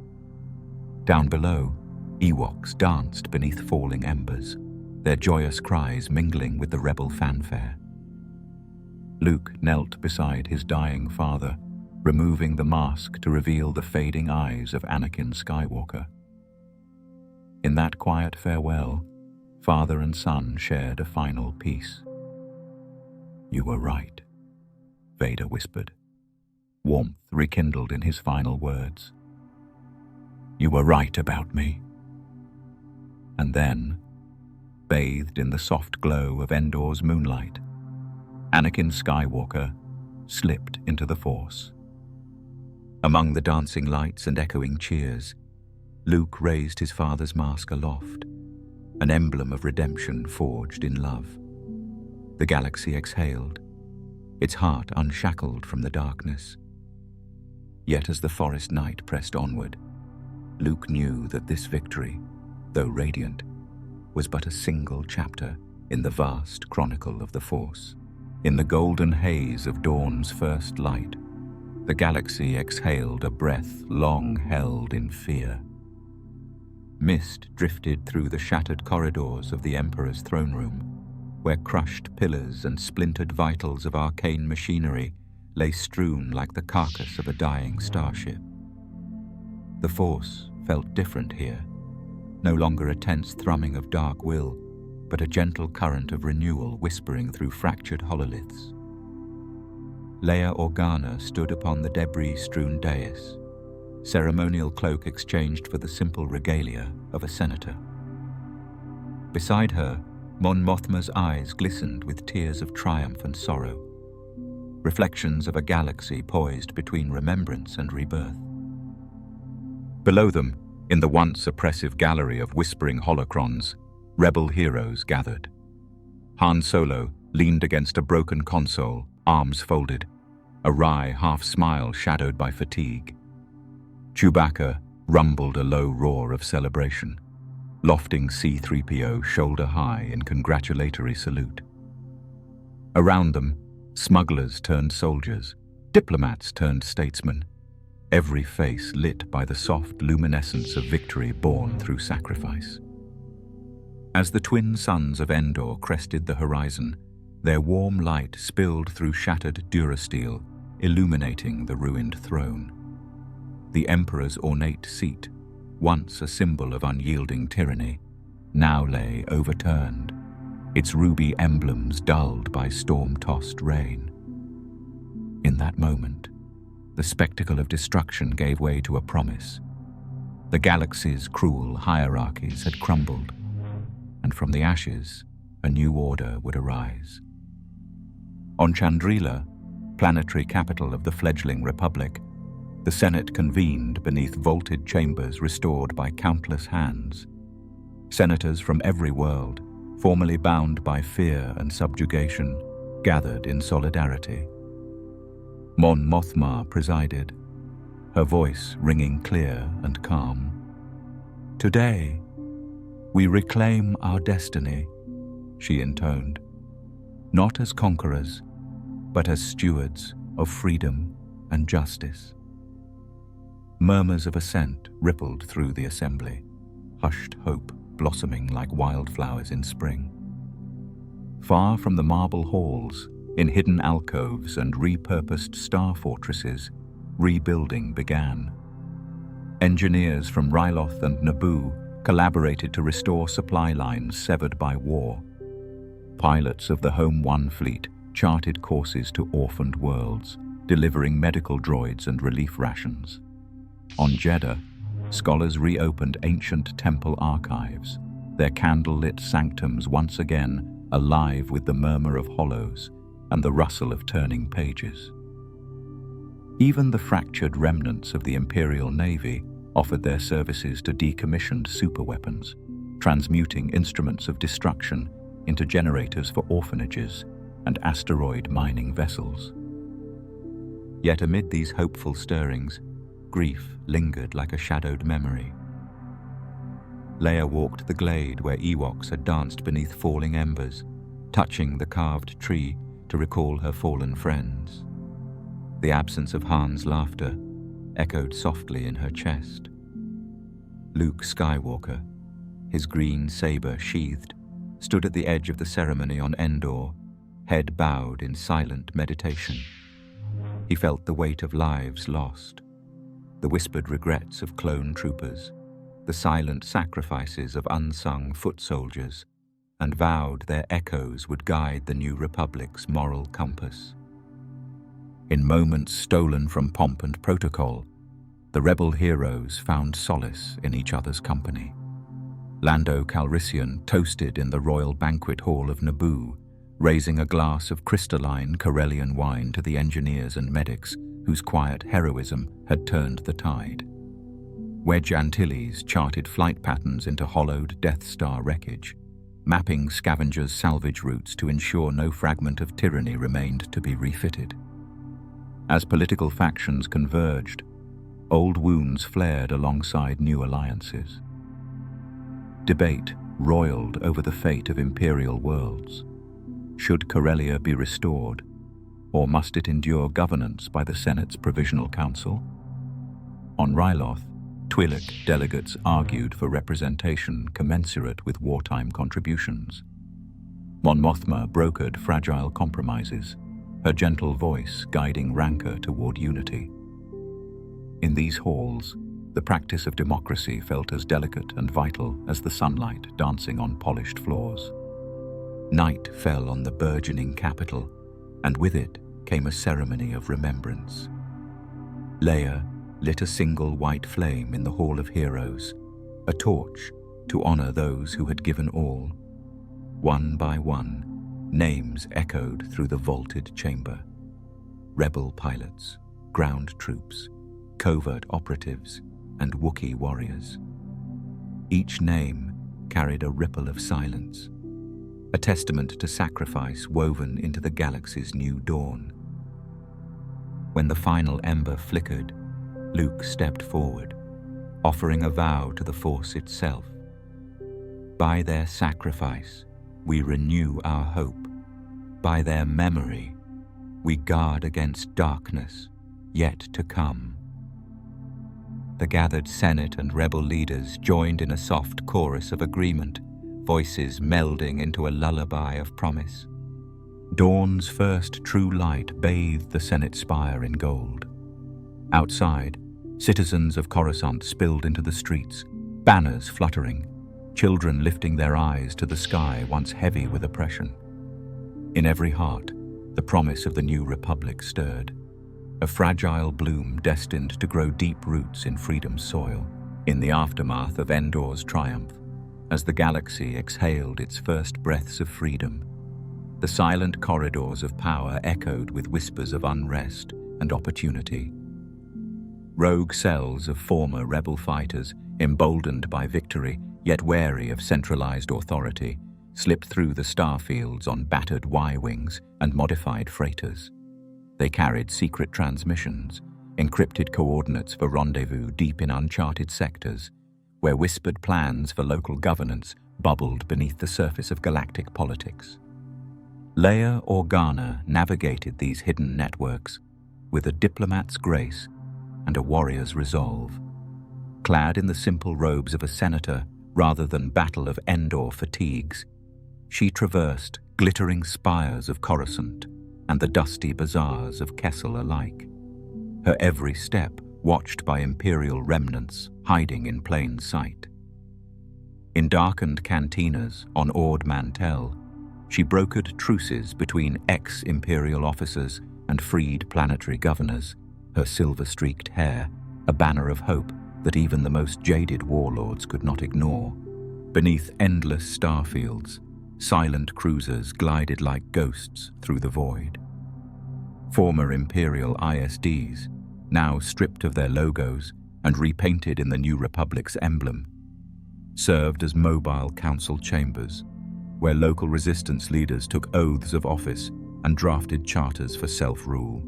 Down below, Ewoks danced beneath falling embers, their joyous cries mingling with the rebel fanfare. Luke knelt beside his dying father, removing the mask to reveal the fading eyes of Anakin Skywalker. In that quiet farewell, father and son shared a final peace. "You were right," Vader whispered, warmth rekindled in his final words. "You were right about me." And then, bathed in the soft glow of Endor's moonlight, Anakin Skywalker slipped into the Force. Among the dancing lights and echoing cheers, Luke raised his father's mask aloft, an emblem of redemption forged in love. The galaxy exhaled, its heart unshackled from the darkness. Yet as the forest night pressed onward, Luke knew that this victory, though radiant, was but a single chapter in the vast chronicle of the Force. In the golden haze of dawn's first light, the galaxy exhaled a breath long held in fear. Mist drifted through the shattered corridors of the Emperor's throne room, where crushed pillars and splintered vitals of arcane machinery lay strewn like the carcass of a dying starship. The Force felt different here, no longer a tense thrumming of dark will, but a gentle current of renewal whispering through fractured hololiths. Leia Organa stood upon the debris-strewn dais, ceremonial cloak exchanged for the simple regalia of a senator. Beside her, Mon Mothma's eyes glistened with tears of triumph and sorrow, reflections of a galaxy poised between remembrance and rebirth. Below them, in the once oppressive gallery of whispering holocrons, rebel heroes gathered. Han Solo leaned against a broken console, arms folded, a wry half-smile shadowed by fatigue. Chewbacca rumbled a low roar of celebration, lofting C-3PO shoulder high in congratulatory salute. Around them, smugglers turned soldiers, diplomats turned statesmen, every face lit by the soft luminescence of victory born through sacrifice. As the twin suns of Endor crested the horizon, their warm light spilled through shattered durasteel, illuminating the ruined throne. The Emperor's ornate seat, once a symbol of unyielding tyranny, now lay overturned, its ruby emblems dulled by storm-tossed rain. In that moment, the spectacle of destruction gave way to a promise. The galaxy's cruel hierarchies had crumbled, and from the ashes, a new order would arise. On Chandrila, planetary capital of the fledgling Republic, the Senate convened beneath vaulted chambers restored by countless hands. Senators from every world, formerly bound by fear and subjugation, gathered in solidarity. Mon Mothma presided, her voice ringing clear and calm. "Today, we reclaim our destiny," she intoned, "not as conquerors, but as stewards of freedom and justice." Murmurs of assent rippled through the assembly, hushed hope blossoming like wildflowers in spring. Far from the marble halls, in hidden alcoves and repurposed star fortresses, rebuilding began. Engineers from Ryloth and Naboo collaborated to restore supply lines severed by war. Pilots of the Home One fleet charted courses to orphaned worlds, delivering medical droids and relief rations. On Jeddah, scholars reopened ancient temple archives, their candle-lit sanctums once again alive with the murmur of hollows and the rustle of turning pages. Even the fractured remnants of the Imperial Navy offered their services to decommissioned superweapons, transmuting instruments of destruction into generators for orphanages and asteroid mining vessels. Yet amid these hopeful stirrings, grief lingered like a shadowed memory. Leia walked the glade where Ewoks had danced beneath falling embers, touching the carved tree to recall her fallen friends. The absence of Han's laughter echoed softly in her chest. Luke Skywalker, his green saber sheathed, stood at the edge of the ceremony on Endor, head bowed in silent meditation. He felt the weight of lives lost, the whispered regrets of clone troopers, the silent sacrifices of unsung foot soldiers, and vowed their echoes would guide the new Republic's moral compass. In moments stolen from pomp and protocol, the rebel heroes found solace in each other's company. Lando Calrissian toasted in the royal banquet hall of Naboo, raising a glass of crystalline Corellian wine to the engineers and medics whose quiet heroism had turned the tide. Wedge Antilles charted flight patterns into hollowed Death Star wreckage, mapping scavengers' salvage routes to ensure no fragment of tyranny remained to be refitted. As political factions converged, old wounds flared alongside new alliances. Debate roiled over the fate of imperial worlds. Should Corellia be restored, or must it endure governance by the Senate's Provisional Council? On Ryloth, Twi'lek delegates argued for representation commensurate with wartime contributions. Mon Mothma brokered fragile compromises, her gentle voice guiding rancor toward unity. In these halls, the practice of democracy felt as delicate and vital as the sunlight dancing on polished floors. Night fell on the burgeoning capital, and with it came a ceremony of remembrance. Leia lit a single white flame in the Hall of Heroes, a torch to honor those who had given all. One by one, names echoed through the vaulted chamber. rebel pilots, ground troops, covert operatives, and Wookiee warriors. Each name carried a ripple of silence, a testament to sacrifice woven into the galaxy's new dawn. When the final ember flickered, Luke stepped forward, offering a vow to the Force itself. By their sacrifice, we renew our hope. By their memory, we guard against darkness yet to come. The gathered Senate and rebel leaders joined in a soft chorus of agreement, voices melding into a lullaby of promise. Dawn's first true light bathed the Senate spire in gold. Outside, citizens of Coruscant spilled into the streets, banners fluttering, children lifting their eyes to the sky once heavy with oppression. In every heart, the promise of the new republic stirred, a fragile bloom destined to grow deep roots in freedom's soil. In the aftermath of Endor's triumph, as the galaxy exhaled its first breaths of freedom, the silent corridors of power echoed with whispers of unrest and opportunity. Rogue cells of former rebel fighters, emboldened by victory, yet wary of centralized authority, slipped through the starfields on battered Y-wings and modified freighters. They carried secret transmissions, encrypted coordinates for rendezvous deep in uncharted sectors, where whispered plans for local governance bubbled beneath the surface of galactic politics. Leia Organa navigated these hidden networks with a diplomat's grace and a warrior's resolve. Clad in the simple robes of a senator rather than Battle of Endor fatigues, she traversed glittering spires of Coruscant and the dusty bazaars of Kessel alike, her every step watched by Imperial remnants hiding in plain sight. In darkened cantinas on Ord Mantell, she brokered truces between ex-Imperial officers and freed planetary governors, her silver-streaked hair a banner of hope that even the most jaded warlords could not ignore. Beneath endless starfields, silent cruisers glided like ghosts through the void. Former Imperial ISDs, now stripped of their logos and repainted in the New Republic's emblem, served as mobile council chambers, where local resistance leaders took oaths of office and drafted charters for self-rule.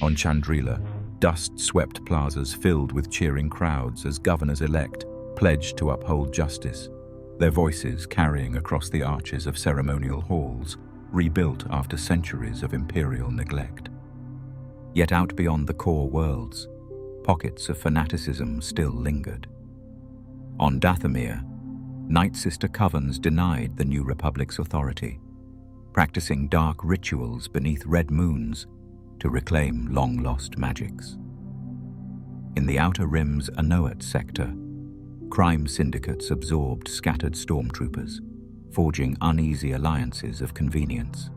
On Chandrila, dust-swept plazas filled with cheering crowds as governors-elect pledged to uphold justice, their voices carrying across the arches of ceremonial halls, rebuilt after centuries of imperial neglect. Yet out beyond the core worlds, pockets of fanaticism still lingered. On Dathomir, Night Sister covens denied the New Republic's authority, practicing dark rituals beneath red moons to reclaim long-lost magics. In the Outer Rim's Anoat sector, crime syndicates absorbed scattered stormtroopers, forging uneasy alliances of convenience.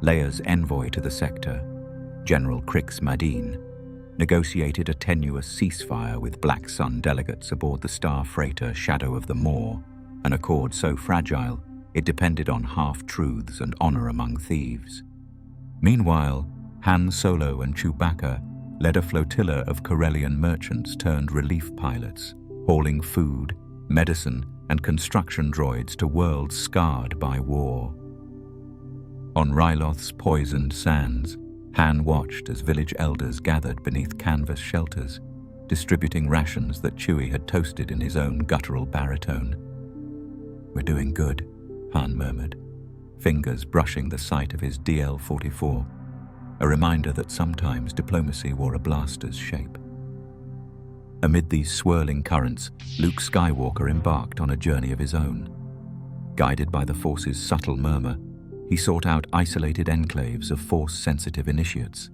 Leia's envoy to the sector, General Crix Madine, negotiated a tenuous ceasefire with Black Sun delegates aboard the star freighter Shadow of the Maw, an accord so fragile it depended on half-truths and honor among thieves. Meanwhile, Han Solo and Chewbacca led a flotilla of Corellian merchants turned relief pilots, hauling food, medicine, and construction droids to worlds scarred by war. On Ryloth's poisoned sands, Han watched as village elders gathered beneath canvas shelters, distributing rations that Chewie had toasted in his own guttural baritone. "We're doing good," Han murmured, fingers brushing the sight of his DL-44, a reminder that sometimes diplomacy wore a blaster's shape. Amid these swirling currents, Luke Skywalker embarked on a journey of his own. Guided by the Force's subtle murmur, he sought out isolated enclaves of Force-sensitive initiates,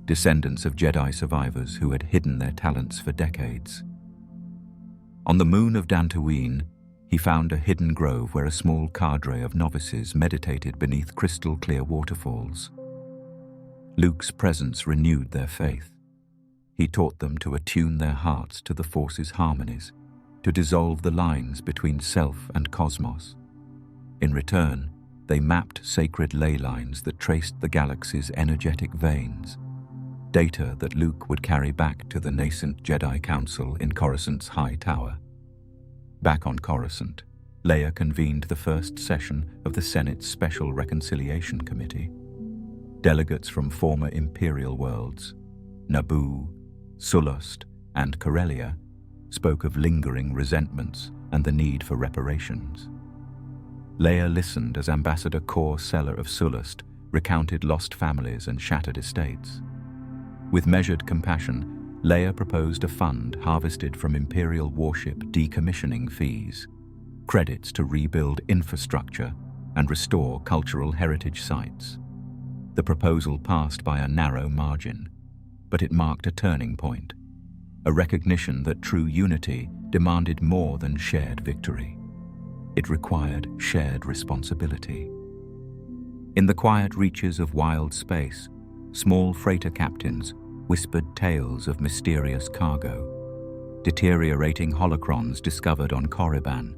descendants of Jedi survivors who had hidden their talents for decades. On the moon of Dantooine, he found a hidden grove where a small cadre of novices meditated beneath crystal-clear waterfalls. Luke's presence renewed their faith. He taught them to attune their hearts to the Force's harmonies, to dissolve the lines between self and cosmos. In return, they mapped sacred ley lines that traced the galaxy's energetic veins, data that Luke would carry back to the nascent Jedi Council in Coruscant's High Tower. Back on Coruscant, Leia convened the first session of the Senate's Special Reconciliation Committee. Delegates from former Imperial worlds, Naboo, Sullust, and Corellia, spoke of lingering resentments and the need for reparations. Leia listened as Ambassador Cor Seller of Sullust recounted lost families and shattered estates. With measured compassion, Leia proposed a fund harvested from Imperial warship decommissioning fees, credits to rebuild infrastructure and restore cultural heritage sites. The proposal passed by a narrow margin, but it marked a turning point, a recognition that true unity demanded more than shared victory. It required shared responsibility. In the quiet reaches of wild space, small freighter captains whispered tales of mysterious cargo, deteriorating holocrons discovered on Korriban,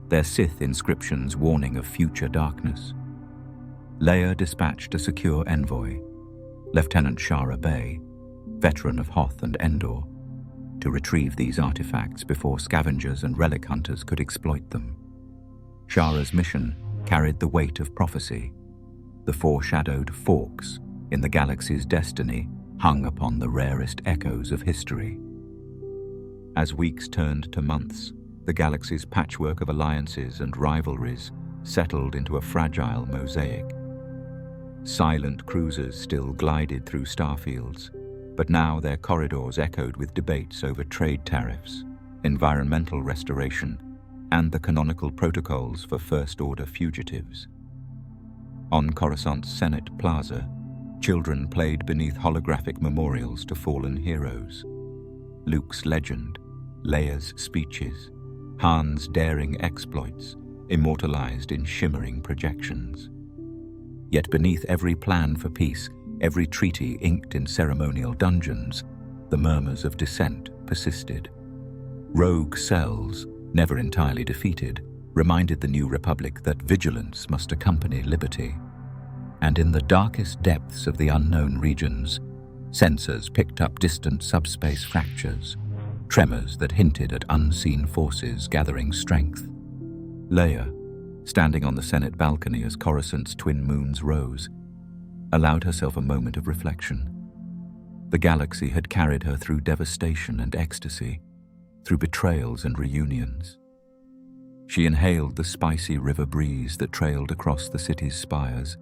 their Sith inscriptions warning of future darkness. Leia dispatched a secure envoy, Lieutenant Shara Bey, veteran of Hoth and Endor, to retrieve these artifacts before scavengers and relic hunters could exploit them. Shara's mission carried the weight of prophecy. The foreshadowed forks in the galaxy's destiny hung upon the rarest echoes of history. As weeks turned to months, the galaxy's patchwork of alliances and rivalries settled into a fragile mosaic. Silent cruisers still glided through starfields, but now their corridors echoed with debates over trade tariffs, environmental restoration, and the canonical protocols for First-Order fugitives. On Coruscant's Senate Plaza, children played beneath holographic memorials to fallen heroes. Luke's legend, Leia's speeches, Han's daring exploits, immortalized in shimmering projections. Yet beneath every plan for peace, every treaty inked in ceremonial dungeons, the murmurs of dissent persisted. Rogue cells, never entirely defeated, reminded the new republic that vigilance must accompany liberty. And in the darkest depths of the unknown regions, sensors picked up distant subspace fractures, tremors that hinted at unseen forces gathering strength. Leia, standing on the Senate balcony as Coruscant's twin moons rose, allowed herself a moment of reflection. The galaxy had carried her through devastation and ecstasy, through betrayals and reunions. She inhaled the spicy river breeze that trailed across the city's spires,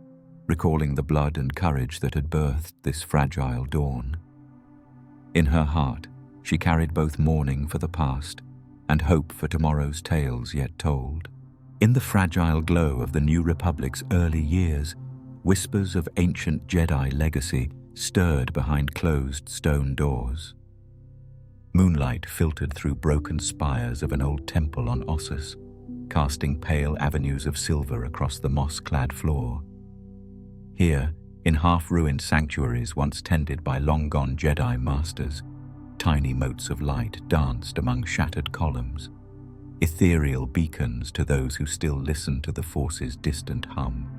recalling the blood and courage that had birthed this fragile dawn. In her heart, she carried both mourning for the past and hope for tomorrow's tales yet told. In the fragile glow of the New Republic's early years, whispers of ancient Jedi legacy stirred behind closed stone doors. Moonlight filtered through broken spires of an old temple on Ossus, casting pale avenues of silver across the moss-clad floor. Here, in half-ruined sanctuaries once tended by long-gone Jedi masters, tiny motes of light danced among shattered columns, ethereal beacons to those who still listened to the Force's distant hum.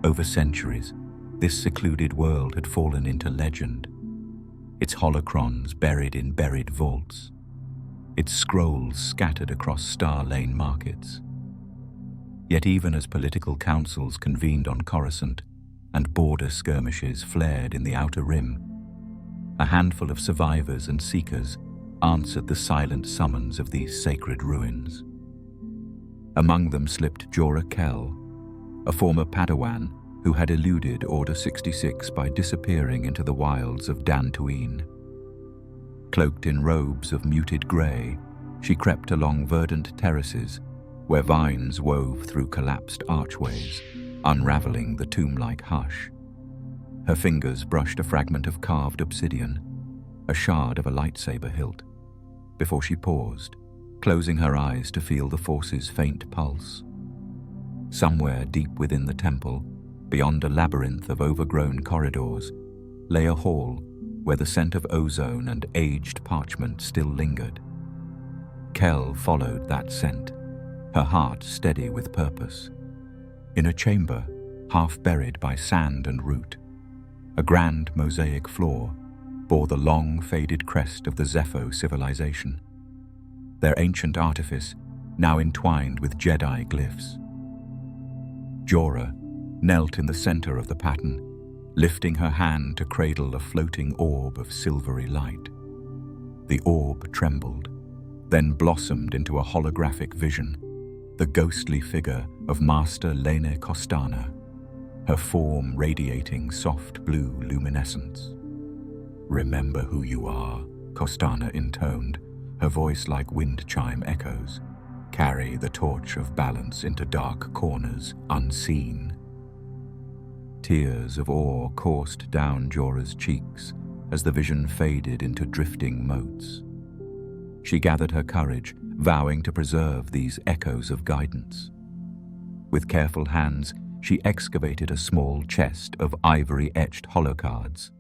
Over centuries, this secluded world had fallen into legend, its holocrons buried in buried vaults, its scrolls scattered across star-lane markets. Yet even as political councils convened on Coruscant and border skirmishes flared in the Outer Rim, a handful of survivors and seekers answered the silent summons of these sacred ruins. Among them slipped Jorah Kell, a former Padawan who had eluded Order 66 by disappearing into the wilds of Dantooine. Cloaked in robes of muted grey, she crept along verdant terraces where vines wove through collapsed archways, unraveling the tomb-like hush. Her fingers brushed a fragment of carved obsidian, a shard of a lightsaber hilt, before she paused, closing her eyes to feel the Force's faint pulse. Somewhere deep within the temple, beyond a labyrinth of overgrown corridors, lay a hall where the scent of ozone and aged parchment still lingered. Kell followed that scent, her heart steady with purpose. In a chamber, half buried by sand and root, a grand mosaic floor bore the long faded crest of the Zepho civilization, their ancient artifice now entwined with Jedi glyphs. Jorah knelt in the center of the pattern, lifting her hand to cradle a floating orb of silvery light. The orb trembled, then blossomed into a holographic vision, the ghostly figure of Master Lene Costana, her form radiating soft blue luminescence. "Remember who you are," Costana intoned, her voice like wind chime echoes. "Carry the torch of balance into dark corners, unseen." Tears of awe coursed down Jorah's cheeks as the vision faded into drifting motes. She gathered her courage, vowing to preserve these echoes of guidance. With careful hands, she excavated a small chest of ivory-etched holocards,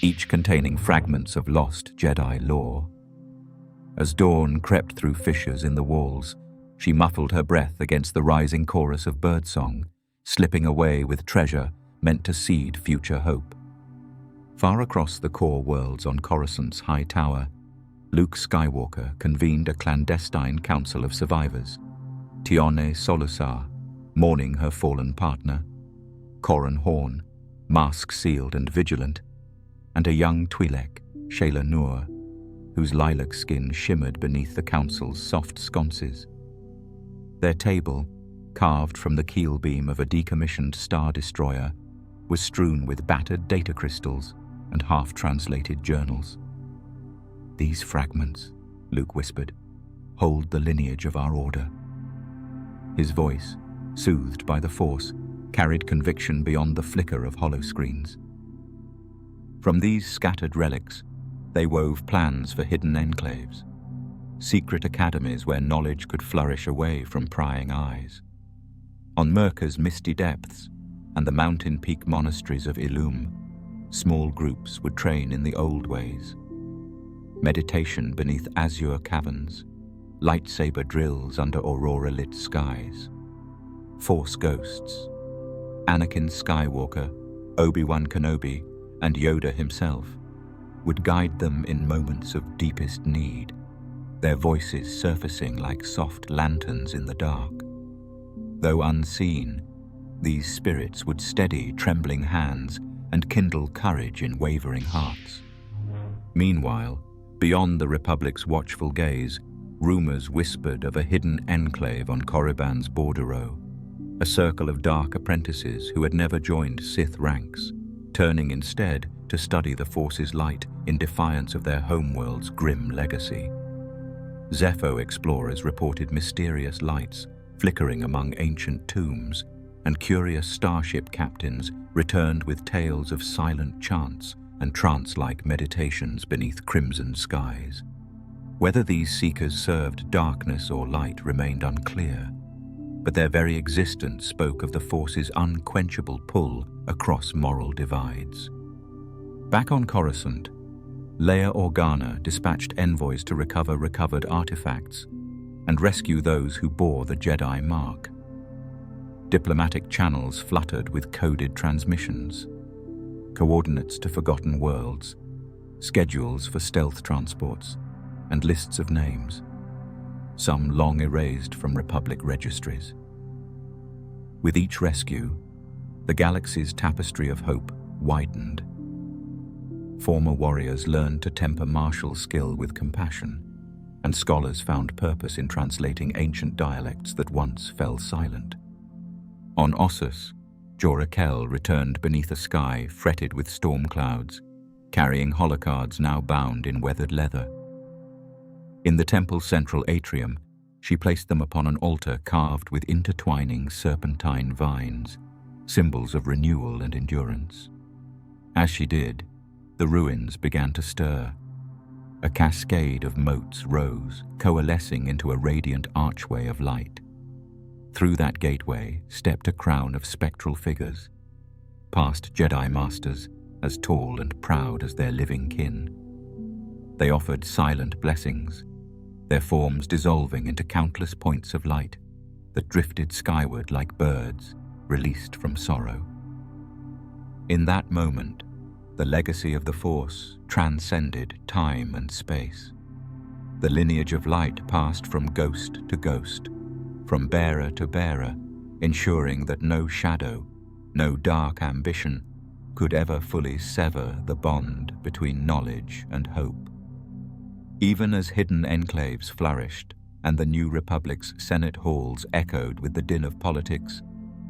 each containing fragments of lost Jedi lore. As dawn crept through fissures in the walls, she muffled her breath against the rising chorus of birdsong, slipping away with treasure meant to seed future hope. Far across the core worlds on Coruscant's high tower, Luke Skywalker convened a clandestine council of survivors. Tione Solusar, mourning her fallen partner, Corran Horn, mask-sealed and vigilant, and a young Twi'lek, Shayla Nur, whose lilac skin shimmered beneath the council's soft sconces. Their table, carved from the keel beam of a decommissioned Star Destroyer, was strewn with battered data crystals and half-translated journals. "These fragments," Luke whispered, "hold the lineage of our order." His voice, soothed by the Force, carried conviction beyond the flicker of holoscreens. From these scattered relics, they wove plans for hidden enclaves, secret academies where knowledge could flourish away from prying eyes. On Merca's misty depths and the mountain peak monasteries of Ilum, small groups would train in the old ways. Meditation beneath azure caverns, lightsaber drills under aurora-lit skies. Force ghosts, Anakin Skywalker, Obi-Wan Kenobi, and Yoda himself, would guide them in moments of deepest need, their voices surfacing like soft lanterns in the dark. Though unseen, these spirits would steady trembling hands and kindle courage in wavering hearts. Meanwhile, beyond the Republic's watchful gaze, rumors whispered of a hidden enclave on Korriban's bordereau, a circle of dark apprentices who had never joined Sith ranks, turning instead to study the Force's light in defiance of their homeworld's grim legacy. Zepho explorers reported mysterious lights flickering among ancient tombs, and curious starship captains returned with tales of silent chants and trance-like meditations beneath crimson skies. Whether these seekers served darkness or light remained unclear, but their very existence spoke of the Force's unquenchable pull across moral divides. Back on Coruscant, Leia Organa dispatched envoys to recover recovered artifacts and rescue those who bore the Jedi mark. Diplomatic channels fluttered with coded transmissions, coordinates to forgotten worlds, schedules for stealth transports, and lists of names, some long erased from Republic registries. With each rescue, the galaxy's tapestry of hope widened. Former warriors learned to temper martial skill with compassion, and scholars found purpose in translating ancient dialects that once fell silent. On Ossus, Jorah Kell returned beneath a sky fretted with storm clouds, carrying holocards now bound in weathered leather. In the temple's central atrium, she placed them upon an altar carved with intertwining serpentine vines, symbols of renewal and endurance. As she did, the ruins began to stir. A cascade of moats rose, coalescing into a radiant archway of light. Through that gateway stepped a crown of spectral figures, past Jedi Masters as tall and proud as their living kin. They offered silent blessings, their forms dissolving into countless points of light that drifted skyward like birds, released from sorrow. In that moment, the legacy of the Force transcended time and space. The lineage of light passed from ghost to ghost, from bearer to bearer, ensuring that no shadow, no dark ambition could ever fully sever the bond between knowledge and hope. Even as hidden enclaves flourished and the New Republic's Senate halls echoed with the din of politics,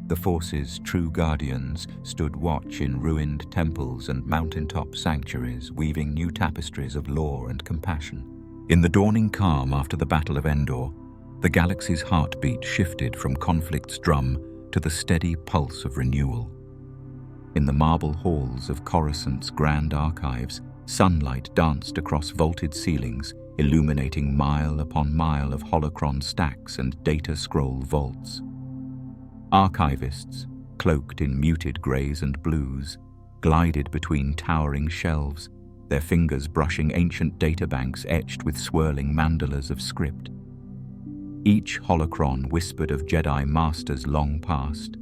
the Force's true guardians stood watch in ruined temples and mountaintop sanctuaries, weaving new tapestries of lore and compassion. In the dawning calm after the Battle of Endor, the galaxy's heartbeat shifted from conflict's drum to the steady pulse of renewal. In the marble halls of Coruscant's grand archives, sunlight danced across vaulted ceilings, illuminating mile upon mile of holocron stacks and data scroll vaults. Archivists, cloaked in muted greys and blues, glided between towering shelves, their fingers brushing ancient databanks etched with swirling mandalas of script. Each holocron whispered of Jedi masters long past,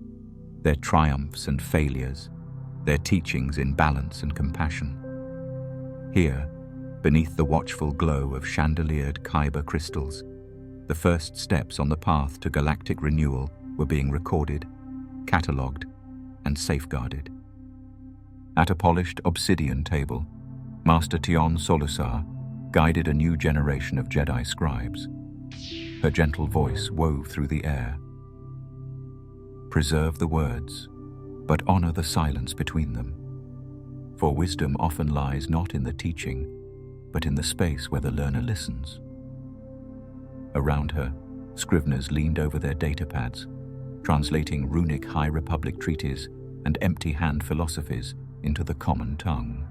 their triumphs and failures, their teachings in balance and compassion. Here, beneath the watchful glow of chandeliered kyber crystals, the first steps on the path to galactic renewal were being recorded, catalogued, and safeguarded. At a polished obsidian table, Master Tion Solusar guided a new generation of Jedi scribes. Her gentle voice wove through the air. Preserve the words, but honor the silence between them. For wisdom often lies not in the teaching, but in the space where the learner listens. Around her, scriveners leaned over their datapads, translating runic High Republic treaties and empty-hand philosophies into the common tongue.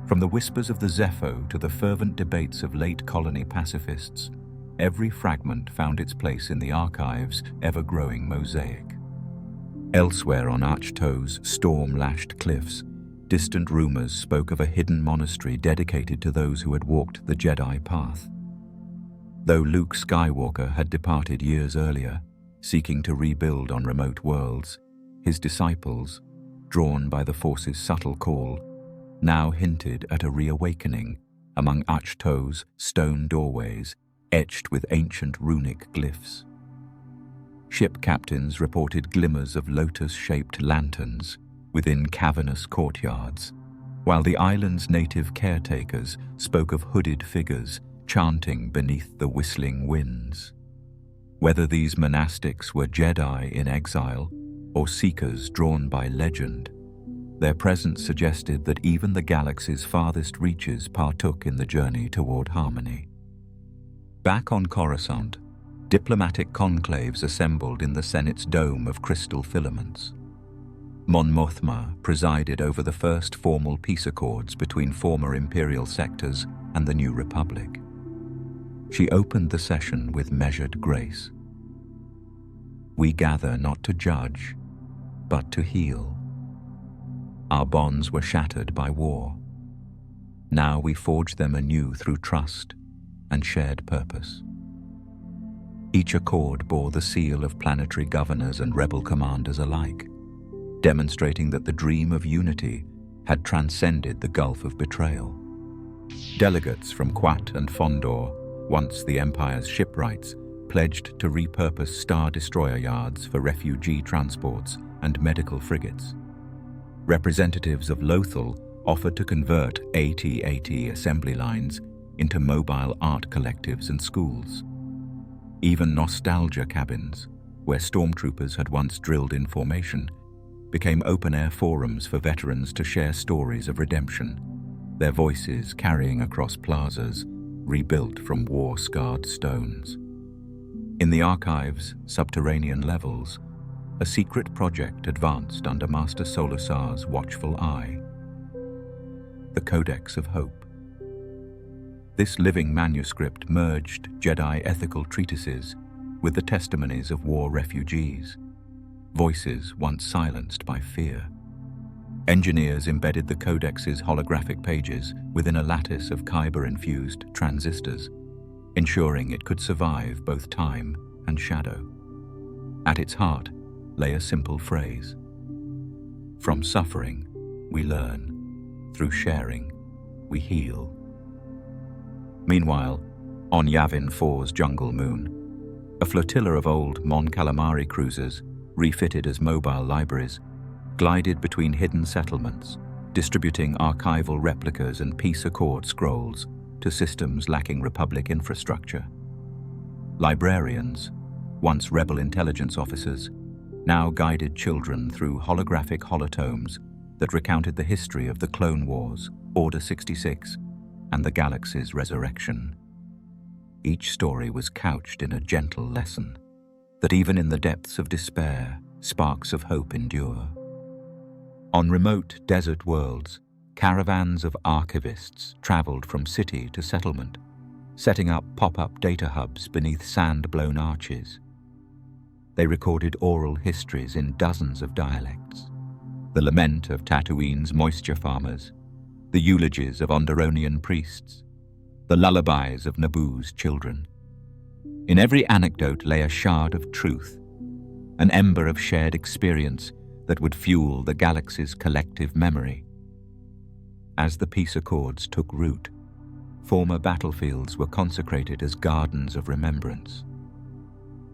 From the whispers of the Zepho to the fervent debates of late colony pacifists, every fragment found its place in the archive's ever-growing mosaic. Elsewhere on Ahch-To's storm-lashed cliffs, distant rumors spoke of a hidden monastery dedicated to those who had walked the Jedi path. Though Luke Skywalker had departed years earlier, seeking to rebuild on remote worlds, his disciples, drawn by the Force's subtle call, now hinted at a reawakening among Ahch-To's stone doorways etched with ancient runic glyphs. Ship captains reported glimmers of lotus-shaped lanterns within cavernous courtyards, while the island's native caretakers spoke of hooded figures chanting beneath the whistling winds. Whether these monastics were Jedi in exile or seekers drawn by legend, their presence suggested that even the galaxy's farthest reaches partook in the journey toward harmony. Back on Coruscant, diplomatic conclaves assembled in the Senate's dome of crystal filaments. Mon Mothma presided over the first formal peace accords between former Imperial sectors and the New Republic. She opened the session with measured grace. We gather not to judge, but to heal. Our bonds were shattered by war. Now we forge them anew through trust and shared purpose. Each accord bore the seal of planetary governors and rebel commanders alike, demonstrating that the dream of unity had transcended the gulf of betrayal. Delegates from Quat and Fondor, once the Empire's shipwrights, pledged to repurpose Star Destroyer yards for refugee transports and medical frigates. Representatives of Lothal offered to convert AT-AT assembly lines into mobile art collectives and schools. Even nostalgia cabins, where stormtroopers had once drilled in formation, became open-air forums for veterans to share stories of redemption, their voices carrying across plazas rebuilt from war-scarred stones. In the archive's subterranean levels, a secret project advanced under Master Solusar's watchful eye. The Codex of Hope. This living manuscript merged Jedi ethical treatises with the testimonies of war refugees, voices once silenced by fear. Engineers embedded the Codex's holographic pages within a lattice of kyber-infused transistors, ensuring it could survive both time and shadow. At its heart, lay a simple phrase: "From suffering, we learn. Through sharing, we heal." Meanwhile, on Yavin 4's jungle moon, a flotilla of old Mon Calamari cruisers, refitted as mobile libraries, glided between hidden settlements, distributing archival replicas and peace accord scrolls to systems lacking Republic infrastructure. Librarians, once rebel intelligence officers, now guided children through holographic holotomes that recounted the history of the Clone Wars, Order 66, and the galaxy's resurrection. Each story was couched in a gentle lesson, that even in the depths of despair, sparks of hope endure. On remote desert worlds, caravans of archivists traveled from city to settlement, setting up pop-up data hubs beneath sand-blown arches. They recorded oral histories in dozens of dialects: the lament of Tatooine's moisture farmers, the eulogies of Onderonian priests, the lullabies of Naboo's children. In every anecdote lay a shard of truth, an ember of shared experience that would fuel the galaxy's collective memory. As the peace accords took root, former battlefields were consecrated as gardens of remembrance.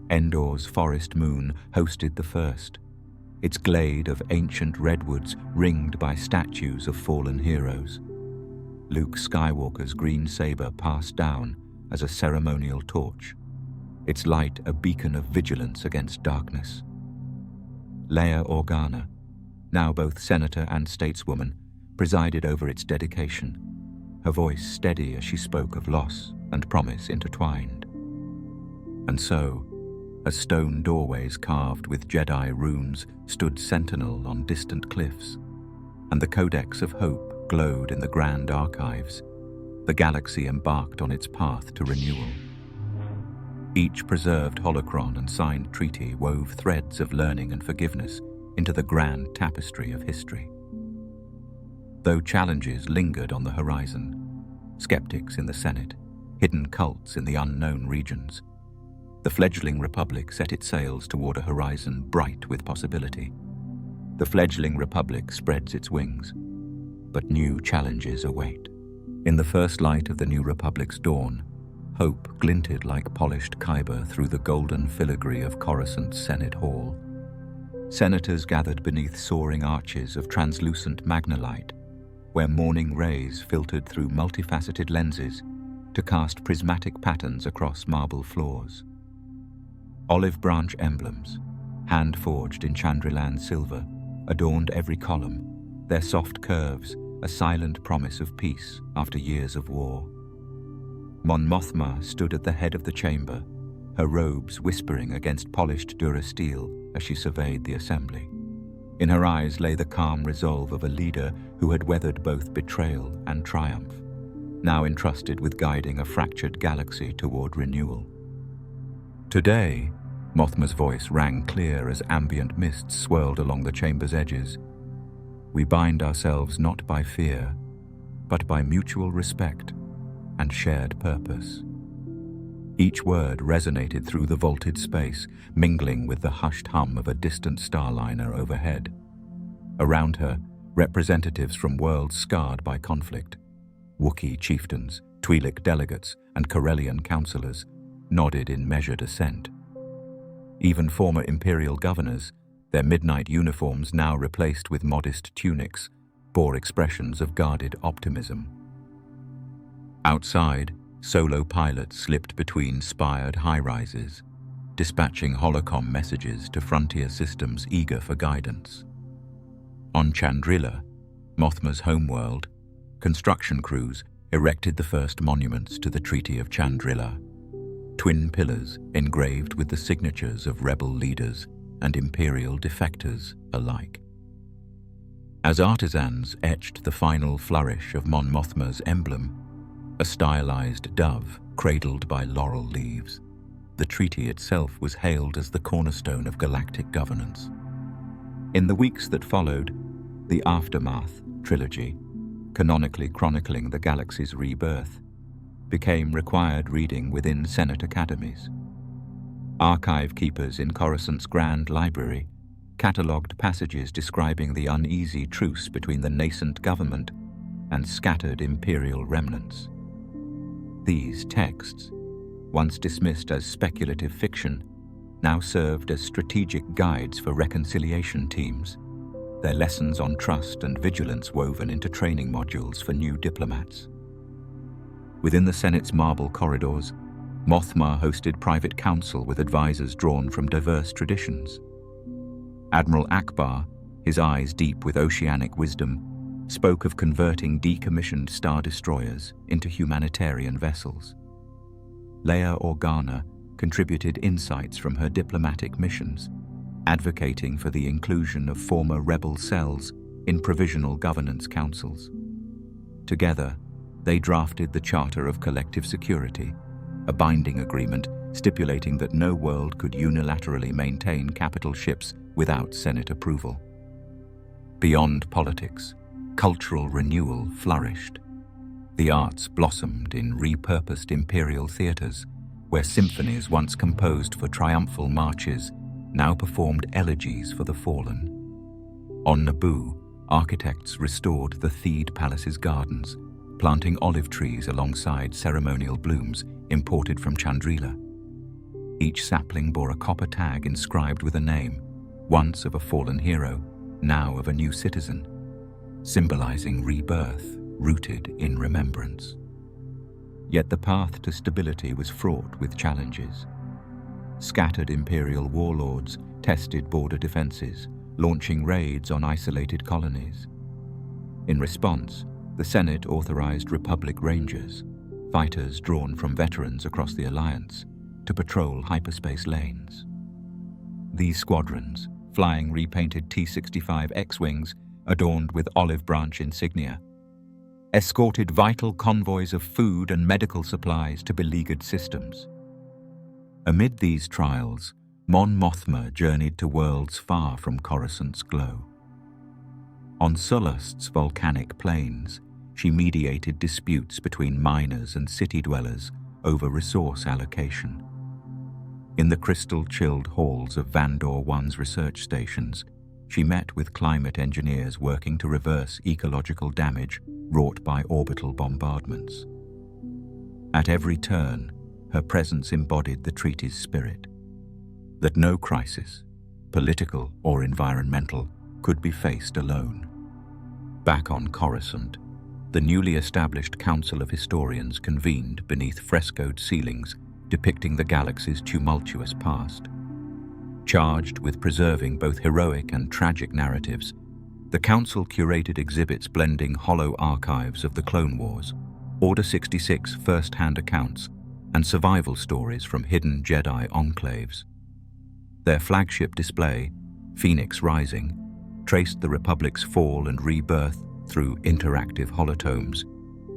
Endor's forest moon hosted the first, its glade of ancient redwoods ringed by statues of fallen heroes. Luke Skywalker's green saber passed down as a ceremonial torch, its light a beacon of vigilance against darkness. Leia Organa, now both senator and stateswoman, presided over its dedication, her voice steady as she spoke of loss and promise intertwined. And so, as stone doorways carved with Jedi runes stood sentinel on distant cliffs, and the Codex of Hope glowed in the grand archives, the galaxy embarked on its path to renewal. Each preserved holocron and signed treaty wove threads of learning and forgiveness into the grand tapestry of history. Though challenges lingered on the horizon, skeptics in the Senate, hidden cults in the unknown regions, the fledgling Republic set its sails toward a horizon bright with possibility. The fledgling Republic spreads its wings, but new challenges await. In the first light of the new Republic's dawn, hope glinted like polished kyber through the golden filigree of Coruscant's Senate Hall. Senators gathered beneath soaring arches of translucent magnolite, where morning rays filtered through multifaceted lenses to cast prismatic patterns across marble floors. Olive branch emblems, hand-forged in Chandrilan silver, adorned every column, their soft curves a silent promise of peace after years of war. Mon Mothma stood at the head of the chamber, her robes whispering against polished durasteel as she surveyed the assembly. In her eyes lay the calm resolve of a leader who had weathered both betrayal and triumph, now entrusted with guiding a fractured galaxy toward renewal. Today, Mothma's voice rang clear as ambient mists swirled along the chamber's edges. We bind ourselves not by fear, but by mutual respect and shared purpose. Each word resonated through the vaulted space, mingling with the hushed hum of a distant starliner overhead. Around her, representatives from worlds scarred by conflict, Wookiee chieftains, Twi'lek delegates, and Corellian councillors, nodded in measured assent. Even former Imperial governors, their midnight uniforms now replaced with modest tunics, bore expressions of guarded optimism. Outside, solo pilots slipped between spired high-rises, dispatching holocom messages to frontier systems eager for guidance. On Chandrila, Mothma's homeworld, construction crews erected the first monuments to the Treaty of Chandrila, twin pillars engraved with the signatures of rebel leaders and imperial defectors alike. As artisans etched the final flourish of Mon Mothma's emblem, a stylized dove cradled by laurel leaves, the treaty itself was hailed as the cornerstone of galactic governance. In the weeks that followed, the Aftermath trilogy, canonically chronicling the galaxy's rebirth, became required reading within Senate academies. Archive keepers in Coruscant's Grand Library catalogued passages describing the uneasy truce between the nascent government and scattered imperial remnants. These texts, once dismissed as speculative fiction, now served as strategic guides for reconciliation teams, their lessons on trust and vigilance woven into training modules for new diplomats. Within the Senate's marble corridors, Mothma hosted private council with advisors drawn from diverse traditions. Admiral Akbar, his eyes deep with oceanic wisdom, spoke of converting decommissioned star destroyers into humanitarian vessels. Leia Organa contributed insights from her diplomatic missions, advocating for the inclusion of former rebel cells in provisional governance councils. Together, they drafted the Charter of Collective Security, a binding agreement stipulating that no world could unilaterally maintain capital ships without Senate approval. Beyond politics, cultural renewal flourished. The arts blossomed in repurposed imperial theaters, where symphonies once composed for triumphal marches now performed elegies for the fallen. On Naboo, architects restored the Theed Palace's gardens, planting olive trees alongside ceremonial blooms imported from Chandrila. Each sapling bore a copper tag inscribed with a name, once of a fallen hero, now of a new citizen, symbolizing rebirth rooted in remembrance. Yet the path to stability was fraught with challenges. Scattered imperial warlords tested border defenses, launching raids on isolated colonies. In response, the Senate authorized Republic Rangers, fighters drawn from veterans across the Alliance, to patrol hyperspace lanes. These squadrons, flying repainted T-65 X-Wings adorned with olive branch insignia, escorted vital convoys of food and medical supplies to beleaguered systems. Amid these trials, Mon Mothma journeyed to worlds far from Coruscant's glow. On Sullust's volcanic plains, she mediated disputes between miners and city dwellers over resource allocation. In the crystal-chilled halls of Vandor 1's research stations, she met with climate engineers working to reverse ecological damage wrought by orbital bombardments. At every turn, her presence embodied the treaty's spirit, that no crisis, political or environmental, could be faced alone. Back on Coruscant, the newly established Council of Historians convened beneath frescoed ceilings depicting the galaxy's tumultuous past. Charged with preserving both heroic and tragic narratives, the Council curated exhibits blending hollow archives of the Clone Wars, Order 66 first-hand accounts, and survival stories from hidden Jedi enclaves. Their flagship display, Phoenix Rising, traced the Republic's fall and rebirth through interactive holotomes,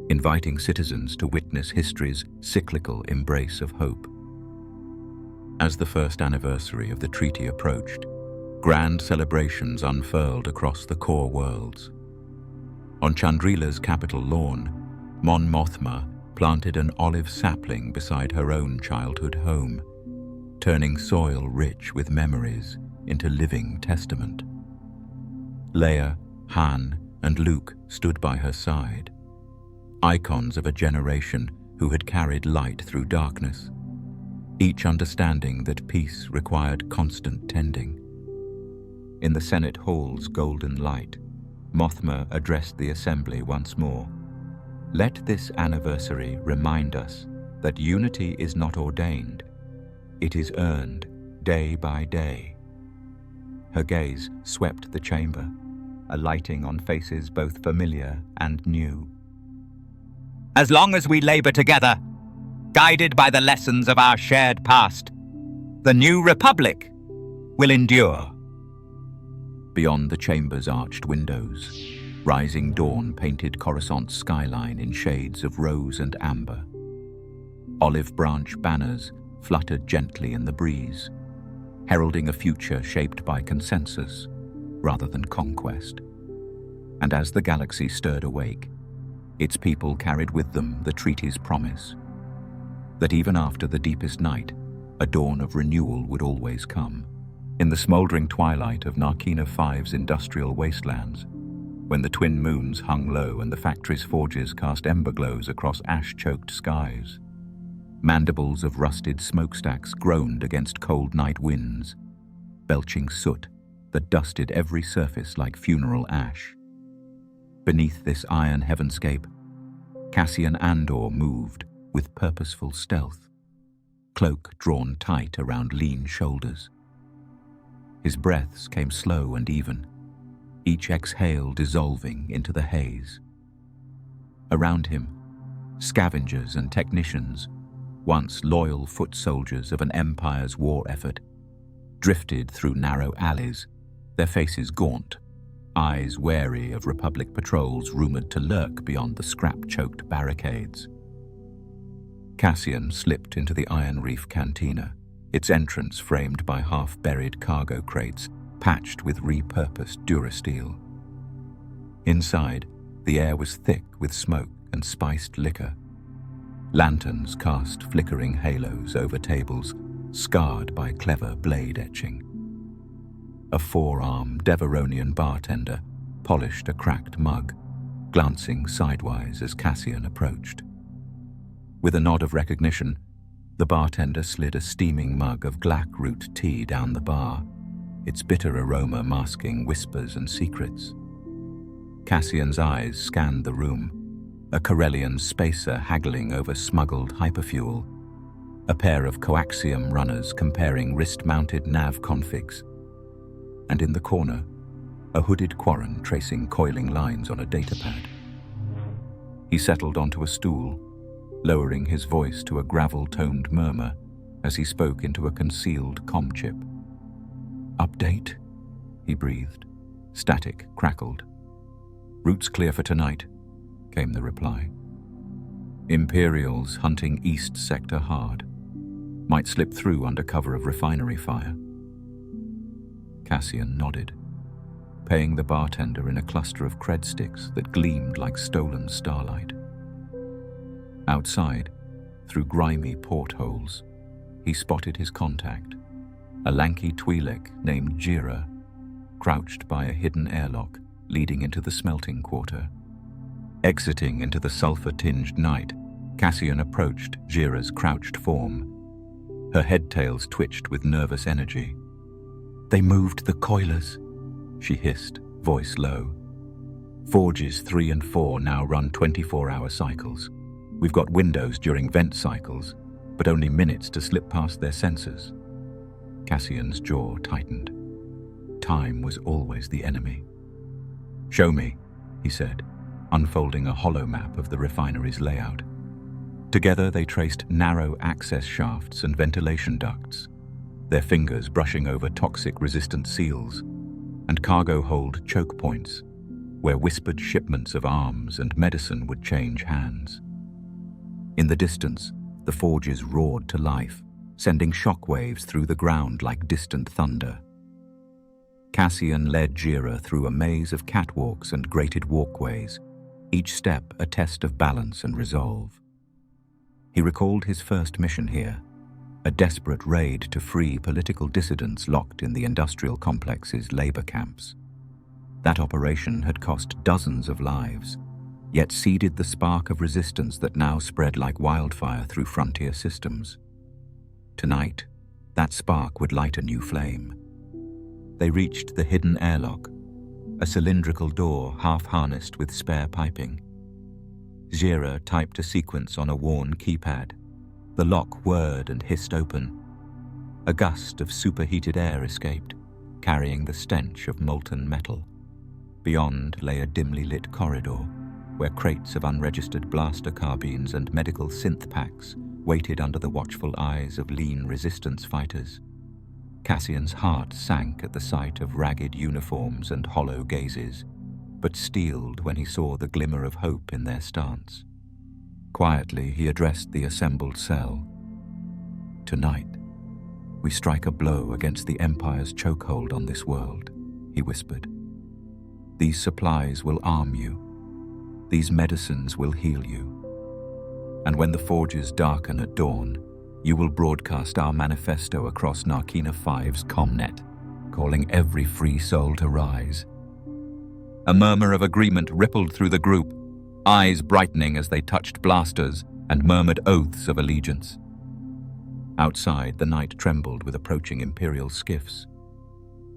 inviting citizens to witness history's cyclical embrace of hope. As the first anniversary of the treaty approached, grand celebrations unfurled across the core worlds. On Chandrila's capital lawn, Mon Mothma planted an olive sapling beside her own childhood home, turning soil rich with memories into living testament. Leia, Han, and Luke stood by her side, icons of a generation who had carried light through darkness, each understanding that peace required constant tending. In the Senate hall's golden light, Mothma addressed the assembly once more. Let this anniversary remind us that unity is not ordained, it is earned day by day. Her gaze swept the chamber, alighting on faces both familiar and new. As long as we labor together, guided by the lessons of our shared past, the new Republic will endure. Beyond the chamber's arched windows, rising dawn painted Coruscant's skyline in shades of rose and amber. Olive branch banners fluttered gently in the breeze, heralding a future shaped by consensus rather than conquest. And as the galaxy stirred awake, its people carried with them the treaty's promise, that even after the deepest night, a dawn of renewal would always come. In the smouldering twilight of Narkina V's industrial wastelands, when the twin moons hung low and the factory's forges cast ember glows across ash-choked skies, mandibles of rusted smokestacks groaned against cold night winds, belching soot that dusted every surface like funeral ash. Beneath this iron heavenscape, Cassian Andor moved with purposeful stealth, cloak drawn tight around lean shoulders. His breaths came slow and even, each exhale dissolving into the haze. Around him, scavengers and technicians, once loyal foot soldiers of an empire's war effort, drifted through narrow alleys, their faces gaunt, eyes wary of Republic patrols rumored to lurk beyond the scrap-choked barricades. Cassian slipped into the Iron Reef Cantina, its entrance framed by half-buried cargo crates patched with repurposed durasteel. Inside, the air was thick with smoke and spiced liquor. Lanterns cast flickering halos over tables scarred by clever blade etching. A four-armed Deveronian bartender polished a cracked mug, glancing sidewise as Cassian approached. With a nod of recognition, the bartender slid a steaming mug of Glackroot tea down the bar, its bitter aroma masking whispers and secrets. Cassian's eyes scanned the room, a Corellian spacer haggling over smuggled hyperfuel, a pair of coaxium runners comparing wrist-mounted nav configs, and in the corner, a hooded Quarren tracing coiling lines on a datapad. He settled onto a stool, lowering his voice to a gravel-toned murmur as he spoke into a concealed comm chip. "Update?" he breathed. Static crackled. "Route's clear for tonight," came the reply. "Imperials hunting East Sector hard. Might slip through under cover of refinery fire." Cassian nodded, paying the bartender in a cluster of cred sticks that gleamed like stolen starlight. Outside, through grimy portholes, he spotted his contact, a lanky Twi'lek named Jira, crouched by a hidden airlock leading into the smelting quarter. Exiting into the sulfur-tinged night, Cassian approached Jira's crouched form. Her head-tails twitched with nervous energy. "They moved the coilers," she hissed, voice low. "Forges 3 and 4 now run 24-hour cycles. We've got windows during vent cycles, but only minutes to slip past their sensors." Cassian's jaw tightened. Time was always the enemy. "Show me," he said, unfolding a hollow map of the refinery's layout. Together they traced narrow access shafts and ventilation ducts, their fingers brushing over toxic-resistant seals, and cargo hold choke points, where whispered shipments of arms and medicine would change hands. In the distance, the forges roared to life, sending shockwaves through the ground like distant thunder. Cassian led Jira through a maze of catwalks and grated walkways, each step a test of balance and resolve. He recalled his first mission here, a desperate raid to free political dissidents locked in the industrial complex's labor camps. That operation had cost dozens of lives, yet seeded the spark of resistance that now spread like wildfire through frontier systems. Tonight, that spark would light a new flame. They reached the hidden airlock, a cylindrical door half-harnessed with spare piping. Jira typed a sequence on a worn keypad. The lock whirred and hissed open. A gust of superheated air escaped, carrying the stench of molten metal. Beyond lay a dimly lit corridor, where crates of unregistered blaster carbines and medical synth packs waited under the watchful eyes of lean resistance fighters. Cassian's heart sank at the sight of ragged uniforms and hollow gazes, but steeled when he saw the glimmer of hope in their stance. Quietly, he addressed the assembled cell. "Tonight, we strike a blow against the Empire's chokehold on this world," he whispered. "These supplies will arm you. These medicines will heal you. And when the forges darken at dawn, you will broadcast our manifesto across Narkina V's comnet. calling every free soul to rise. A murmur of agreement rippled through the group, eyes brightening as they touched blasters and murmured oaths of allegiance. Outside, the night trembled with approaching Imperial skiffs.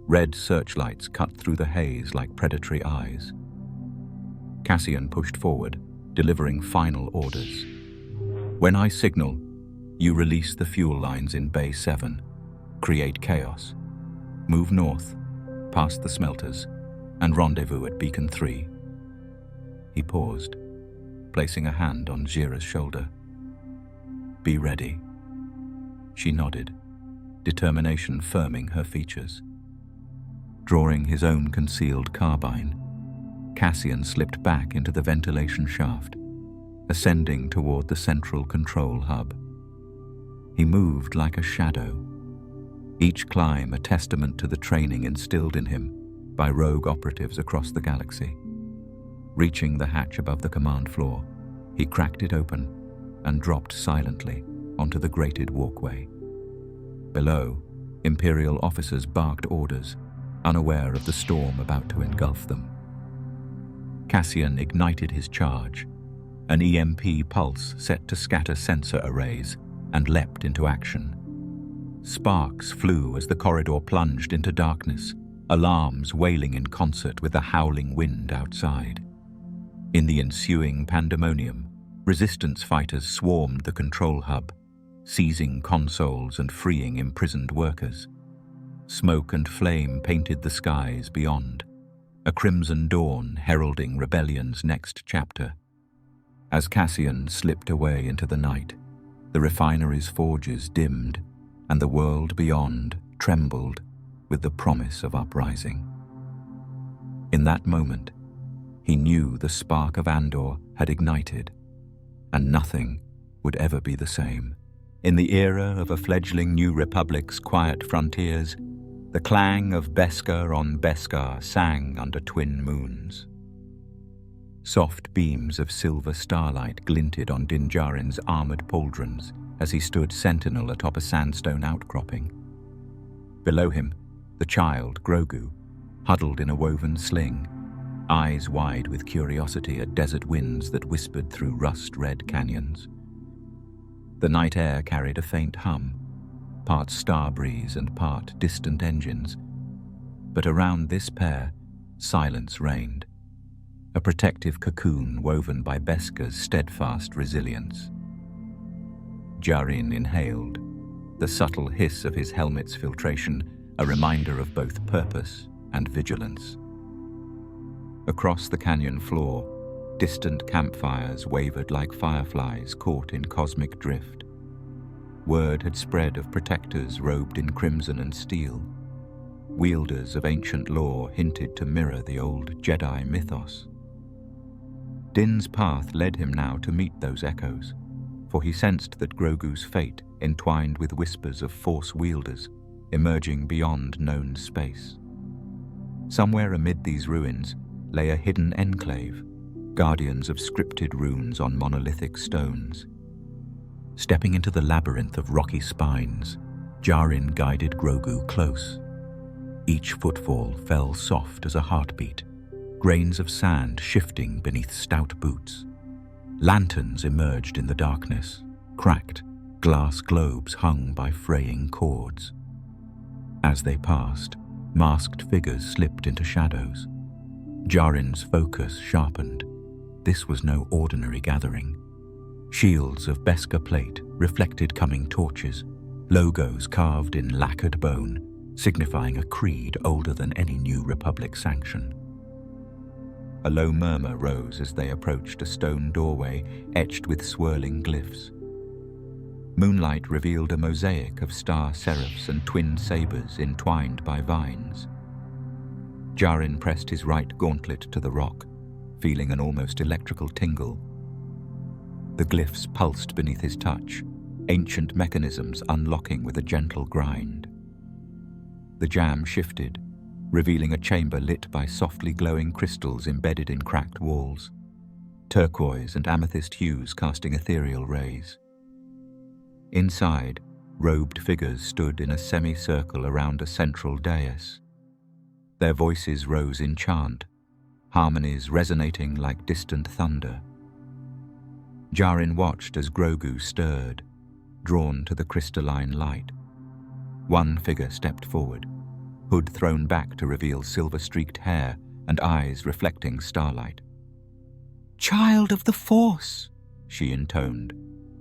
Red searchlights cut through the haze like predatory eyes. Cassian pushed forward, delivering final orders. When I signal, you release the fuel lines in Bay 7, create chaos, move north, past the smelters, and rendezvous at Beacon 3. He paused, placing a hand on Jira's shoulder. Be ready. She nodded, determination firming her features. Drawing his own concealed carbine, Cassian slipped back into the ventilation shaft, ascending toward the central control hub. He moved like a shadow, each climb a testament to the training instilled in him by rogue operatives across the galaxy. Reaching the hatch above the command floor, he cracked it open and dropped silently onto the grated walkway. Below, Imperial officers barked orders, unaware of the storm about to engulf them. Cassian ignited his charge, an EMP pulse set to scatter sensor arrays, and leapt into action. Sparks flew as the corridor plunged into darkness, alarms wailing in concert with the howling wind outside. In the ensuing pandemonium, resistance fighters swarmed the control hub, seizing consoles and freeing imprisoned workers. Smoke and flame painted the skies beyond, a crimson dawn heralding rebellion's next chapter. As Cassian slipped away into the night, the refinery's forges dimmed, and the world beyond trembled with the promise of uprising. In that moment, he knew the spark of Andor had ignited, and nothing would ever be the same. In the era of a fledgling New Republic's quiet frontiers, the clang of Beskar on Beskar sang under twin moons. Soft beams of silver starlight glinted on Din Djarin's armored pauldrons as he stood sentinel atop a sandstone outcropping. Below him, the child, Grogu, huddled in a woven sling, eyes wide with curiosity at desert winds that whispered through rust-red canyons. The night air carried a faint hum, part star breeze and part distant engines. But around this pair, silence reigned, a protective cocoon woven by Beskar's steadfast resilience. Djarin inhaled, the subtle hiss of his helmet's filtration a reminder of both purpose and vigilance. Across the canyon floor, distant campfires wavered like fireflies caught in cosmic drift. Word had spread of protectors robed in crimson and steel. Wielders of ancient lore hinted to mirror the old Jedi mythos. Din's path led him now to meet those echoes, for he sensed that Grogu's fate entwined with whispers of Force wielders emerging beyond known space. Somewhere amid these ruins lay a hidden enclave, guardians of scripted runes on monolithic stones. Stepping into the labyrinth of rocky spines, Djarin guided Grogu close. Each footfall fell soft as a heartbeat, grains of sand shifting beneath stout boots. Lanterns emerged in the darkness, cracked, glass globes hung by fraying cords. As they passed, masked figures slipped into shadows. Djarin's focus sharpened. This was no ordinary gathering. Shields of Beskar plate reflected coming torches, logos carved in lacquered bone, signifying a creed older than any New Republic sanction. A low murmur rose as they approached a stone doorway etched with swirling glyphs. Moonlight revealed a mosaic of star seraphs and twin sabers entwined by vines. Djarin pressed his right gauntlet to the rock, feeling an almost electrical tingle. The glyphs pulsed beneath his touch, ancient mechanisms unlocking with a gentle grind. The jam shifted, revealing a chamber lit by softly glowing crystals embedded in cracked walls, turquoise and amethyst hues casting ethereal rays. Inside, robed figures stood in a semicircle around a central dais, Their voices rose in chant, harmonies resonating like distant thunder. Djarin watched as Grogu stirred, drawn to the crystalline light. One figure stepped forward, hood thrown back to reveal silver-streaked hair and eyes reflecting starlight. "Child of the Force," she intoned,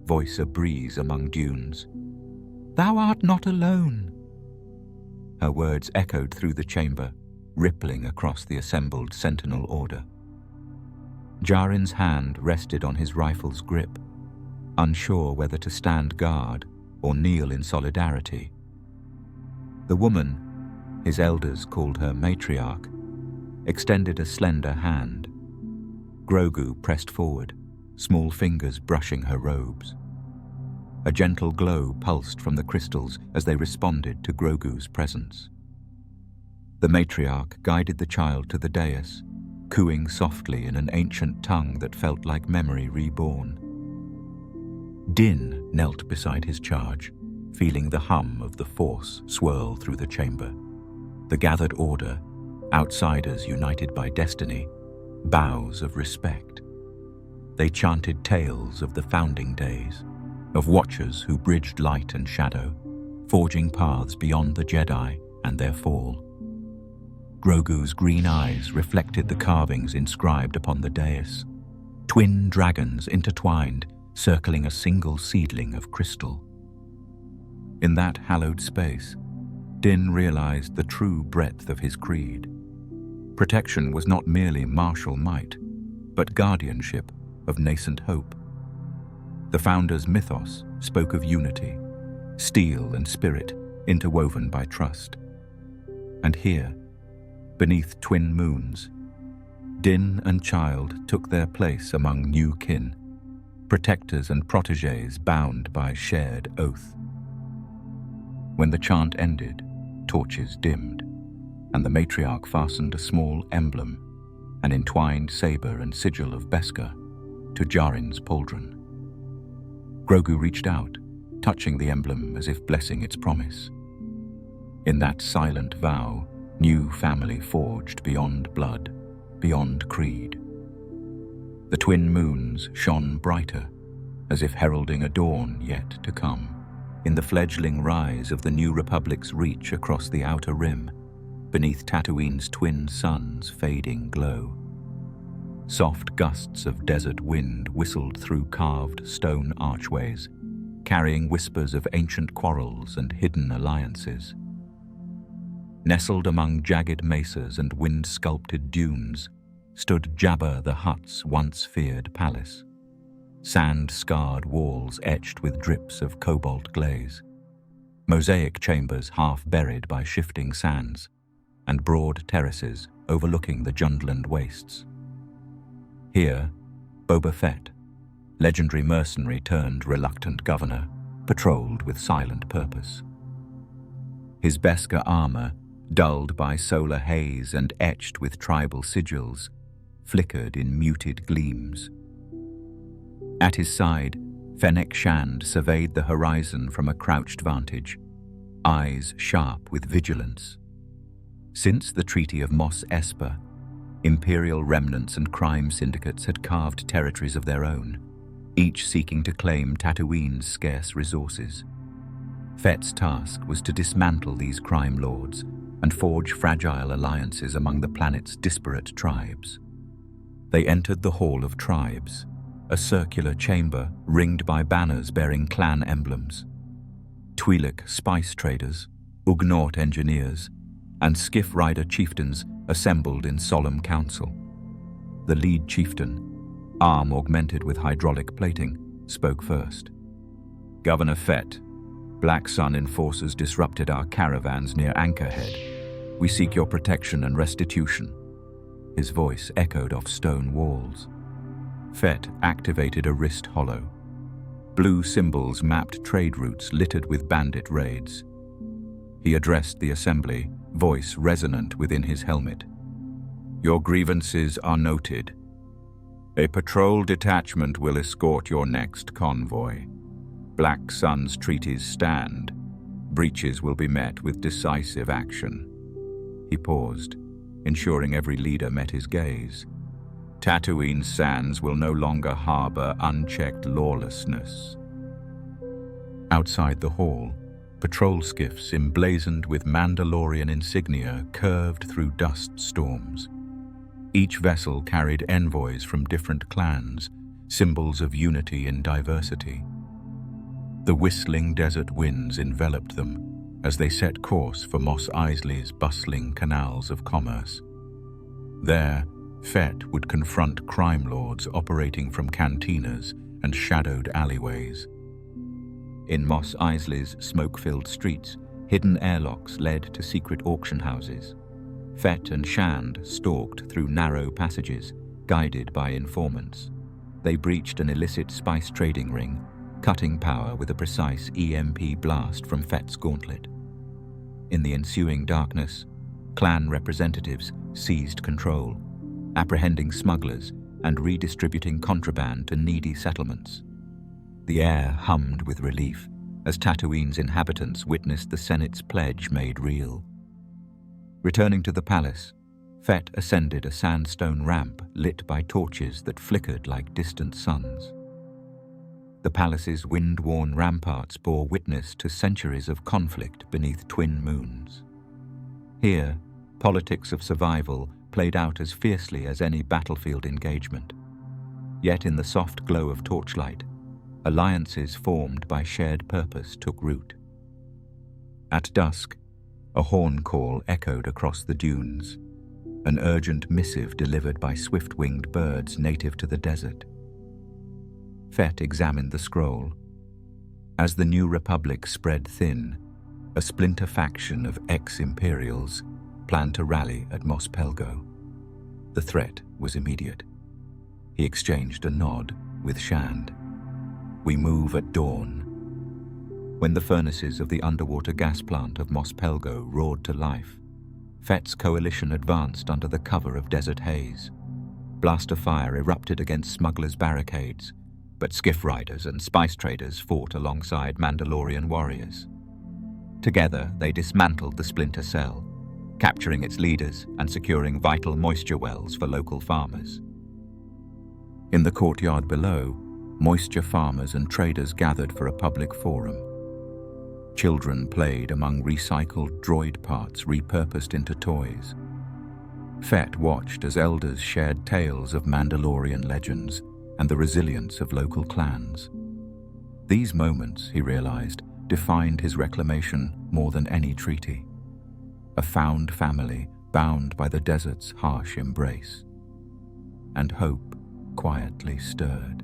voice a breeze among dunes. "Thou art not alone." Her words echoed through the chamber, rippling across the assembled Sentinel order. Djarin's hand rested on his rifle's grip, unsure whether to stand guard or kneel in solidarity. The woman, his elders called her matriarch, extended a slender hand. Grogu pressed forward, small fingers brushing her robes. A gentle glow pulsed from the crystals as they responded to Grogu's presence. The matriarch guided the child to the dais, cooing softly in an ancient tongue that felt like memory reborn. Din knelt beside his charge, feeling the hum of the Force swirl through the chamber. The gathered order, outsiders united by destiny, bows of respect. They chanted tales of the founding days, of watchers who bridged light and shadow, forging paths beyond the Jedi and their fall. Grogu's green eyes reflected the carvings inscribed upon the dais, twin dragons intertwined, circling a single seedling of crystal. In that hallowed space, Din realized the true breadth of his creed. Protection was not merely martial might, but guardianship of nascent hope. The founder's mythos spoke of unity, steel and spirit interwoven by trust. And here, beneath twin moons, Din and child took their place among new kin, protectors and protégés bound by shared oath. When the chant ended, torches dimmed, and the matriarch fastened a small emblem, an entwined saber and sigil of Beskar, to Djarin's pauldron. Grogu reached out, touching the emblem as if blessing its promise. In that silent vow, new family forged beyond blood, beyond creed. The twin moons shone brighter, as if heralding a dawn yet to come. In the fledgling rise of the New Republic's reach across the outer rim, beneath Tatooine's twin suns' fading glow. Soft gusts of desert wind whistled through carved stone archways, carrying whispers of ancient quarrels and hidden alliances. Nestled among jagged mesas and wind-sculpted dunes, stood Jabba the Hutt's once feared palace. Sand-scarred walls etched with drips of cobalt glaze, mosaic chambers half buried by shifting sands, and broad terraces overlooking the Jundland wastes. Here, Boba Fett, legendary mercenary turned reluctant governor, patrolled with silent purpose. His Beskar armor, dulled by solar haze and etched with tribal sigils, flickered in muted gleams. At his side, Fennec Shand surveyed the horizon from a crouched vantage, eyes sharp with vigilance. Since the Treaty of Mos Espa, imperial remnants and crime syndicates had carved territories of their own, each seeking to claim Tatooine's scarce resources. Fett's task was to dismantle these crime lords and forge fragile alliances among the planet's disparate tribes. They entered the Hall of Tribes, a circular chamber ringed by banners bearing clan emblems. Twi'lek spice traders, Ugnaught engineers, and skiff rider chieftains assembled in solemn council. The lead chieftain, arm augmented with hydraulic plating, spoke first. "Governor Fett, Black Sun enforcers disrupted our caravans near Anchorhead. We seek your protection and restitution." His voice echoed off stone walls. Fett activated a wrist hollow. Blue symbols mapped trade routes littered with bandit raids. He addressed the assembly, voice resonant within his helmet. "Your grievances are noted. A patrol detachment will escort your next convoy. Black Sun's treaties stand. Breaches will be met with decisive action." He paused, ensuring every leader met his gaze. Tatooine's sands will no longer harbor unchecked lawlessness. Outside the hall, patrol skiffs emblazoned with Mandalorian insignia curved through dust storms. Each vessel carried envoys from different clans, symbols of unity in diversity. The whistling desert winds enveloped them as they set course for Mos Eisley's bustling canals of commerce. There, Fett would confront crime lords operating from cantinas and shadowed alleyways. In Mos Eisley's smoke-filled streets, hidden airlocks led to secret auction houses. Fett and Shand stalked through narrow passages, guided by informants. They breached an illicit spice trading ring, cutting power with a precise EMP blast from Fett's gauntlet. In the ensuing darkness, clan representatives seized control, apprehending smugglers and redistributing contraband to needy settlements. The air hummed with relief as Tatooine's inhabitants witnessed the Senate's pledge made real. Returning to the palace, Fett ascended a sandstone ramp lit by torches that flickered like distant suns. The palace's wind-worn ramparts bore witness to centuries of conflict beneath twin moons. Here, politics of survival played out as fiercely as any battlefield engagement. Yet in the soft glow of torchlight, alliances formed by shared purpose took root. At dusk, a horn call echoed across the dunes, an urgent missive delivered by swift-winged birds native to the desert. Fett examined the scroll. As the New Republic spread thin, a splinter faction of ex-Imperials planned to rally at Mos Pelgo. The threat was immediate. He exchanged a nod with Shand. "We move at dawn." When the furnaces of the underwater gas plant of Mos Pelgo roared to life, Fett's coalition advanced under the cover of desert haze. Blaster fire erupted against smugglers' barricades, but skiff riders and spice traders fought alongside Mandalorian warriors. Together, they dismantled the splinter cell, capturing its leaders and securing vital moisture wells for local farmers. In the courtyard below, moisture farmers and traders gathered for a public forum. Children played among recycled droid parts repurposed into toys. Fett watched as elders shared tales of Mandalorian legends and the resilience of local clans. These moments, he realized, defined his reclamation more than any treaty. A found family bound by the desert's harsh embrace. And hope quietly stirred.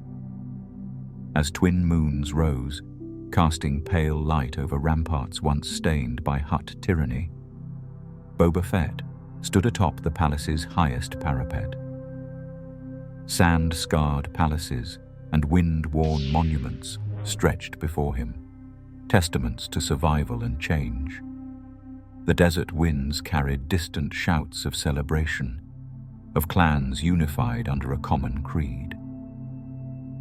As twin moons rose, casting pale light over ramparts once stained by Hutt tyranny, Boba Fett stood atop the palace's highest parapet. Sand-scarred palaces and wind-worn monuments stretched before him, testaments to survival and change. The desert winds carried distant shouts of celebration, of clans unified under a common creed.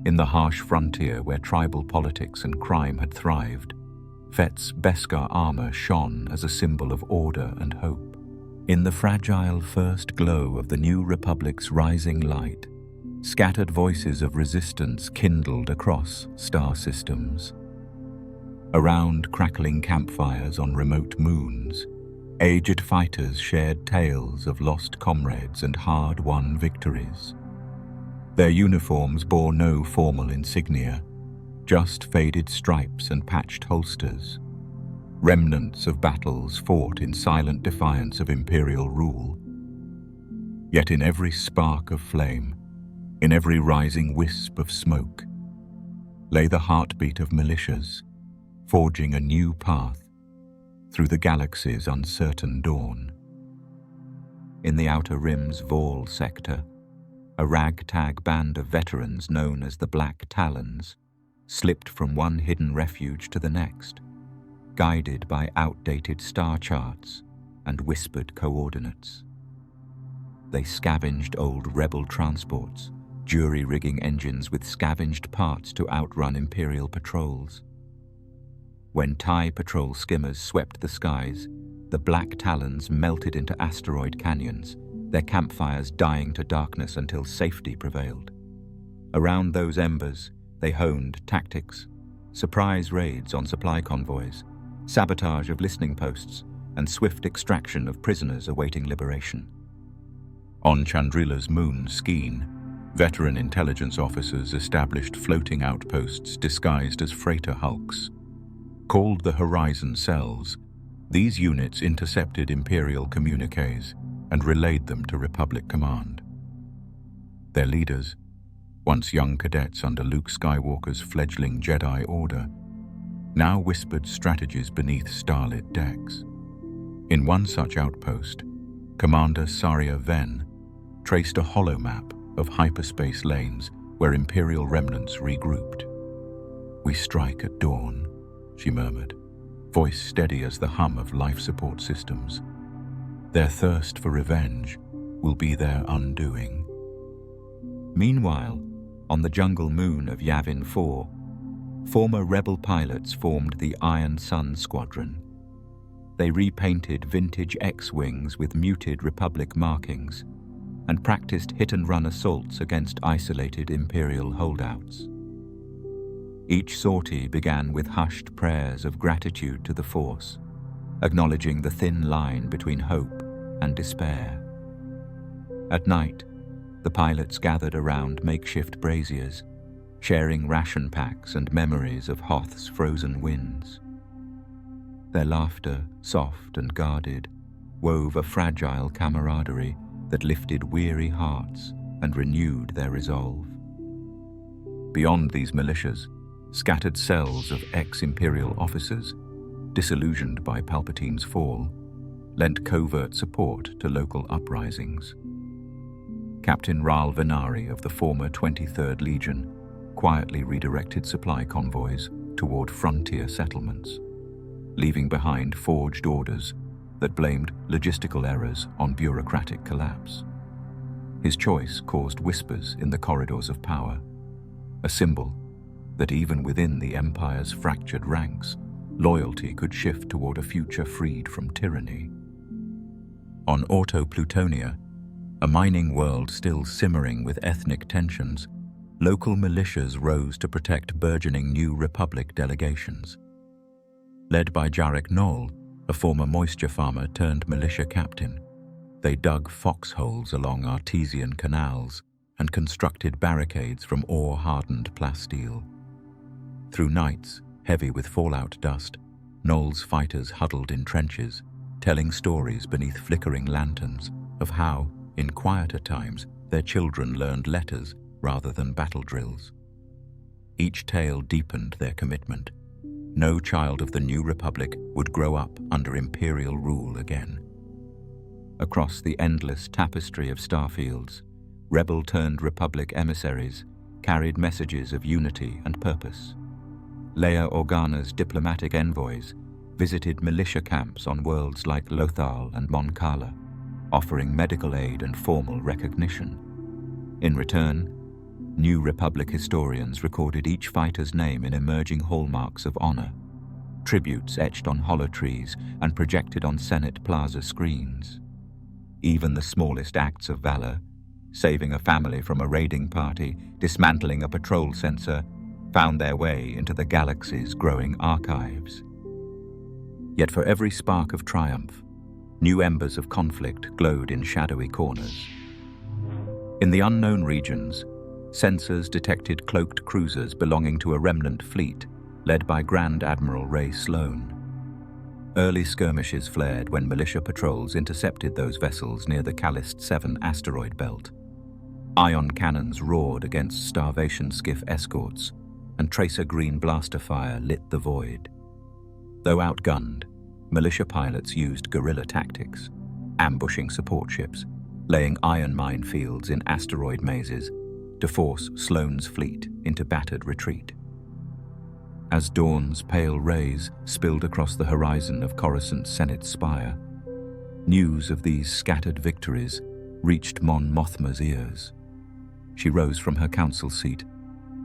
In the harsh frontier where tribal politics and crime had thrived, Fett's Beskar armor shone as a symbol of order and hope. In the fragile first glow of the New Republic's rising light, scattered voices of resistance kindled across star systems. Around crackling campfires on remote moons, aged fighters shared tales of lost comrades and hard-won victories. Their uniforms bore no formal insignia, just faded stripes and patched holsters, remnants of battles fought in silent defiance of Imperial rule. Yet in every spark of flame, in every rising wisp of smoke, lay the heartbeat of militias, forging a new path through the galaxy's uncertain dawn. In the Outer Rim's Vol sector, a ragtag band of veterans known as the Black Talons slipped from one hidden refuge to the next, guided by outdated star charts and whispered coordinates. They scavenged old rebel transports, jury-rigging engines with scavenged parts to outrun Imperial patrols. When TIE patrol skimmers swept the skies, the Black Talons melted into asteroid canyons, their campfires dying to darkness until safety prevailed. Around those embers, they honed tactics, surprise raids on supply convoys, sabotage of listening posts, and swift extraction of prisoners awaiting liberation. On Chandrila's moon, Skeen, veteran intelligence officers established floating outposts disguised as freighter hulks. Called the Horizon Cells, these units intercepted Imperial communiques and relayed them to Republic Command. Their leaders, once young cadets under Luke Skywalker's fledgling Jedi Order, now whispered strategies beneath starlit decks. In one such outpost, Commander Saria Venn traced a holomap of hyperspace lanes where Imperial remnants regrouped. "We strike at dawn," she murmured, voice steady as the hum of life support systems. "Their thirst for revenge will be their undoing." Meanwhile, on the jungle moon of Yavin 4, former rebel pilots formed the Iron Sun Squadron. They repainted vintage X-wings with muted Republic markings and practiced hit-and-run assaults against isolated Imperial holdouts. Each sortie began with hushed prayers of gratitude to the Force, acknowledging the thin line between hope and despair. At night, the pilots gathered around makeshift braziers, sharing ration packs and memories of Hoth's frozen winds. Their laughter, soft and guarded, wove a fragile camaraderie that lifted weary hearts and renewed their resolve. Beyond these militias, scattered cells of ex-Imperial officers, disillusioned by Palpatine's fall, lent covert support to local uprisings. Captain Ral Venari of the former 23rd Legion quietly redirected supply convoys toward frontier settlements, leaving behind forged orders that blamed logistical errors on bureaucratic collapse. His choice caused whispers in the corridors of power, a symbol that even within the Empire's fractured ranks, loyalty could shift toward a future freed from tyranny. On Orto Plutonia, a mining world still simmering with ethnic tensions, local militias rose to protect burgeoning New Republic delegations. Led by Jarek Knoll, a former moisture farmer turned militia captain, they dug foxholes along artesian canals and constructed barricades from ore-hardened plasteel. Through nights, heavy with fallout dust, Knoll's fighters huddled in trenches, telling stories beneath flickering lanterns of how, in quieter times, their children learned letters rather than battle drills. Each tale deepened their commitment. No child of the New Republic would grow up under Imperial rule again. Across the endless tapestry of starfields, rebel-turned-Republic emissaries carried messages of unity and purpose. Leia Organa's diplomatic envoys visited militia camps on worlds like Lothal and Mon Cala, offering medical aid and formal recognition. In return, New Republic historians recorded each fighter's name in emerging hallmarks of honor, tributes etched on holotrees and projected on Senate Plaza screens. Even the smallest acts of valor, saving a family from a raiding party, dismantling a patrol sensor, found their way into the galaxy's growing archives. Yet for every spark of triumph, new embers of conflict glowed in shadowy corners. In the unknown regions, sensors detected cloaked cruisers belonging to a remnant fleet led by Grand Admiral Ray Sloan. Early skirmishes flared when militia patrols intercepted those vessels near the Callist 7 asteroid belt. Ion cannons roared against starvation skiff escorts, and tracer green blaster fire lit the void. Though outgunned, militia pilots used guerrilla tactics, ambushing support ships, laying iron minefields in asteroid mazes to force Sloan's fleet into battered retreat. As dawn's pale rays spilled across the horizon of Coruscant's Senate spire, news of these scattered victories reached Mon Mothma's ears. She rose from her council seat,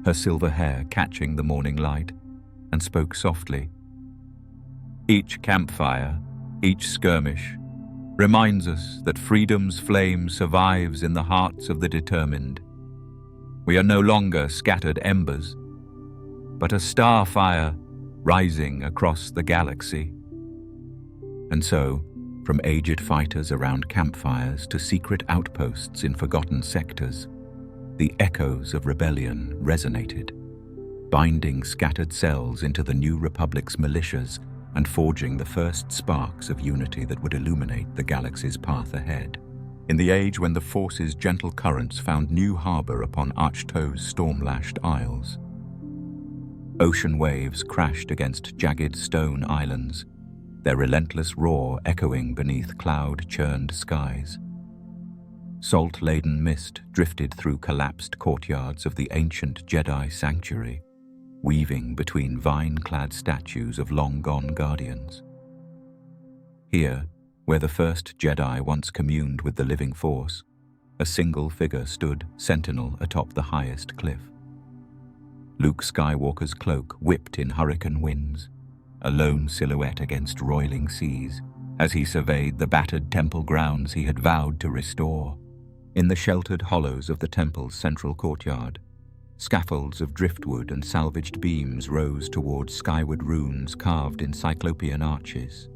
her silver hair catching the morning light, and spoke softly. Each campfire, each skirmish, reminds us that freedom's flame survives in the hearts of the determined. We are no longer scattered embers, but a star fire rising across the galaxy. And so, from aged fighters around campfires to secret outposts in forgotten sectors, the echoes of rebellion resonated, binding scattered cells into the new Republic's militias and forging the first sparks of unity that would illuminate the galaxy's path ahead. In the age when the Force's gentle currents found new harbor upon Archto's storm-lashed isles, ocean waves crashed against jagged stone islands, their relentless roar echoing beneath cloud-churned skies. Salt-laden mist drifted through collapsed courtyards of the ancient Jedi sanctuary, weaving between vine-clad statues of long-gone guardians. Here, where the first Jedi once communed with the living Force, a single figure stood sentinel atop the highest cliff. Luke Skywalker's cloak whipped in hurricane winds, a lone silhouette against roiling seas, as he surveyed the battered temple grounds he had vowed to restore. In the sheltered hollows of the temple's central courtyard, scaffolds of driftwood and salvaged beams rose towards skyward runes carved in cyclopean arches.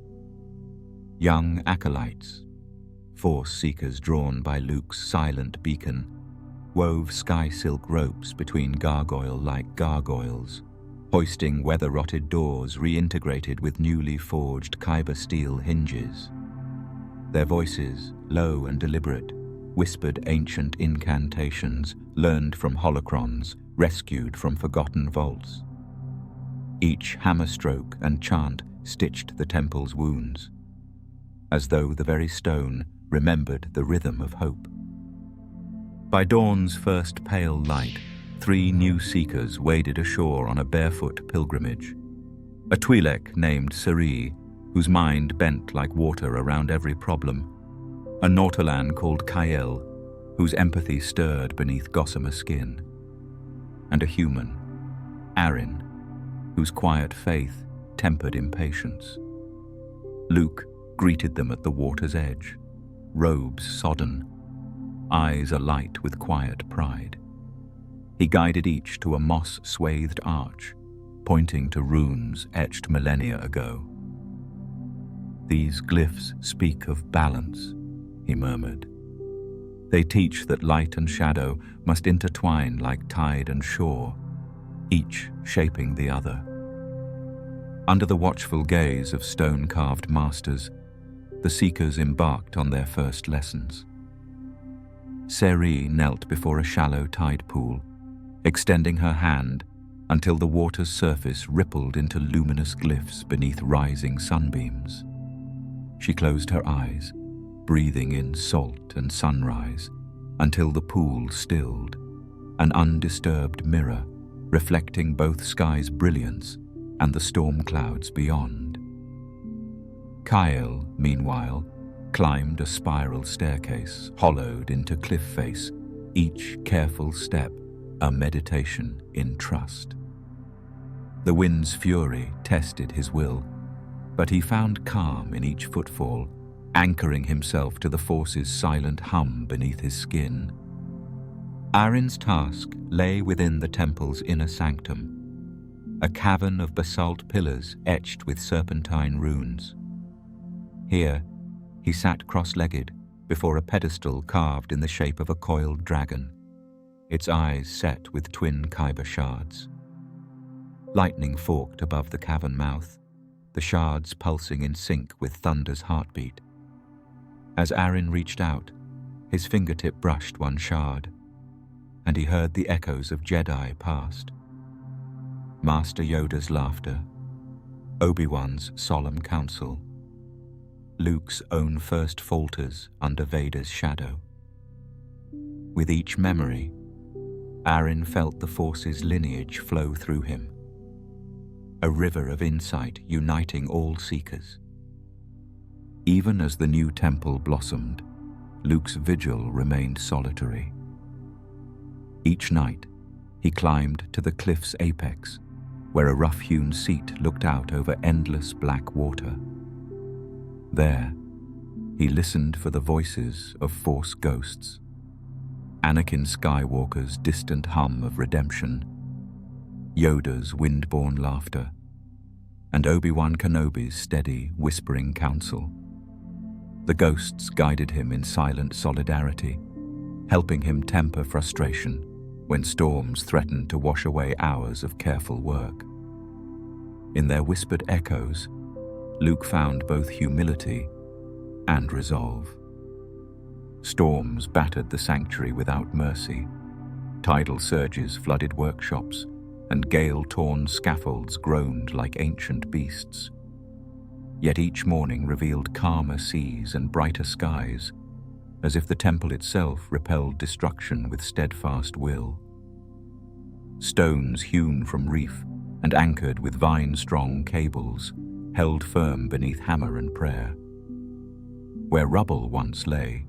Young acolytes, Force seekers drawn by Luke's silent beacon, wove sky-silk ropes between gargoyle-like gargoyles, hoisting weather-rotted doors reintegrated with newly forged kyber steel hinges. Their voices, low and deliberate, whispered ancient incantations learned from holocrons, rescued from forgotten vaults. Each hammer-stroke and chant stitched the temple's wounds, as though the very stone remembered the rhythm of hope. By dawn's first pale light, 3 new seekers waded ashore on a barefoot pilgrimage. A Twi'lek named Sari, whose mind bent like water around every problem. A Nautolan called Kael, whose empathy stirred beneath gossamer skin. And a human, Arin, whose quiet faith tempered impatience. Luke greeted them at the water's edge, robes sodden, eyes alight with quiet pride. He guided each to a moss-swathed arch, pointing to runes etched millennia ago. "These glyphs speak of balance," he murmured. "They teach that light and shadow must intertwine like tide and shore, each shaping the other." Under the watchful gaze of stone-carved masters, the seekers embarked on their first lessons. Seri knelt before a shallow tide pool, extending her hand until the water's surface rippled into luminous glyphs beneath rising sunbeams. She closed her eyes, breathing in salt and sunrise, until the pool stilled, an undisturbed mirror reflecting both sky's brilliance and the storm clouds beyond. Kael, meanwhile, climbed a spiral staircase hollowed into cliff face, each careful step a meditation in trust. The wind's fury tested his will, but he found calm in each footfall, anchoring himself to the Force's silent hum beneath his skin. Arin's task lay within the temple's inner sanctum, a cavern of basalt pillars etched with serpentine runes. Here, he sat cross-legged before a pedestal carved in the shape of a coiled dragon, its eyes set with twin kyber shards. Lightning forked above the cavern mouth, the shards pulsing in sync with thunder's heartbeat. As Arin reached out, his fingertip brushed one shard, and he heard the echoes of Jedi past. Master Yoda's laughter, Obi-Wan's solemn counsel, Luke's own first falters under Vader's shadow. With each memory, Arin felt the Force's lineage flow through him, a river of insight uniting all seekers. Even as the new temple blossomed, Luke's vigil remained solitary. Each night, he climbed to the cliff's apex, where a rough-hewn seat looked out over endless black water. There, he listened for the voices of Force ghosts. Anakin Skywalker's distant hum of redemption, Yoda's wind-borne laughter, and Obi-Wan Kenobi's steady, whispering counsel. The ghosts guided him in silent solidarity, helping him temper frustration when storms threatened to wash away hours of careful work. In their whispered echoes, Luke found both humility and resolve. Storms battered the sanctuary without mercy. Tidal surges flooded workshops, and gale-torn scaffolds groaned like ancient beasts. Yet each morning revealed calmer seas and brighter skies, as if the temple itself repelled destruction with steadfast will. Stones hewn from reef and anchored with vine-strong cables held firm beneath hammer and prayer. Where rubble once lay,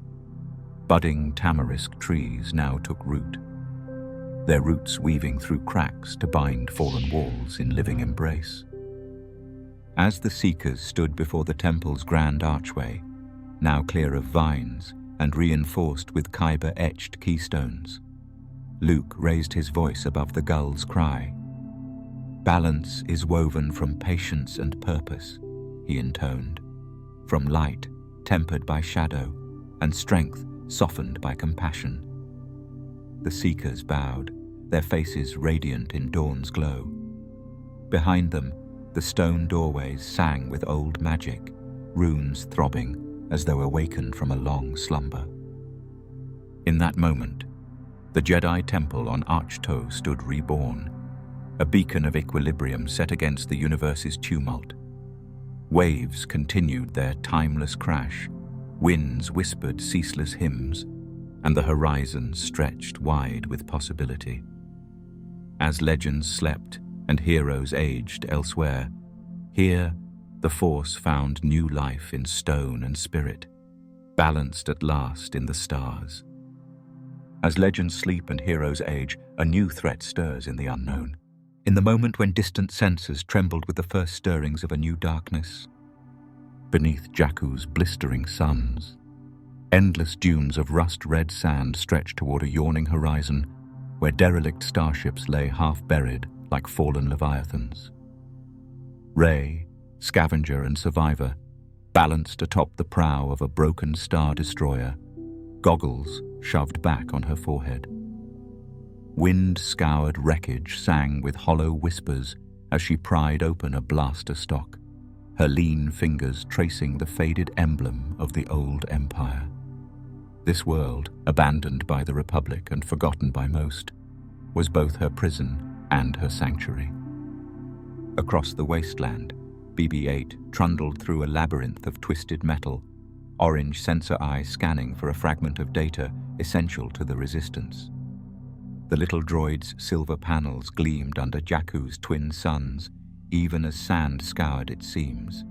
budding tamarisk trees now took root, their roots weaving through cracks to bind fallen walls in living embrace. As the Seekers stood before the temple's grand archway, now clear of vines and reinforced with kyber-etched keystones, Luke raised his voice above the gull's cry. "Balance is woven from patience and purpose," he intoned, "from light tempered by shadow and strength softened by compassion." The Seekers bowed, their faces radiant in dawn's glow. Behind them, the stone doorways sang with old magic, runes throbbing as though awakened from a long slumber. In that moment, the Jedi Temple on Archto stood reborn, a beacon of equilibrium set against the universe's tumult. Waves continued their timeless crash, winds whispered ceaseless hymns, and the horizon stretched wide with possibility. As legends slept and heroes aged elsewhere, here the Force found new life in stone and spirit, balanced at last in the stars. As legends sleep and heroes age, a new threat stirs in the unknown. In the moment when distant senses trembled with the first stirrings of a new darkness, beneath Jakku's blistering suns, endless dunes of rust-red sand stretched toward a yawning horizon where derelict starships lay half-buried like fallen leviathans. Rey, scavenger and survivor, balanced atop the prow of a broken star destroyer, goggles shoved back on her forehead. Wind-scoured wreckage sang with hollow whispers as she pried open a blaster stock, her lean fingers tracing the faded emblem of the old empire. This world, abandoned by the Republic and forgotten by most, was both her prison and her sanctuary. Across the wasteland, BB-8 trundled through a labyrinth of twisted metal, orange sensor eyes scanning for a fragment of data essential to the Resistance. The little droid's silver panels gleamed under Jakku's twin suns, even as sand scoured its seams.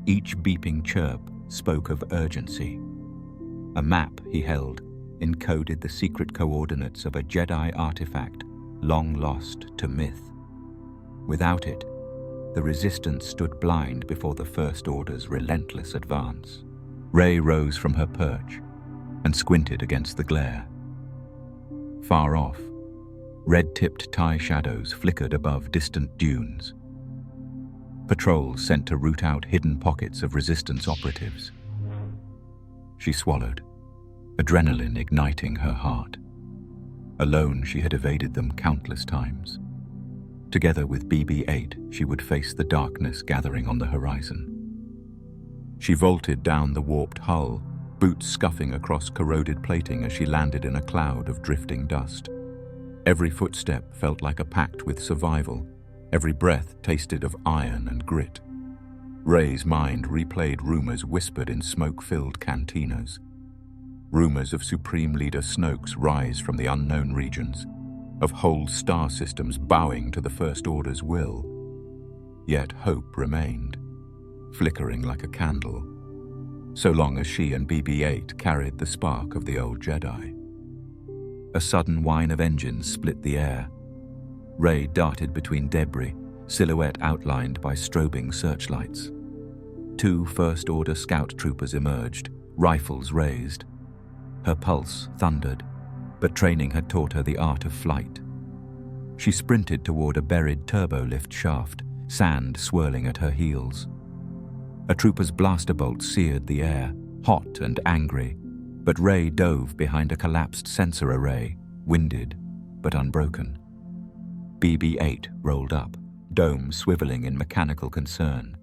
Each beeping chirp spoke of urgency. A map he held encoded the secret coordinates of a Jedi artifact long lost to myth. Without it, the Resistance stood blind before the First Order's relentless advance. Rey rose from her perch and squinted against the glare. Far off, red-tipped TIE shadows flickered above distant dunes. Patrols sent to root out hidden pockets of Resistance operatives. She swallowed, adrenaline igniting her heart. Alone, she had evaded them countless times. Together with BB-8, she would face the darkness gathering on the horizon. She vaulted down the warped hull, boots scuffing across corroded plating as she landed in a cloud of drifting dust. Every footstep felt like a pact with survival. Every breath tasted of iron and grit. Rey's mind replayed rumors whispered in smoke-filled cantinas. Rumors of Supreme Leader Snoke's rise from the unknown regions, of whole star systems bowing to the First Order's will. Yet hope remained, flickering like a candle, so long as she and BB-8 carried the spark of the old Jedi. A sudden whine of engines split the air. Rey darted between debris, silhouette outlined by strobing searchlights. 2 First Order scout troopers emerged, rifles raised. Her pulse thundered, but training had taught her the art of flight. She sprinted toward a buried turbolift shaft, sand swirling at her heels. A trooper's blaster bolt seared the air, hot and angry, but Rey dove behind a collapsed sensor array, winded but unbroken. BB-8 rolled up, dome swiveling in mechanical concern.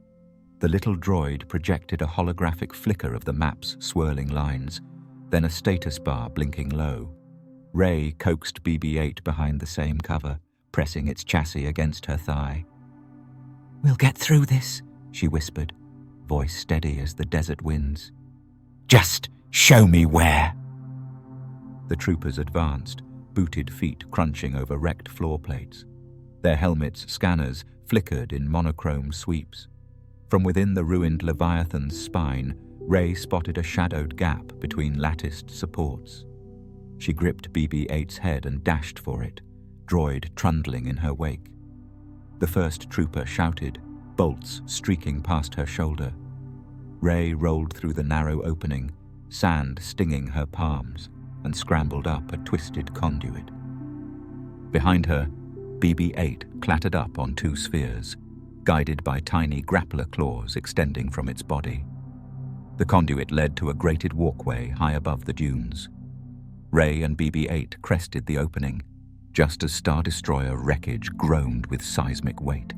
The little droid projected a holographic flicker of the map's swirling lines, then a status bar blinking low. Rey coaxed BB-8 behind the same cover, pressing its chassis against her thigh. "We'll get through this," she whispered, voice steady as the desert winds. "Just show me where." The troopers advanced, booted feet crunching over wrecked floor plates. Their helmets' scanners flickered in monochrome sweeps. From within the ruined Leviathan's spine, Rey spotted a shadowed gap between latticed supports. She gripped BB-8's head and dashed for it, droid trundling in her wake. The first trooper shouted, bolts streaking past her shoulder. Rey rolled through the narrow opening, sand stinging her palms, and scrambled up a twisted conduit. Behind her, BB-8 clattered up on two spheres, guided by tiny grappler claws extending from its body. The conduit led to a grated walkway high above the dunes. Rey and BB-8 crested the opening, just as Star Destroyer wreckage groaned with seismic weight.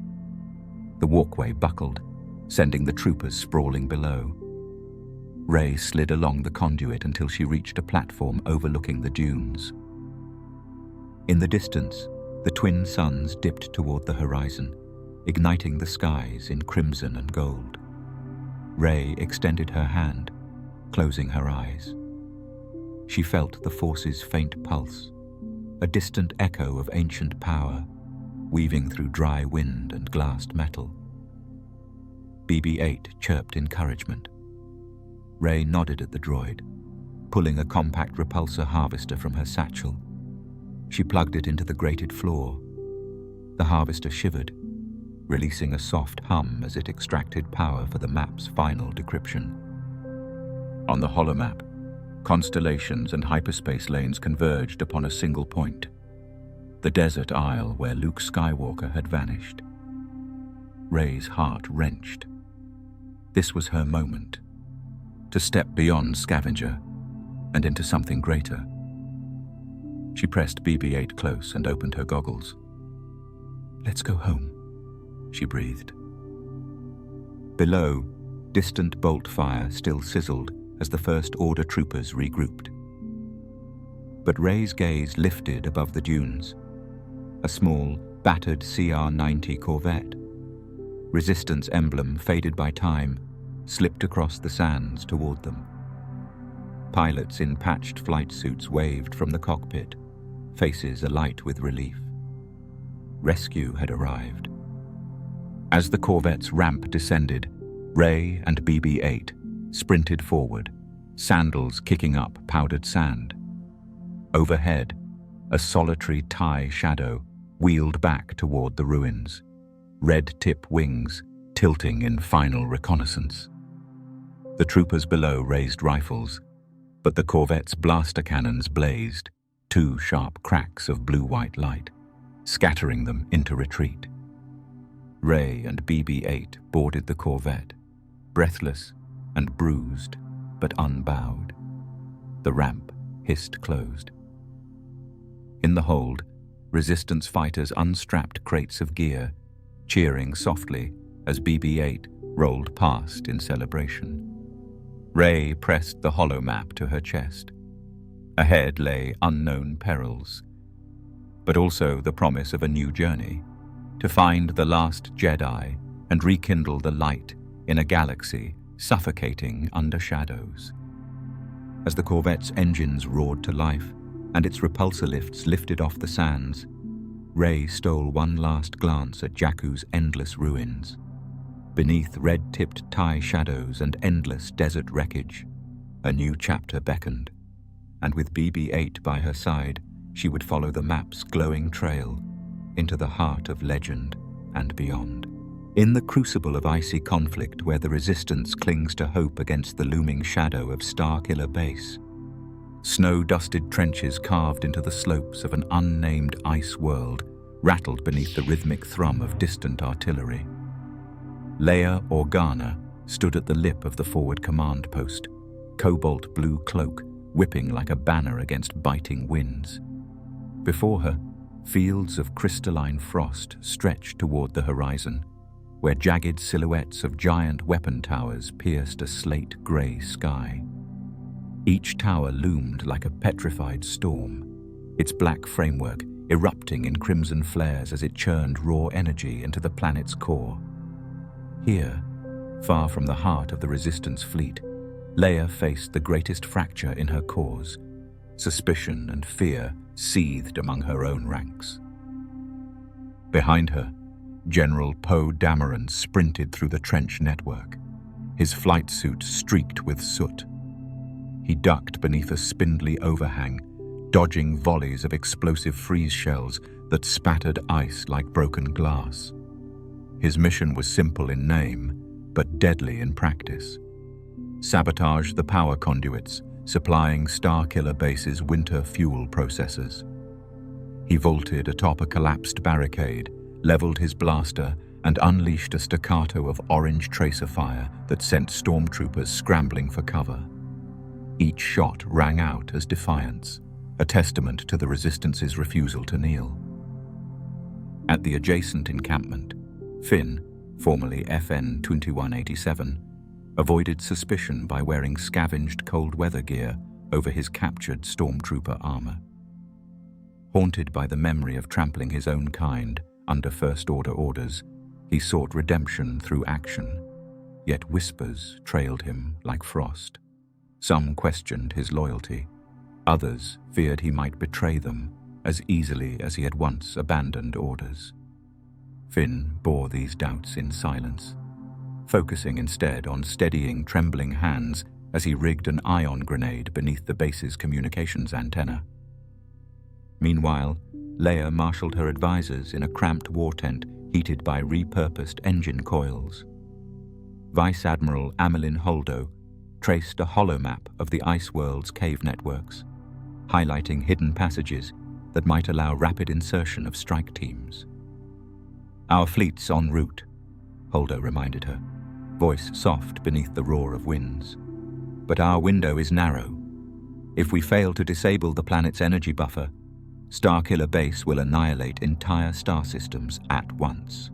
The walkway buckled, sending the troopers sprawling below. Rey slid along the conduit until she reached a platform overlooking the dunes. In the distance, the twin suns dipped toward the horizon, igniting the skies in crimson and gold. Rey extended her hand, closing her eyes. She felt the Force's faint pulse, a distant echo of ancient power, weaving through dry wind and glassed metal. BB-8 chirped encouragement. Rey nodded at the droid, pulling a compact repulsor harvester from her satchel. She plugged it into the grated floor. The harvester shivered, releasing a soft hum as it extracted power for the map's final decryption. On the holomap, constellations and hyperspace lanes converged upon a single point, the desert isle where Luke Skywalker had vanished. Rey's heart wrenched. This was her moment, to step beyond Scavenger and into something greater. She pressed BB-8 close and opened her goggles. "Let's go home," she breathed. Below, distant bolt fire still sizzled as the First Order troopers regrouped. But Rey's gaze lifted above the dunes. A small, battered CR-90 Corvette. Resistance emblem faded by time, slipped across the sands toward them. Pilots in patched flight suits waved from the cockpit, faces alight with relief. Rescue had arrived. As the Corvette's ramp descended, Rey and BB-8 sprinted forward, sandals kicking up powdered sand. Overhead, a solitary TIE shadow wheeled back toward the ruins, red-tip wings tilting in final reconnaissance. The troopers below raised rifles, but the Corvette's blaster cannons blazed, two sharp cracks of blue-white light, scattering them into retreat. Rey and BB-8 boarded the Corvette, breathless and bruised, but unbowed. The ramp hissed closed. In the hold, Resistance fighters unstrapped crates of gear, cheering softly as BB-8 rolled past in celebration. Rey pressed the holomap to her chest. Ahead lay unknown perils, but also the promise of a new journey, to find the last Jedi and rekindle the light in a galaxy suffocating under shadows. As the Corvette's engines roared to life and its repulsor lifts lifted off the sands, Rey stole one last glance at Jakku's endless ruins. Beneath red-tipped TIE shadows and endless desert wreckage, a new chapter beckoned, and with BB-8 by her side, she would follow the map's glowing trail into the heart of legend and beyond. In the crucible of icy conflict where the Resistance clings to hope against the looming shadow of Starkiller Base, snow-dusted trenches carved into the slopes of an unnamed ice world rattled beneath the rhythmic thrum of distant artillery. Leia Organa stood at the lip of the forward command post, cobalt blue cloak whipping like a banner against biting winds. Before her, fields of crystalline frost stretched toward the horizon, where jagged silhouettes of giant weapon towers pierced a slate-grey sky. Each tower loomed like a petrified storm, its black framework erupting in crimson flares as it churned raw energy into the planet's core. Here, far from the heart of the Resistance fleet, Leia faced the greatest fracture in her cause. Suspicion and fear seethed among her own ranks. Behind her, General Poe Dameron sprinted through the trench network, his flight suit streaked with soot. He ducked beneath a spindly overhang, dodging volleys of explosive freeze shells that spattered ice like broken glass. His mission was simple in name, but deadly in practice. Sabotage the power conduits, supplying Starkiller Base's winter fuel processors. He vaulted atop a collapsed barricade, leveled his blaster, and unleashed a staccato of orange tracer fire that sent stormtroopers scrambling for cover. Each shot rang out as defiance, a testament to the Resistance's refusal to kneel. At the adjacent encampment, Finn, formerly FN 2187, avoided suspicion by wearing scavenged cold weather gear over his captured stormtrooper armor. Haunted by the memory of trampling his own kind under First Order orders, he sought redemption through action, yet whispers trailed him like frost. Some questioned his loyalty. Others feared he might betray them as easily as he had once abandoned orders. Finn bore these doubts in silence, focusing instead on steadying trembling hands as he rigged an ion grenade beneath the base's communications antenna. Meanwhile, Leia marshaled her advisors in a cramped war tent heated by repurposed engine coils. Vice Admiral Amelin Holdo traced a holomap of the ice world's cave networks, highlighting hidden passages that might allow rapid insertion of strike teams. "Our fleet's en route," Holdo reminded her, voice soft beneath the roar of winds. "But our window is narrow. If we fail to disable the planet's energy buffer, Starkiller Base will annihilate entire star systems at once."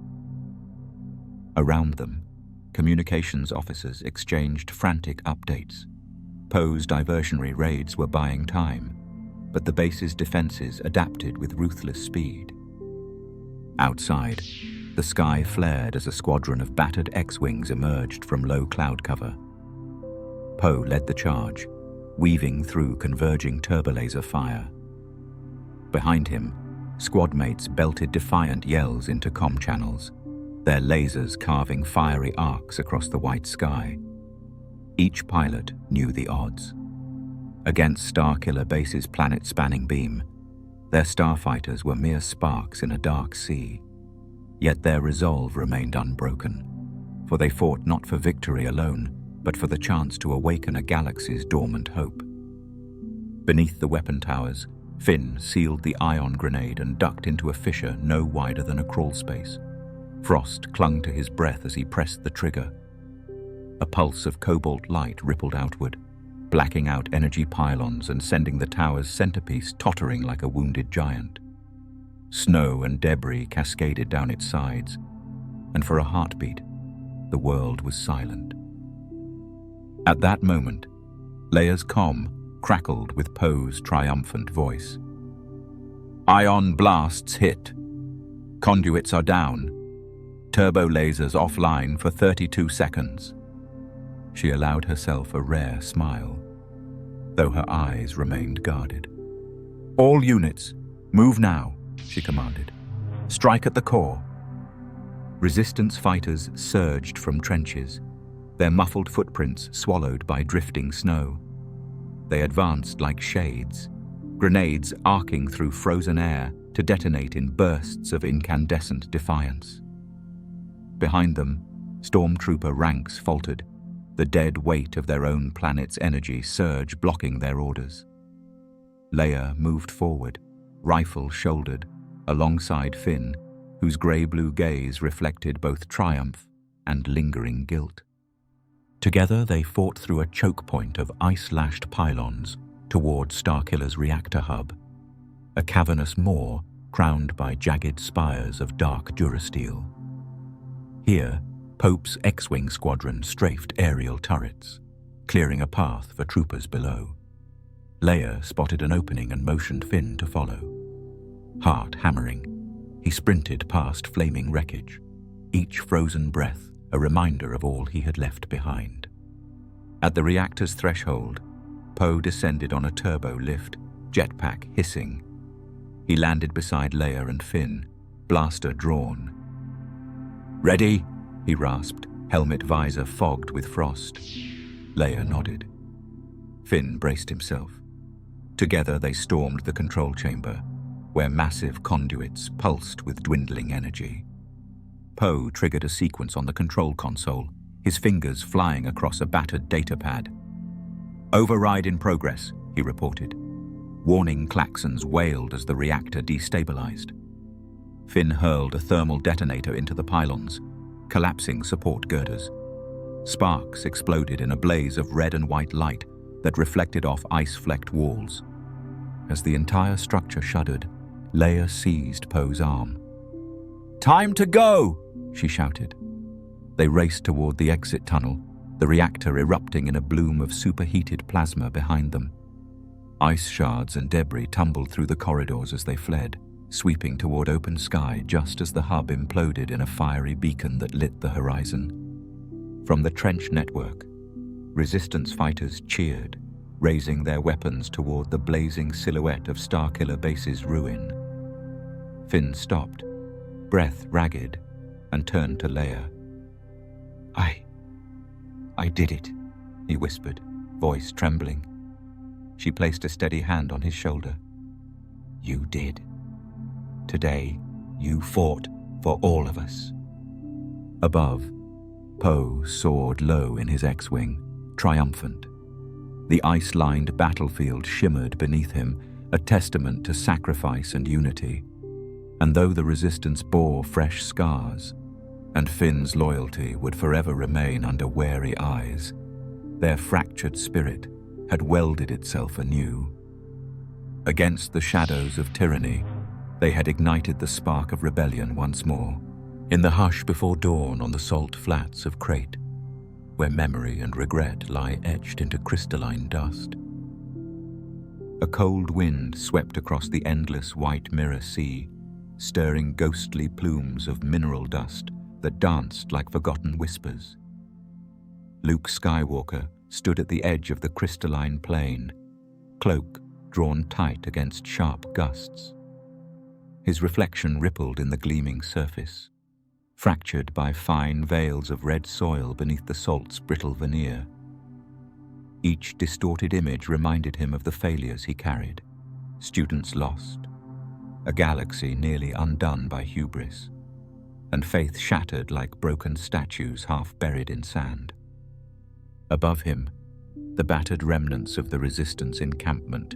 Around them, communications officers exchanged frantic updates. Poe's diversionary raids were buying time, but the base's defenses adapted with ruthless speed. Outside, the sky flared as a squadron of battered X-Wings emerged from low cloud cover. Poe led the charge, weaving through converging turbolaser fire. Behind him, squad mates belted defiant yells into comm channels, their lasers carving fiery arcs across the white sky. Each pilot knew the odds. Against Starkiller Base's planet-spanning beam, their starfighters were mere sparks in a dark sea. Yet their resolve remained unbroken, for they fought not for victory alone, but for the chance to awaken a galaxy's dormant hope. Beneath the weapon towers, Finn sealed the ion grenade and ducked into a fissure no wider than a crawl space. Frost clung to his breath as he pressed the trigger. A pulse of cobalt light rippled outward, blacking out energy pylons and sending the tower's centerpiece tottering like a wounded giant. Snow and debris cascaded down its sides, and for a heartbeat, the world was silent. At that moment, Leia's comm crackled with Poe's triumphant voice. "Ion blasts hit. Conduits are down. Turbo lasers offline for 32 seconds. She allowed herself a rare smile, though her eyes remained guarded. "All units, move now," she commanded. "Strike at the core." Resistance fighters surged from trenches, their muffled footprints swallowed by drifting snow. They advanced like shades, grenades arcing through frozen air to detonate in bursts of incandescent defiance. Behind them, stormtrooper ranks faltered, the dead weight of their own planet's energy surge blocking their orders. Leia moved forward, rifle shouldered, alongside Finn, whose grey-blue gaze reflected both triumph and lingering guilt. Together they fought through a choke point of ice-lashed pylons toward Starkiller's reactor hub, a cavernous maw crowned by jagged spires of dark durasteel. Here, Pope's X-Wing squadron strafed aerial turrets, clearing a path for troopers below. Leia spotted an opening and motioned Finn to follow. Heart hammering, he sprinted past flaming wreckage, each frozen breath a reminder of all he had left behind. At the reactor's threshold, Poe descended on a turbo lift, jetpack hissing. He landed beside Leia and Finn, blaster drawn. "Ready?" he rasped, helmet visor fogged with frost. Leia nodded. Finn braced himself. Together they stormed the control chamber, where massive conduits pulsed with dwindling energy. Poe triggered a sequence on the control console, his fingers flying across a battered datapad. "Override in progress," he reported. Warning klaxons wailed as the reactor destabilized. Finn hurled a thermal detonator into the pylons, collapsing support girders. Sparks exploded in a blaze of red and white light that reflected off ice-flecked walls. As the entire structure shuddered, Leia seized Poe's arm. "Time to go!" she shouted. They raced toward the exit tunnel, the reactor erupting in a bloom of superheated plasma behind them. Ice shards and debris tumbled through the corridors as they fled, sweeping toward open sky just as the hub imploded in a fiery beacon that lit the horizon. From the trench network, resistance fighters cheered, raising their weapons toward the blazing silhouette of Starkiller Base's ruin. Finn stopped, breath ragged, and turned to Leia. I did it," he whispered, voice trembling. She placed a steady hand on his shoulder. "You did. Today, you fought for all of us." Above, Poe soared low in his X-Wing, triumphant. The ice-lined battlefield shimmered beneath him, a testament to sacrifice and unity. And though the Resistance bore fresh scars, and Finn's loyalty would forever remain under wary eyes, their fractured spirit had welded itself anew. Against the shadows of tyranny, they had ignited the spark of rebellion once more, in the hush before dawn on the salt flats of Crate, where memory and regret lie etched into crystalline dust. A cold wind swept across the endless white mirror sea, stirring ghostly plumes of mineral dust that danced like forgotten whispers. Luke Skywalker stood at the edge of the crystalline plain, cloak drawn tight against sharp gusts. His reflection rippled in the gleaming surface, fractured by fine veils of red soil beneath the salt's brittle veneer. Each distorted image reminded him of the failures he carried, students lost, a galaxy nearly undone by hubris, and faith shattered like broken statues half buried in sand. Above him, the battered remnants of the Resistance encampment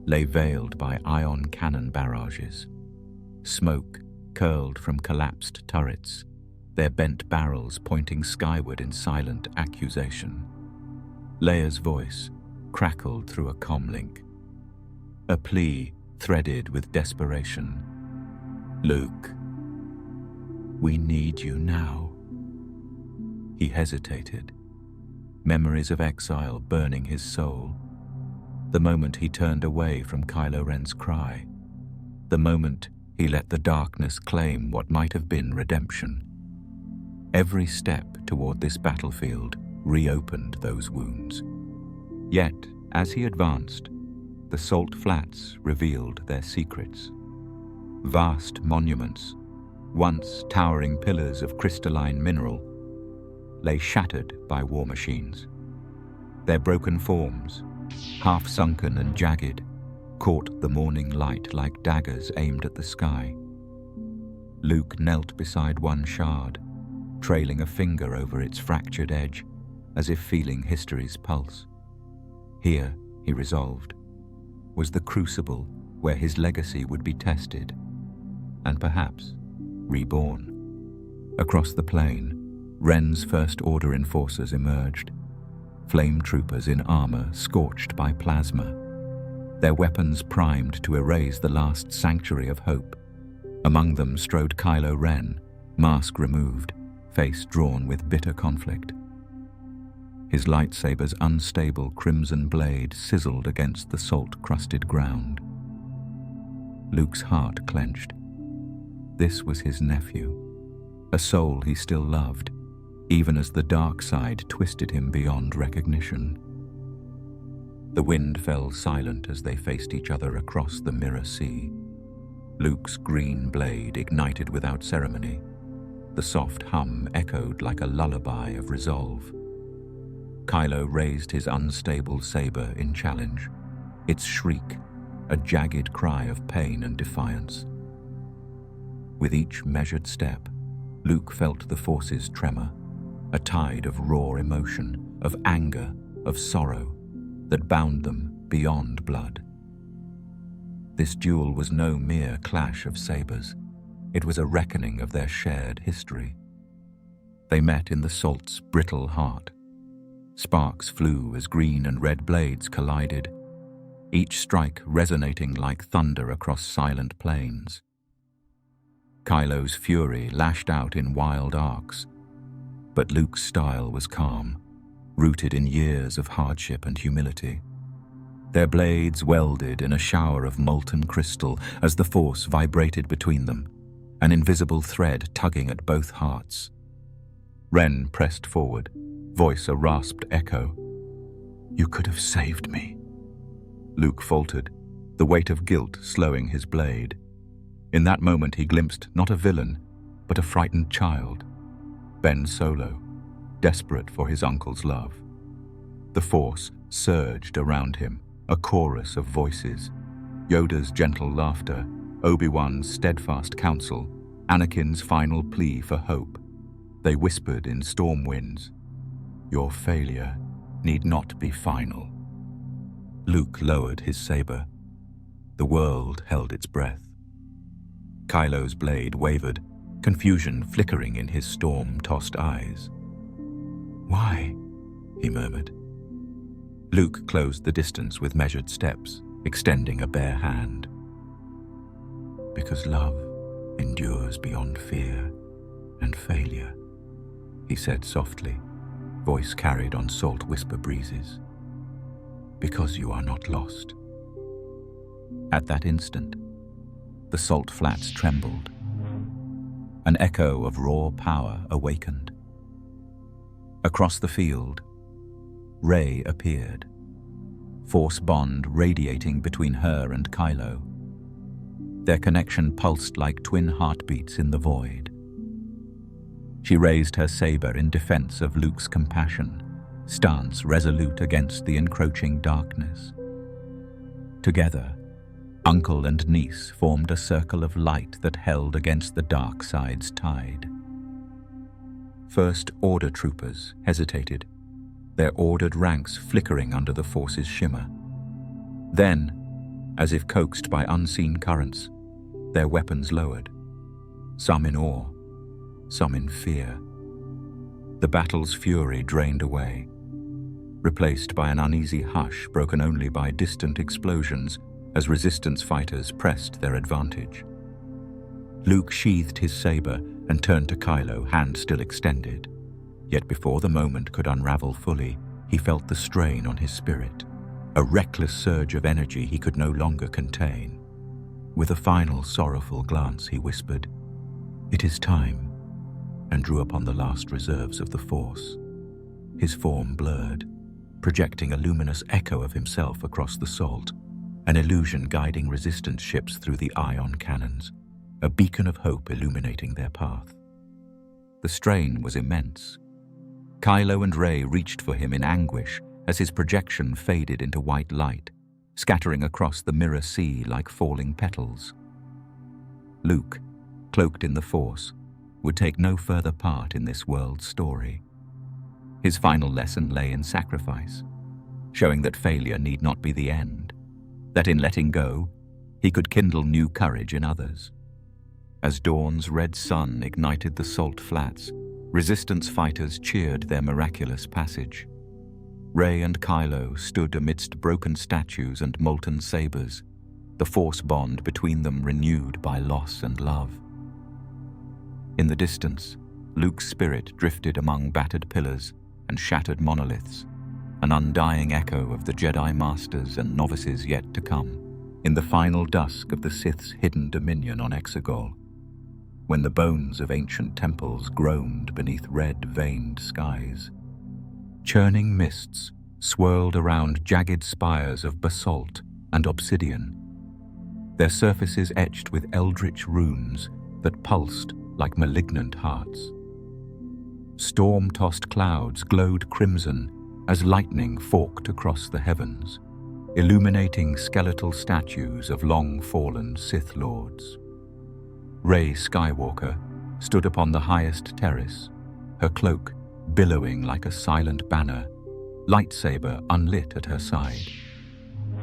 lay veiled by ion cannon barrages. Smoke curled from collapsed turrets, their bent barrels pointing skyward in silent accusation. Leia's voice crackled through a comlink, a plea threaded with desperation. "Luke, we need you now." He hesitated, memories of exile burning his soul. The moment he turned away from Kylo Ren's cry, the moment he let the darkness claim what might have been redemption. Every step toward this battlefield reopened those wounds. Yet, as he advanced, the salt flats revealed their secrets. Vast monuments, once towering pillars of crystalline mineral, lay shattered by war machines. Their broken forms, half-sunken and jagged, caught the morning light like daggers aimed at the sky. Luke knelt beside one shard, trailing a finger over its fractured edge, as if feeling history's pulse. Here, he resolved, was the crucible where his legacy would be tested, and perhaps reborn. Across the plain, Ren's First Order enforcers emerged, flame troopers in armor scorched by plasma, their weapons primed to erase the last sanctuary of hope. Among them strode Kylo Ren, mask removed, face drawn with bitter conflict. His lightsaber's unstable crimson blade sizzled against the salt-crusted ground. Luke's heart clenched. This was his nephew, a soul he still loved, even as the dark side twisted him beyond recognition. The wind fell silent as they faced each other across the mirror sea. Luke's green blade ignited without ceremony. The soft hum echoed like a lullaby of resolve. Kylo raised his unstable saber in challenge, its shriek a jagged cry of pain and defiance. With each measured step, Luke felt the Force's tremor, a tide of raw emotion, of anger, of sorrow, that bound them beyond blood. This duel was no mere clash of sabers. It was a reckoning of their shared history. They met in the salt's brittle heart. Sparks flew as green and red blades collided, each strike resonating like thunder across silent plains. Kylo's fury lashed out in wild arcs, but Luke's style was calm, rooted in years of hardship and humility. Their blades welded in a shower of molten crystal as the Force vibrated between them, an invisible thread tugging at both hearts. Ren pressed forward, voice a rasped echo. "You could have saved me." Luke faltered, the weight of guilt slowing his blade. In that moment he glimpsed not a villain, but a frightened child, Ben Solo, desperate for his uncle's love. The Force surged around him, a chorus of voices. Yoda's gentle laughter, Obi-Wan's steadfast counsel, Anakin's final plea for hope. They whispered in storm winds, "Your failure need not be final." Luke lowered his saber. The world held its breath. Kylo's blade wavered, confusion flickering in his storm-tossed eyes. "Why?" he murmured. Luke closed the distance with measured steps, extending a bare hand. "Because love endures beyond fear and failure," he said softly, voice carried on salt whisper breezes. "Because you are not lost." At that instant, the salt flats trembled. An echo of raw power awakened. Across the field, Rey appeared, Force bond radiating between her and Kylo. Their connection pulsed like twin heartbeats in the void. She raised her saber in defense of Luke's compassion, stance resolute against the encroaching darkness. Together, uncle and niece formed a circle of light that held against the dark side's tide. First Order troopers hesitated, their ordered ranks flickering under the Force's shimmer. Then, as if coaxed by unseen currents, their weapons lowered, some in awe, some in fear. The battle's fury drained away, replaced by an uneasy hush broken only by distant explosions as resistance fighters pressed their advantage. Luke sheathed his saber and turned to Kylo, hand still extended. Yet before the moment could unravel fully, he felt the strain on his spirit, a reckless surge of energy he could no longer contain. With a final sorrowful glance, he whispered, "It is time," and drew upon the last reserves of the Force. His form blurred, projecting a luminous echo of himself across the salt, an illusion guiding resistance ships through the ion cannons, a beacon of hope illuminating their path. The strain was immense. Kylo and Rey reached for him in anguish as his projection faded into white light, scattering across the mirror sea like falling petals. Luke, cloaked in the Force, would take no further part in this world's story. His final lesson lay in sacrifice, showing that failure need not be the end, that in letting go, he could kindle new courage in others. As dawn's red sun ignited the salt flats, resistance fighters cheered their miraculous passage. Rey and Kylo stood amidst broken statues and molten sabers, the force bond between them renewed by loss and love. In the distance, Luke's spirit drifted among battered pillars and shattered monoliths, an undying echo of the Jedi Masters and novices yet to come, in the final dusk of the Sith's hidden dominion on Exegol, when the bones of ancient temples groaned beneath red-veined skies. Churning mists swirled around jagged spires of basalt and obsidian, their surfaces etched with eldritch runes that pulsed like malignant hearts. Storm-tossed clouds glowed crimson as lightning forked across the heavens, illuminating skeletal statues of long-fallen Sith Lords. Rey Skywalker stood upon the highest terrace, her cloak billowing like a silent banner, lightsaber unlit at her side.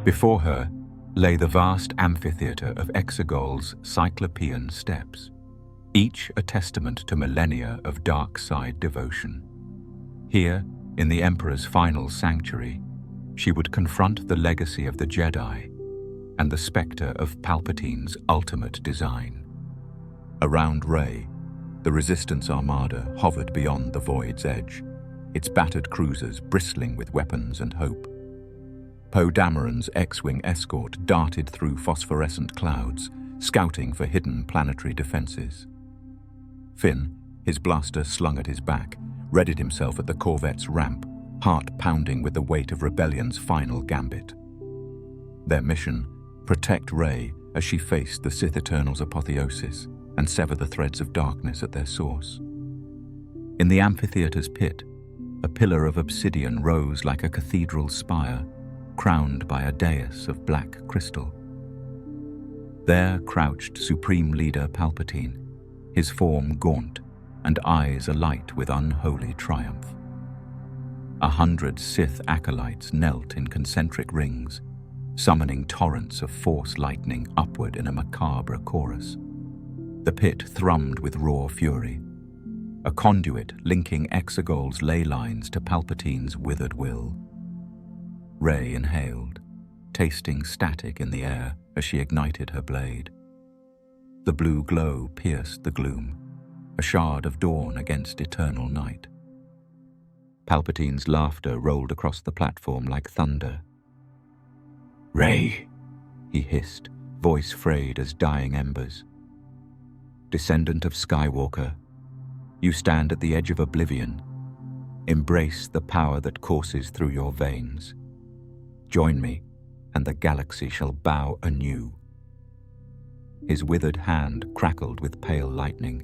Before her lay the vast amphitheater of Exegol's Cyclopean steps, each a testament to millennia of dark side devotion. Here, in the Emperor's final sanctuary, she would confront the legacy of the Jedi and the specter of Palpatine's ultimate design. Around Rey, the Resistance Armada hovered beyond the Void's edge, its battered cruisers bristling with weapons and hope. Poe Dameron's X-Wing escort darted through phosphorescent clouds, scouting for hidden planetary defenses. Finn, his blaster slung at his back, readied himself at the corvette's ramp, heart pounding with the weight of Rebellion's final gambit. Their mission, protect Rey as she faced the Sith Eternal's apotheosis and sever the threads of darkness at their source. In the amphitheater's pit, a pillar of obsidian rose like a cathedral spire, crowned by a dais of black crystal. There crouched Supreme Leader Palpatine, his form gaunt and eyes alight with unholy triumph. 100 Sith acolytes knelt in concentric rings, summoning torrents of force lightning upward in a macabre chorus. The pit thrummed with raw fury, a conduit linking Exegol's ley lines to Palpatine's withered will. Rey inhaled, tasting static in the air as she ignited her blade. The blue glow pierced the gloom, a shard of dawn against eternal night. Palpatine's laughter rolled across the platform like thunder. "Rey," he hissed, voice frayed as dying embers. "Descendant of Skywalker, you stand at the edge of oblivion. Embrace the power that courses through your veins. Join me, and the galaxy shall bow anew." His withered hand crackled with pale lightning,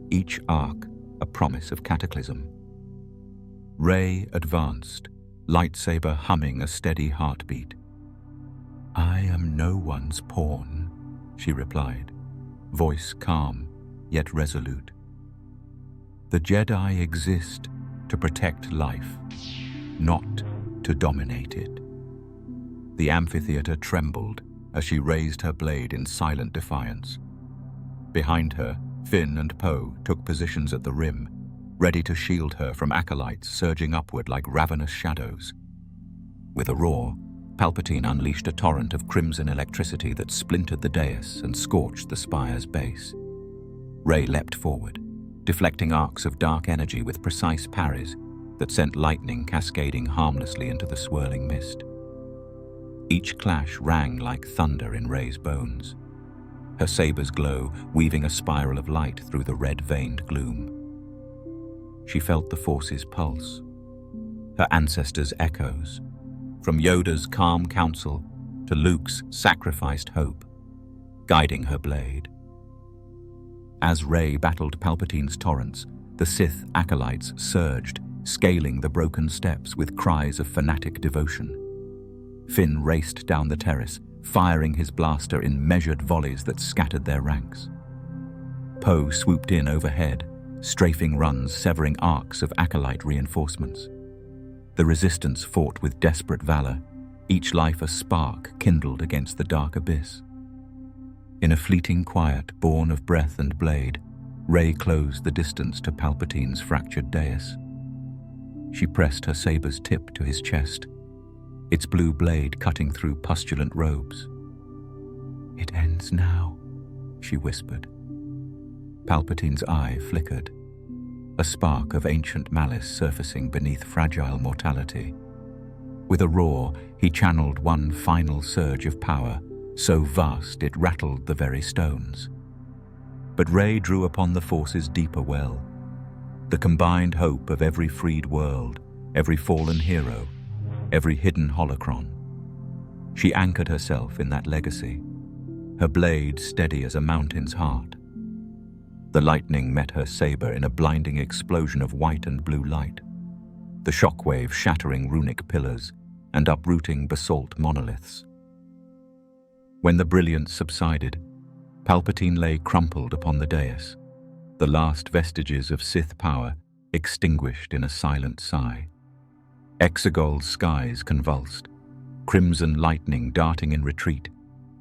each arc a promise of cataclysm. Rey advanced, lightsaber humming a steady heartbeat. "I am no one's pawn," she replied, voice calm yet resolute. "The Jedi exist to protect life, not to dominate it." The amphitheater trembled as she raised her blade in silent defiance. Behind her, Finn and Poe took positions at the rim, ready to shield her from acolytes surging upward like ravenous shadows. With a roar, Palpatine unleashed a torrent of crimson electricity that splintered the dais and scorched the spire's base. Rey leapt forward, deflecting arcs of dark energy with precise parries that sent lightning cascading harmlessly into the swirling mist. Each clash rang like thunder in Rey's bones, her saber's glow weaving a spiral of light through the red-veined gloom. She felt the Force's pulse, her ancestors' echoes, from Yoda's calm counsel to Luke's sacrificed hope, guiding her blade. As Rey battled Palpatine's torrents, the Sith acolytes surged, scaling the broken steps with cries of fanatic devotion. Finn raced down the terrace, firing his blaster in measured volleys that scattered their ranks. Poe swooped in overhead, strafing runs severing arcs of Acolyte reinforcements. The resistance fought with desperate valor, each life a spark kindled against the dark abyss. In a fleeting quiet born of breath and blade, Rey closed the distance to Palpatine's fractured dais. She pressed her saber's tip to his chest, its blue blade cutting through pustulant robes. "It ends now," she whispered. Palpatine's eye flickered, a spark of ancient malice surfacing beneath fragile mortality. With a roar, he channeled one final surge of power, so vast it rattled the very stones. But Rey drew upon the Force's deeper well, the combined hope of every freed world, every fallen hero, every hidden holocron. She anchored herself in that legacy, her blade steady as a mountain's heart. The lightning met her saber in a blinding explosion of white and blue light, the shockwave shattering runic pillars and uprooting basalt monoliths. When the brilliance subsided, Palpatine lay crumpled upon the dais, the last vestiges of Sith power extinguished in a silent sigh. Exegol's skies convulsed, crimson lightning darting in retreat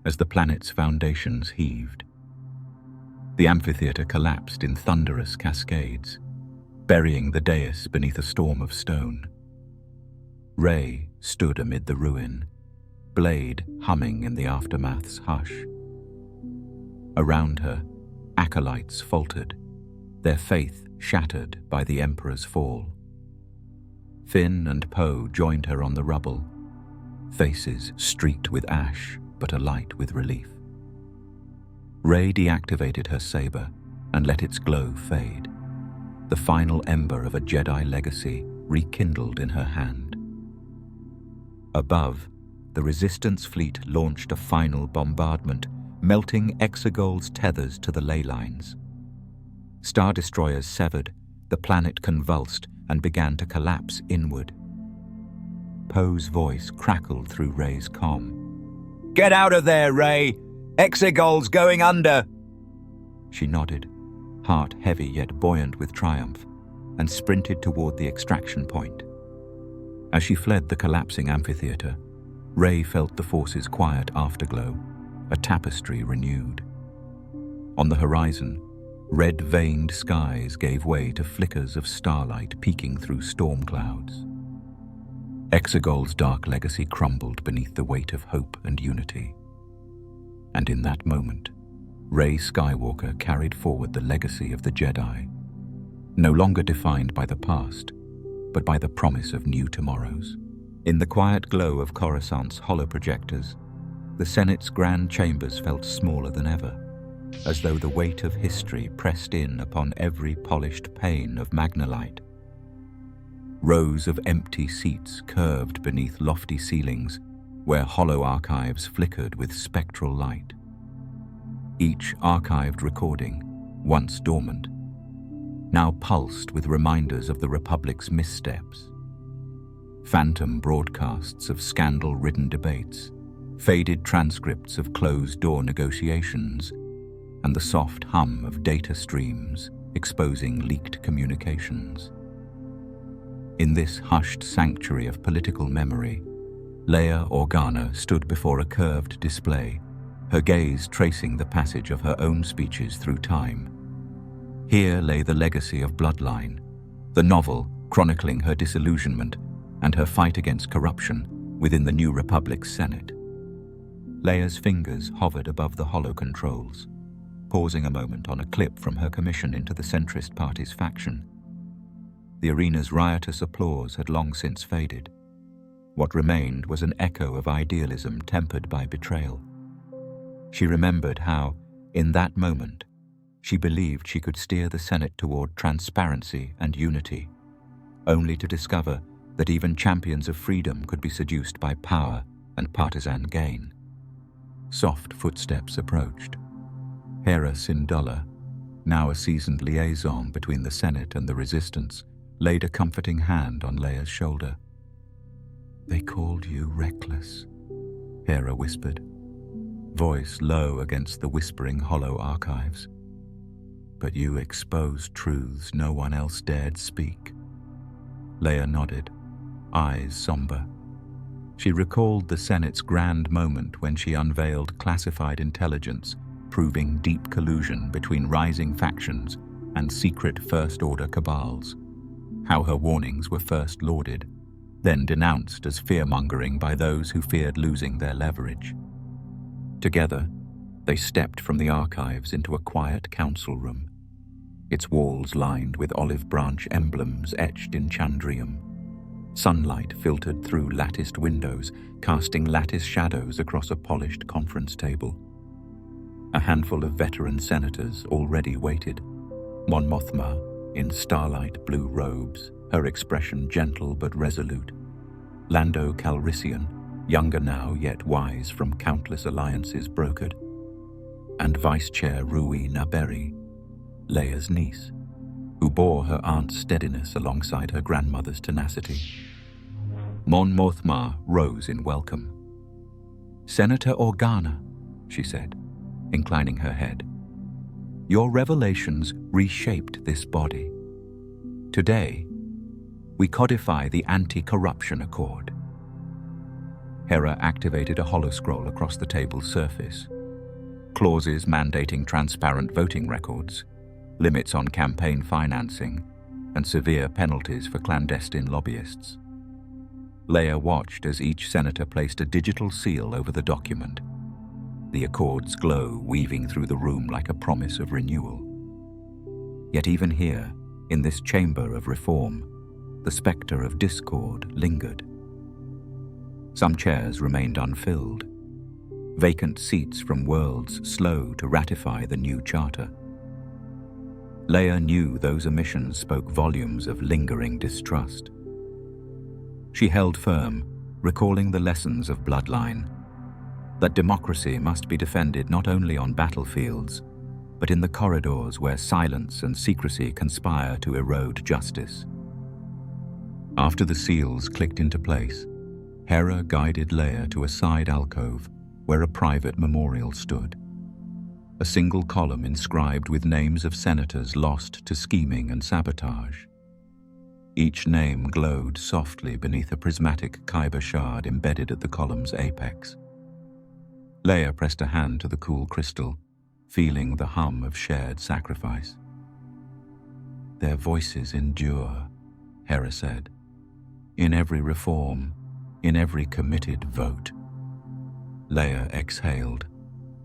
as the planet's foundations heaved. The amphitheater collapsed in thunderous cascades, burying the dais beneath a storm of stone. Rey stood amid the ruin, blade humming in the aftermath's hush. Around her, acolytes faltered, their faith shattered by the Emperor's fall. Finn and Poe joined her on the rubble, faces streaked with ash but alight with relief. Rey deactivated her saber and let its glow fade, the final ember of a Jedi legacy rekindled in her hand. Above, the Resistance fleet launched a final bombardment, melting Exegol's tethers to the ley lines. Star destroyers severed, the planet convulsed and began to collapse inward. Poe's voice crackled through Rey's comm. "Get out of there, Rey! Exegol's going under!" She nodded, heart heavy yet buoyant with triumph, and sprinted toward the extraction point. As she fled the collapsing amphitheater, Rey felt the Force's quiet afterglow, a tapestry renewed. On the horizon, red-veined skies gave way to flickers of starlight peeking through storm clouds. Exegol's dark legacy crumbled beneath the weight of hope and unity. And in that moment, Rey Skywalker carried forward the legacy of the Jedi, no longer defined by the past, but by the promise of new tomorrows. In the quiet glow of Coruscant's holoprojectors, the Senate's grand chambers felt smaller than ever, as though the weight of history pressed in upon every polished pane of magnolite. Rows of empty seats curved beneath lofty ceilings, where hollow archives flickered with spectral light. Each archived recording, once dormant, now pulsed with reminders of the Republic's missteps. Phantom broadcasts of scandal-ridden debates, faded transcripts of closed-door negotiations, and the soft hum of data streams exposing leaked communications. In this hushed sanctuary of political memory, Leia Organa stood before a curved display, her gaze tracing the passage of her own speeches through time. Here lay the legacy of Bloodline, the novel chronicling her disillusionment and her fight against corruption within the New Republic's Senate. Leia's fingers hovered above the holo controls, pausing a moment on a clip from her commission into the centrist party's faction. The arena's riotous applause had long since faded. What remained was an echo of idealism tempered by betrayal. She remembered how, in that moment, she believed she could steer the Senate toward transparency and unity, only to discover that even champions of freedom could be seduced by power and partisan gain. Soft footsteps approached. Hera Syndulla, now a seasoned liaison between the Senate and the Resistance, laid a comforting hand on Leia's shoulder. "They called you reckless," Hera whispered, voice low against the whispering hollow archives. but you exposed truths no one else dared speak." Leia nodded, eyes somber. She recalled the Senate's grand moment when she unveiled classified intelligence proving deep collusion between rising factions and secret First Order cabals. How her warnings were first lauded, then denounced as fear-mongering by those who feared losing their leverage. Together, they stepped from the archives into a quiet council room, its walls lined with olive branch emblems etched in chandrium. Sunlight filtered through latticed windows, casting lattice shadows across a polished conference table. A handful of veteran senators already waited. Mon Mothma, in starlight blue robes, her expression gentle but resolute. Lando Calrissian, younger now yet wise from countless alliances brokered. And Vice Chair Rui Naberi, Leia's niece, who bore her aunt's steadiness alongside her grandmother's tenacity. Mon Mothma rose in welcome. "Senator Organa," she said, inclining her head, "your revelations reshaped this body. Today, we codify the Anti-Corruption Accord." Hera activated a holoscroll across the table's surface. Clauses mandating transparent voting records, limits on campaign financing, and severe penalties for clandestine lobbyists. Leia watched as each senator placed a digital seal over the document, the accord's glow weaving through the room like a promise of renewal. Yet even here, in this chamber of reform, the spectre of discord lingered. Some chairs remained unfilled, vacant seats from worlds slow to ratify the new charter. Leia knew those omissions spoke volumes of lingering distrust. She held firm, recalling the lessons of Bloodline, that democracy must be defended not only on battlefields, but in the corridors where silence and secrecy conspire to erode justice. After the seals clicked into place, Hera guided Leia to a side alcove where a private memorial stood. A single column inscribed with names of senators lost to scheming and sabotage. Each name glowed softly beneath a prismatic kyber shard embedded at the column's apex. Leia pressed a hand to the cool crystal, feeling the hum of shared sacrifice. "Their voices endure," Hera said, "in every reform, in every committed vote." Leia exhaled,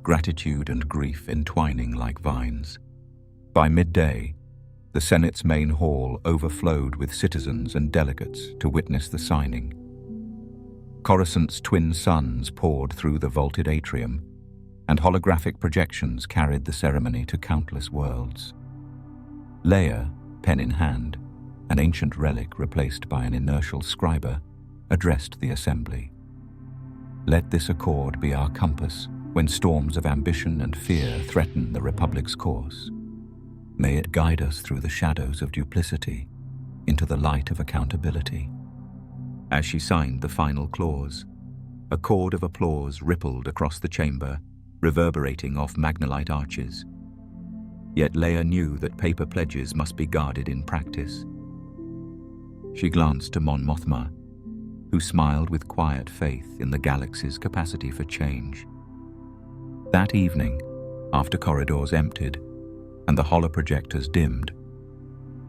gratitude and grief entwining like vines. By midday, the Senate's main hall overflowed with citizens and delegates to witness the signing. Coruscant's twin suns poured through the vaulted atrium, and holographic projections carried the ceremony to countless worlds. Leia, pen in hand, an ancient relic replaced by an inertial scriber, addressed the assembly. "Let this accord be our compass when storms of ambition and fear threaten the Republic's course. May it guide us through the shadows of duplicity into the light of accountability." As she signed the final clause, a chord of applause rippled across the chamber, reverberating off magnolite arches. Yet Leia knew that paper pledges must be guarded in practice. She glanced to Mon Mothma, who smiled with quiet faith in the galaxy's capacity for change. That evening, after corridors emptied and the holoprojectors dimmed,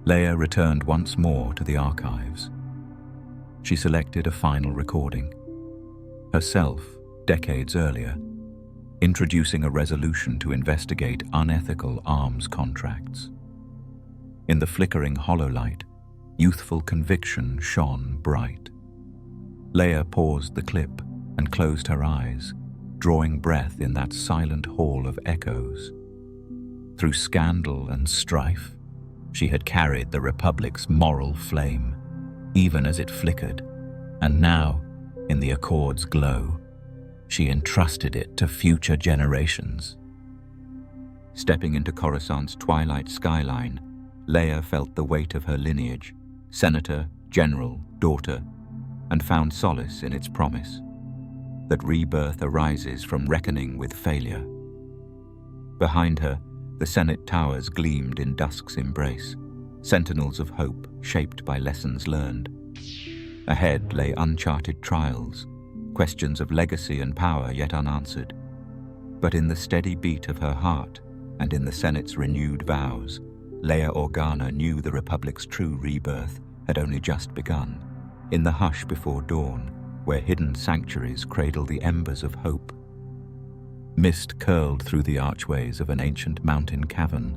Leia returned once more to the archives. She selected a final recording. Herself, decades earlier, introducing a resolution to investigate unethical arms contracts. In the flickering hololight, youthful conviction shone bright. Leia paused the clip and closed her eyes, drawing breath in that silent hall of echoes. Through scandal and strife, she had carried the Republic's moral flame, even as it flickered, and now, in the Accord's glow, she entrusted it to future generations. Stepping into Coruscant's twilight skyline, Leia felt the weight of her lineage, senator, general, daughter, and found solace in its promise that rebirth arises from reckoning with failure. Behind her, The Senate towers gleamed in dusk's embrace, sentinels of hope shaped by lessons learned. Ahead lay uncharted trials, questions of legacy and power yet unanswered. But in the steady beat of her heart and in the Senate's renewed vows, Leia Organa knew the Republic's true rebirth had only just begun. In the hush before dawn, where hidden sanctuaries cradle the embers of hope, mist curled through the archways of an ancient mountain cavern,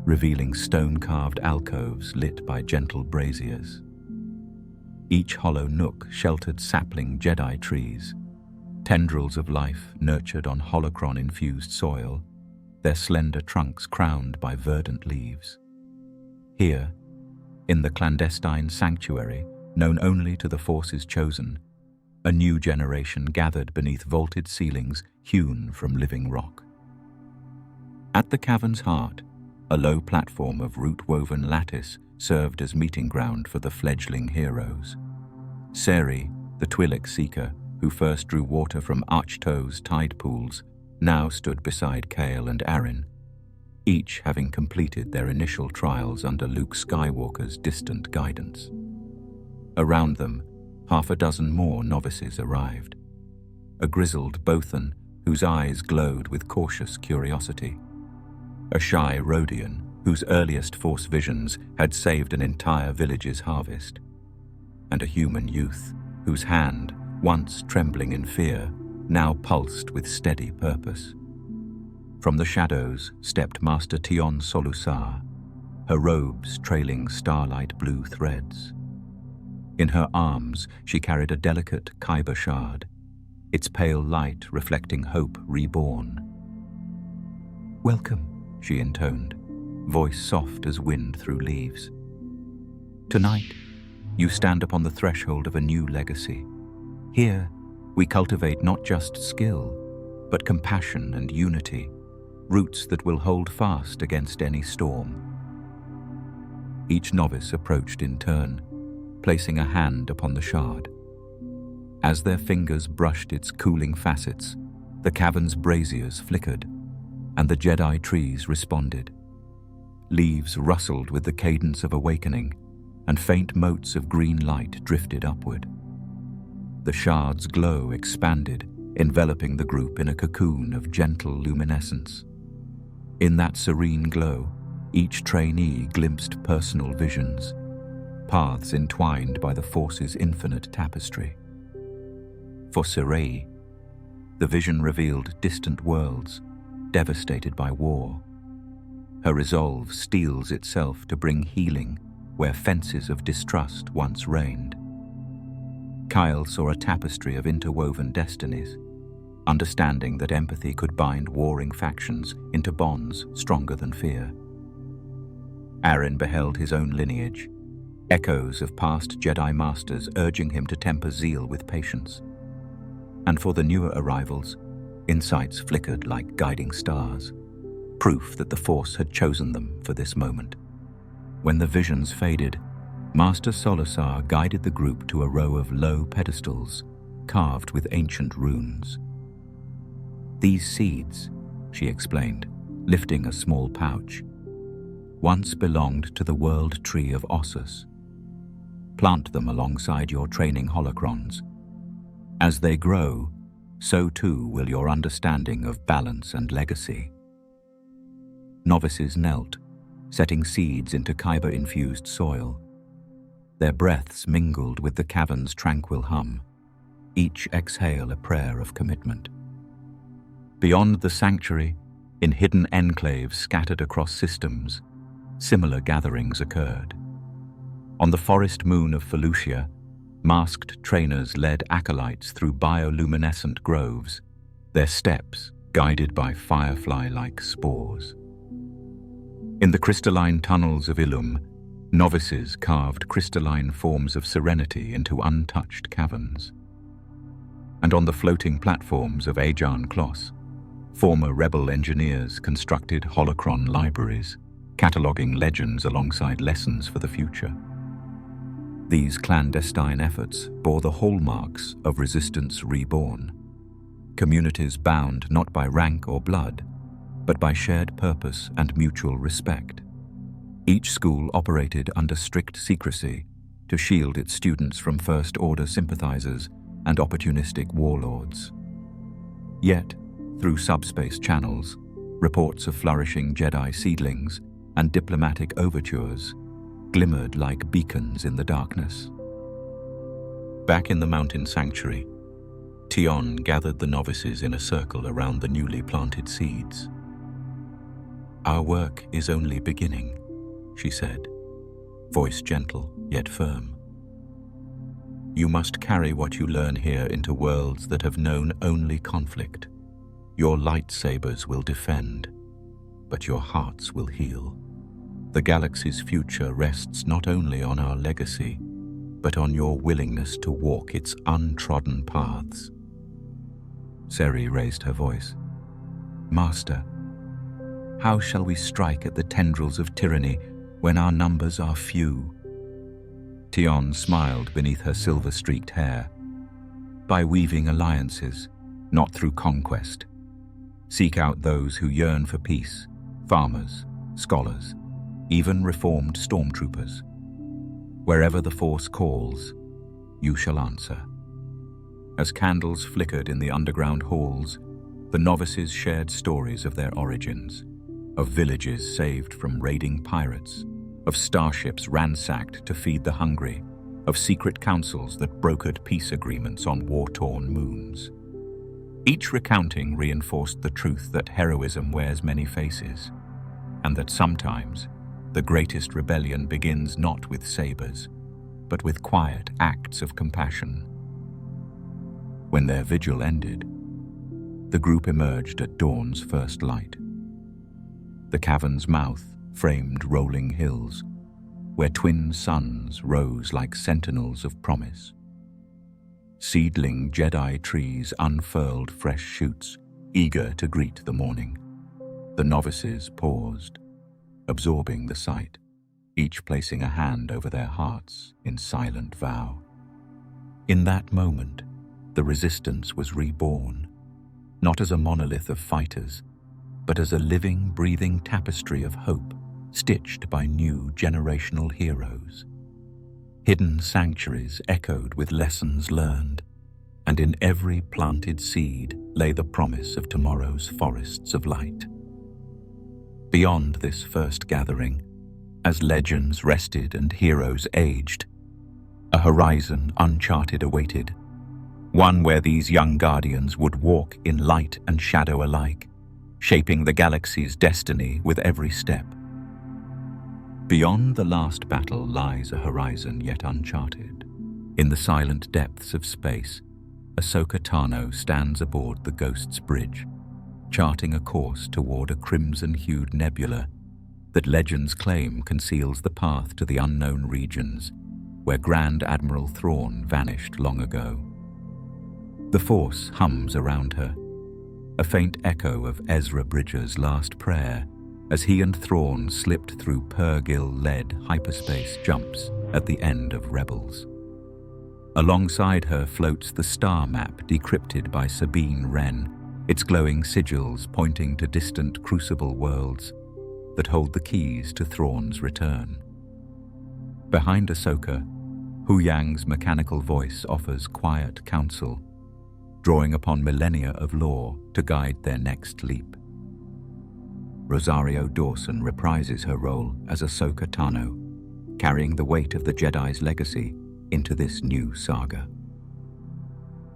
revealing stone-carved alcoves lit by gentle braziers. Each hollow nook sheltered sapling Jedi trees, tendrils of life nurtured on holocron-infused soil, their slender trunks crowned by verdant leaves. Here, in the clandestine sanctuary known only to the forces chosen, a new generation gathered beneath vaulted ceilings hewn from living rock. At the cavern's heart, a low platform of root-woven lattice served as meeting ground for the fledgling heroes. Seri, the Twi'lek seeker, who first drew water from Archto's tide pools, now stood beside Kale and Arryn, each having completed their initial trials under Luke Skywalker's distant guidance. Around them, half a dozen more novices arrived. A grizzled Bothan whose eyes glowed with cautious curiosity. A shy Rhodian whose earliest Force visions had saved an entire village's harvest. And a human youth whose hand, once trembling in fear, now pulsed with steady purpose. From the shadows stepped Master Tion Solusar, her robes trailing starlight blue threads. In her arms, she carried a delicate kyber shard, its pale light reflecting hope reborn. "Welcome," she intoned, voice soft as wind through leaves. "Tonight, you stand upon the threshold of a new legacy. Here, we cultivate not just skill, but compassion and unity, roots that will hold fast against any storm." Each novice approached in turn, placing a hand upon the shard. As their fingers brushed its cooling facets, the cavern's braziers flickered, and the Jedi trees responded. Leaves rustled with the cadence of awakening, and faint motes of green light drifted upward. The shard's glow expanded, enveloping the group in a cocoon of gentle luminescence. In that serene glow, each trainee glimpsed personal visions, paths entwined by the Force's infinite tapestry. For Sirei, the vision revealed distant worlds, devastated by war. Her resolve steels itself to bring healing where fences of distrust once reigned. Kyle saw a tapestry of interwoven destinies, understanding that empathy could bind warring factions into bonds stronger than fear. Arryn beheld his own lineage, echoes of past Jedi Masters urging him to temper zeal with patience. And for the newer arrivals, insights flickered like guiding stars, proof that the Force had chosen them for this moment. When the visions faded, Master Solusar guided the group to a row of low pedestals carved with ancient runes. "These seeds," she explained, lifting a small pouch, "once belonged to the world tree of Ossus. Plant them alongside your training holocrons. As they grow, so too will your understanding of balance and legacy." Novices knelt, setting seeds into kyber-infused soil. Their breaths mingled with the cavern's tranquil hum, each exhale a prayer of commitment. Beyond the sanctuary, in hidden enclaves scattered across systems, similar gatherings occurred. On the forest moon of Felucia, masked trainers led acolytes through bioluminescent groves, their steps guided by firefly-like spores. In the crystalline tunnels of Ilum, novices carved crystalline forms of serenity into untouched caverns. And on the floating platforms of Ajan Kloss, former rebel engineers constructed holocron libraries, cataloguing legends alongside lessons for the future. These clandestine efforts bore the hallmarks of resistance reborn, communities bound not by rank or blood, but by shared purpose and mutual respect. Each school operated under strict secrecy to shield its students from First-Order sympathizers and opportunistic warlords. Yet, through subspace channels, reports of flourishing Jedi seedlings and diplomatic overtures glimmered like beacons in the darkness. Back in the mountain sanctuary, Tion gathered the novices in a circle around the newly planted seeds. "Our work is only beginning," she said, voice gentle yet firm. "You must carry what you learn here into worlds that have known only conflict. Your lightsabers will defend, but your hearts will heal. The galaxy's future rests not only on our legacy, but on your willingness to walk its untrodden paths." Seri raised her voice. "Master, how shall we strike at the tendrils of tyranny when our numbers are few?" Tion smiled beneath her silver-streaked hair. "By weaving alliances, not through conquest. Seek out those who yearn for peace, farmers, scholars, even reformed stormtroopers. Wherever the Force calls, you shall answer." As candles flickered in the underground halls, the novices shared stories of their origins, of villages saved from raiding pirates, of starships ransacked to feed the hungry, of secret councils that brokered peace agreements on war-torn moons. Each recounting reinforced the truth that heroism wears many faces, and that sometimes the greatest rebellion begins not with sabers, but with quiet acts of compassion. When their vigil ended, the group emerged at dawn's first light. The cavern's mouth framed rolling hills, where twin suns rose like sentinels of promise. Seedling Jedi trees unfurled fresh shoots, eager to greet the morning. The novices paused, absorbing the sight, each placing a hand over their hearts in silent vow. In that moment, the Resistance was reborn, not as a monolith of fighters, but as a living, breathing tapestry of hope, stitched by new generational heroes. Hidden sanctuaries echoed with lessons learned, and in every planted seed lay the promise of tomorrow's forests of light. Beyond this first gathering, as legends rested and heroes aged, a horizon uncharted awaited, one where these young guardians would walk in light and shadow alike, shaping the galaxy's destiny with every step. Beyond the last battle lies a horizon yet uncharted. In the silent depths of space, Ahsoka Tano stands aboard the Ghost's Bridge, charting a course toward a crimson-hued nebula that legends claim conceals the path to the unknown regions where Grand Admiral Thrawn vanished long ago. The Force hums around her, a faint echo of Ezra Bridger's last prayer as he and Thrawn slipped through Purrgil-led hyperspace jumps at the end of Rebels. Alongside her floats the star map decrypted by Sabine Wren, its glowing sigils pointing to distant crucible worlds that hold the keys to Thrawn's return. Behind Ahsoka, Huyang's mechanical voice offers quiet counsel, drawing upon millennia of lore to guide their next leap. Rosario Dawson reprises her role as Ahsoka Tano, carrying the weight of the Jedi's legacy into this new saga.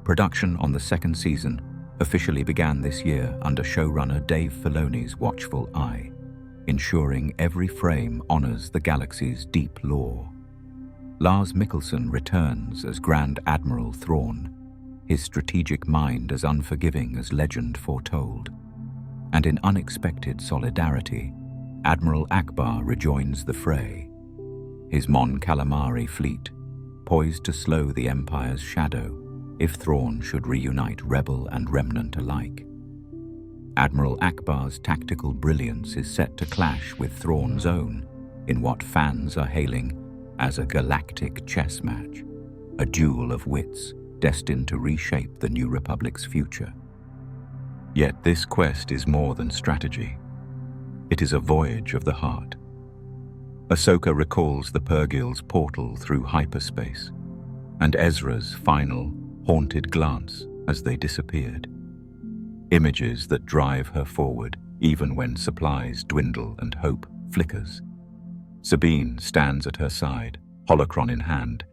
Production on the second season officially began this year under showrunner Dave Filoni's watchful eye, ensuring every frame honors the galaxy's deep lore. Lars Mikkelsen returns as Grand Admiral Thrawn, his strategic mind as unforgiving as legend foretold. And in unexpected solidarity, Admiral Akbar rejoins the fray, his Mon Calamari fleet poised to slow the Empire's shadow if Thrawn should reunite Rebel and Remnant alike. Admiral Akbar's tactical brilliance is set to clash with Thrawn's own in what fans are hailing as a galactic chess match, a duel of wits destined to reshape the New Republic's future. Yet this quest is more than strategy. It is a voyage of the heart. Ahsoka recalls the Purgil's portal through hyperspace, and Ezra's final, haunted glance as they disappeared. Images that drive her forward, even when supplies dwindle and hope flickers. Sabine stands at her side, holocron in hand,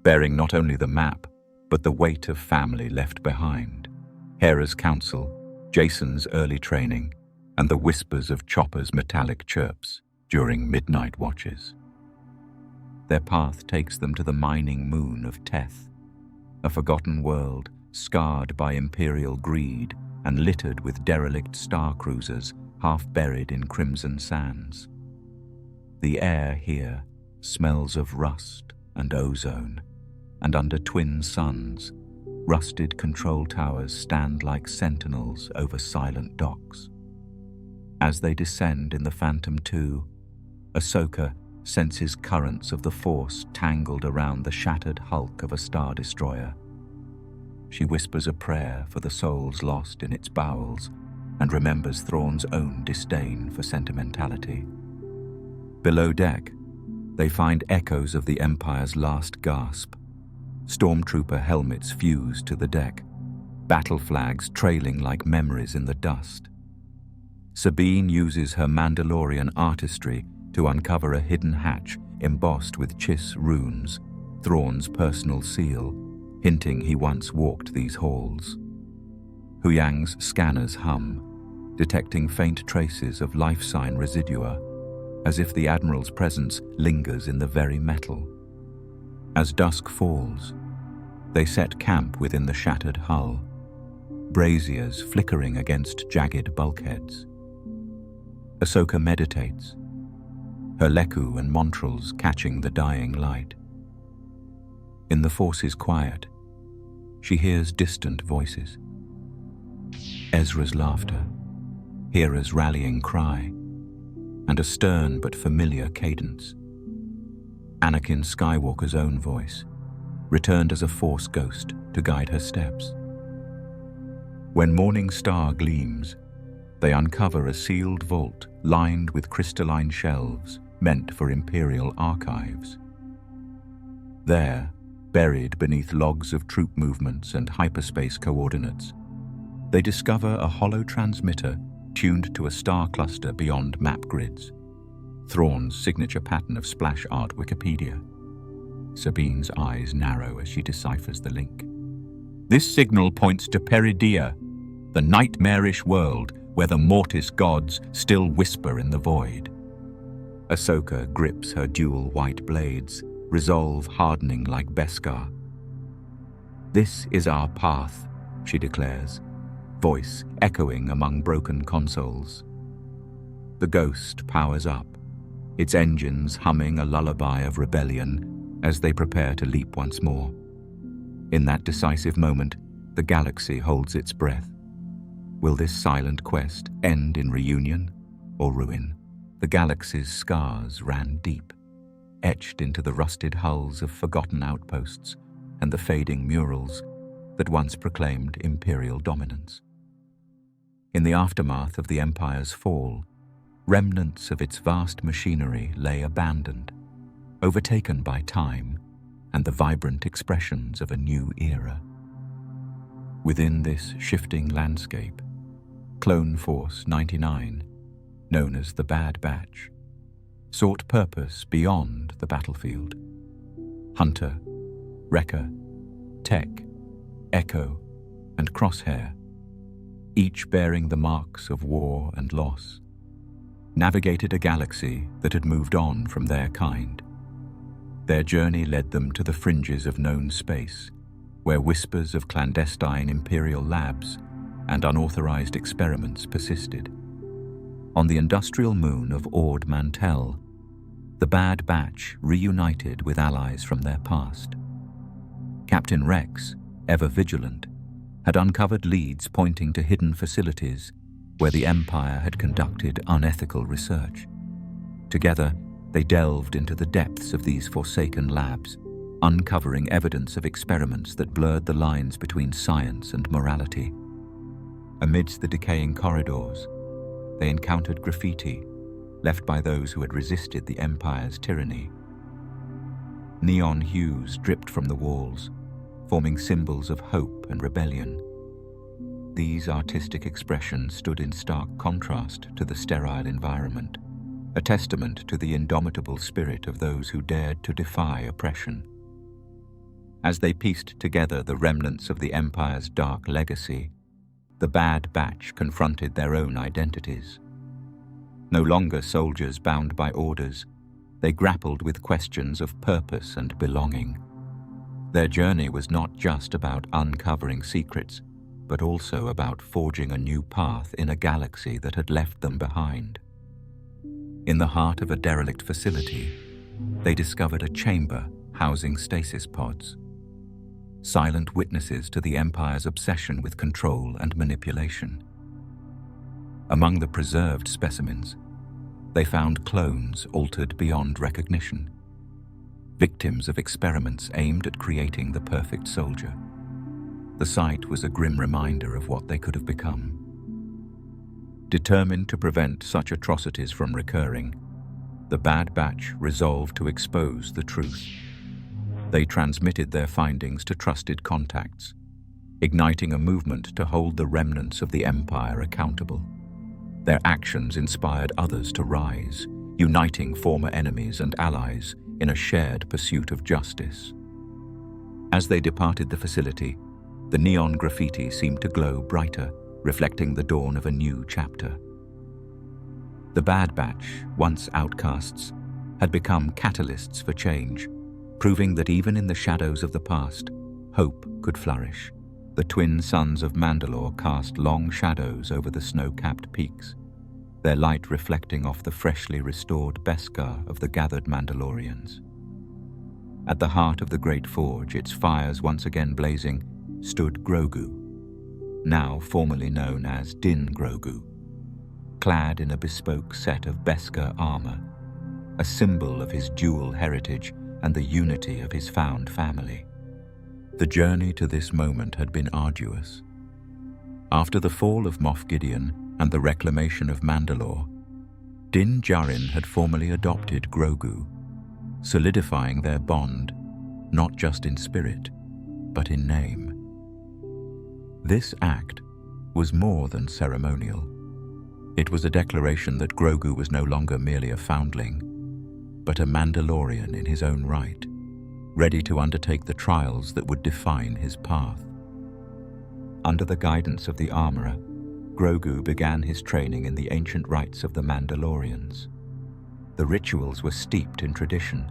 bearing not only the map, but the weight of family left behind. Hera's counsel, Jason's early training, and the whispers of Chopper's metallic chirps during midnight watches. Their path takes them to the mining moon of Teth, a forgotten world scarred by imperial greed and littered with derelict star cruisers half buried in crimson sands. The air here smells of rust and ozone, and under twin suns, rusted control towers stand like sentinels over silent docks. As they descend in the Phantom II, Ahsoka senses currents of the Force tangled around the shattered hulk of a star destroyer. She whispers a prayer for the souls lost in its bowels and remembers Thrawn's own disdain for sentimentality. Below deck, they find echoes of the Empire's last gasp. Stormtrooper helmets fused to the deck, battle flags trailing like memories in the dust. Sabine uses her Mandalorian artistry to uncover a hidden hatch embossed with Chiss runes, Thrawn's personal seal, hinting he once walked these halls. Huyang's scanners hum, detecting faint traces of life sign residua, as if the Admiral's presence lingers in the very metal. As dusk falls, they set camp within the shattered hull, braziers flickering against jagged bulkheads. Ahsoka meditates, her Leku and Montrals catching the dying light. In the Force's quiet, she hears distant voices. Ezra's laughter, Hera's rallying cry, and a stern but familiar cadence. Anakin Skywalker's own voice, returned as a Force ghost to guide her steps. When morning star gleams, they uncover a sealed vault lined with crystalline shelves meant for Imperial archives. There, buried beneath logs of troop movements and hyperspace coordinates, they discover a hollow transmitter tuned to a star cluster beyond map grids, Thrawn's signature pattern of splash art Wikipedia. Sabine's eyes narrow as she deciphers the link. This signal points to Peridea, the nightmarish world where the Mortis gods still whisper in the void. Ahsoka grips her dual white blades, resolve hardening like Beskar. This is our path, she declares, voice echoing among broken consoles. The Ghost powers up, its engines humming a lullaby of rebellion as they prepare to leap once more. In that decisive moment, the galaxy holds its breath. Will this silent quest end in reunion or ruin? The galaxy's scars ran deep, etched into the rusted hulls of forgotten outposts and the fading murals that once proclaimed Imperial dominance. In the aftermath of the Empire's fall, remnants of its vast machinery lay abandoned, overtaken by time and the vibrant expressions of a new era. Within this shifting landscape, Clone Force 99, known as the Bad Batch, sought purpose beyond the battlefield. Hunter, Wrecker, Tech, Echo, and Crosshair, each bearing the marks of war and loss, navigated a galaxy that had moved on from their kind. Their journey led them to the fringes of known space, where whispers of clandestine Imperial labs and unauthorized experiments persisted. On the industrial moon of Ord Mantell, the Bad Batch reunited with allies from their past. Captain Rex, ever vigilant, had uncovered leads pointing to hidden facilities where the Empire had conducted unethical research. Together, they delved into the depths of these forsaken labs, uncovering evidence of experiments that blurred the lines between science and morality. Amidst the decaying corridors, they encountered graffiti left by those who had resisted the Empire's tyranny. Neon hues dripped from the walls, forming symbols of hope and rebellion. These artistic expressions stood in stark contrast to the sterile environment, a testament to the indomitable spirit of those who dared to defy oppression. As they pieced together the remnants of the Empire's dark legacy, the Bad Batch confronted their own identities. No longer soldiers bound by orders, they grappled with questions of purpose and belonging. Their journey was not just about uncovering secrets, but also about forging a new path in a galaxy that had left them behind. In the heart of a derelict facility, they discovered a chamber housing stasis pods, silent witnesses to the Empire's obsession with control and manipulation. Among the preserved specimens, they found clones altered beyond recognition, victims of experiments aimed at creating the perfect soldier. The sight was a grim reminder of what they could have become. Determined to prevent such atrocities from recurring, the Bad Batch resolved to expose the truth. They transmitted their findings to trusted contacts, igniting a movement to hold the remnants of the Empire accountable. Their actions inspired others to rise, uniting former enemies and allies in a shared pursuit of justice. As they departed the facility, the neon graffiti seemed to glow brighter, reflecting the dawn of a new chapter. The Bad Batch, once outcasts, had become catalysts for change, proving that even in the shadows of the past, hope could flourish. The twin sons of Mandalore cast long shadows over the snow-capped peaks, their light reflecting off the freshly restored Beskar of the gathered Mandalorians. At the heart of the Great Forge, its fires once again blazing, stood Grogu, now formerly known as Din Grogu, clad in a bespoke set of Beskar armor, a symbol of his dual heritage and the unity of his found family. The journey to this moment had been arduous. After the fall of Moff Gideon and the reclamation of Mandalore, Din Djarin had formally adopted Grogu, solidifying their bond not just in spirit, but in name. This act was more than ceremonial. It was a declaration that Grogu was no longer merely a foundling, but a Mandalorian in his own right, ready to undertake the trials that would define his path. Under the guidance of the armorer, Grogu began his training in the ancient rites of the Mandalorians. The rituals were steeped in tradition,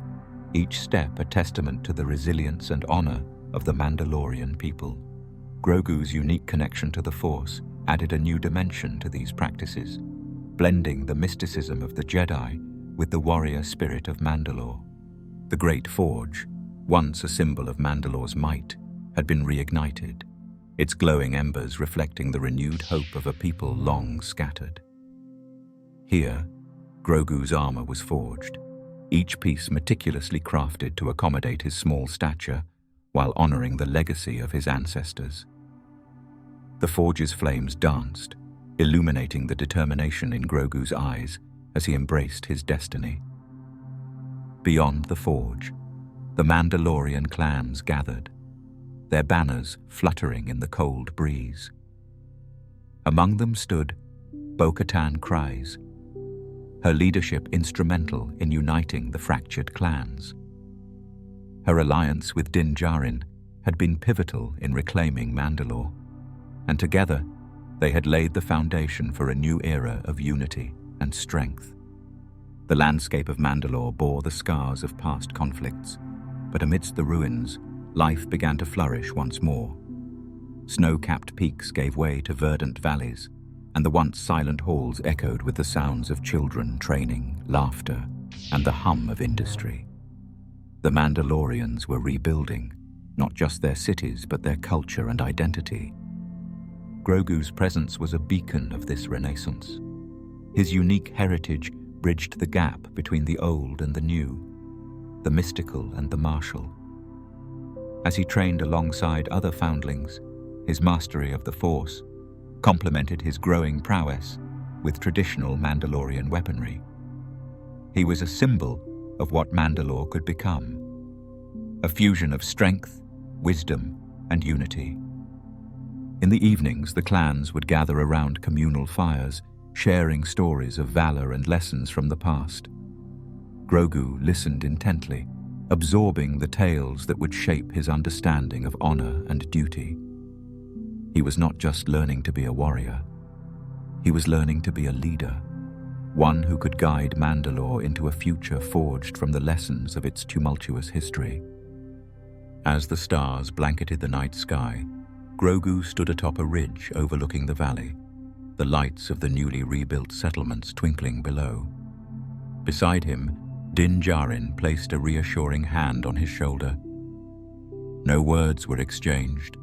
each step a testament to the resilience and honor of the Mandalorian people. Grogu's unique connection to the Force added a new dimension to these practices, blending the mysticism of the Jedi with the warrior spirit of Mandalore. The Great Forge, once a symbol of Mandalore's might, had been reignited, its glowing embers reflecting the renewed hope of a people long scattered. Here, Grogu's armor was forged, each piece meticulously crafted to accommodate his small stature while honoring the legacy of his ancestors. The forge's flames danced, illuminating the determination in Grogu's eyes as he embraced his destiny. Beyond the forge, the Mandalorian clans gathered, their banners fluttering in the cold breeze. Among them stood Bo-Katan Kryze, her leadership instrumental in uniting the fractured clans. Her alliance with Din Djarin had been pivotal in reclaiming Mandalore, and together they had laid the foundation for a new era of unity and strength. The landscape of Mandalore bore the scars of past conflicts, but amidst the ruins, life began to flourish once more. Snow-capped peaks gave way to verdant valleys, and the once silent halls echoed with the sounds of children training, laughter, and the hum of industry. The Mandalorians were rebuilding, not just their cities, but their culture and identity. Grogu's presence was a beacon of this renaissance. His unique heritage bridged the gap between the old and the new, the mystical and the martial. As he trained alongside other foundlings, his mastery of the Force complemented his growing prowess with traditional Mandalorian weaponry. He was a symbol of what Mandalore could become, a fusion of strength, wisdom, and unity. In the evenings, the clans would gather around communal fires, sharing stories of valor and lessons from the past. Grogu listened intently, absorbing the tales that would shape his understanding of honor and duty. He was not just learning to be a warrior. He was learning to be a leader, one who could guide Mandalore into a future forged from the lessons of its tumultuous history. As the stars blanketed the night sky, Grogu stood atop a ridge overlooking the valley, the lights of the newly rebuilt settlements twinkling below. Beside him, Din Djarin placed a reassuring hand on his shoulder. No words were exchanged.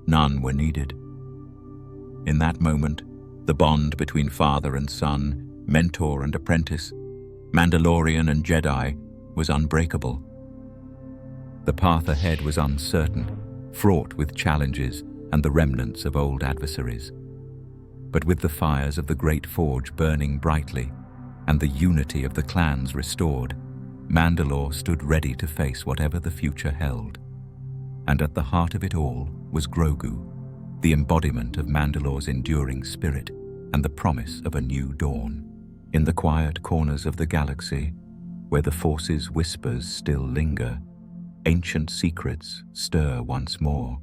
None were needed. In that moment, the bond between father and son, mentor and apprentice, Mandalorian and Jedi, was unbreakable. The path ahead was uncertain, fraught with challenges and the remnants of old adversaries. But with the fires of the Great Forge burning brightly and the unity of the clans restored, Mandalore stood ready to face whatever the future held. And at the heart of it all was Grogu, the embodiment of Mandalore's enduring spirit and the promise of a new dawn. In the quiet corners of the galaxy, where the Force's whispers still linger, ancient secrets stir once more.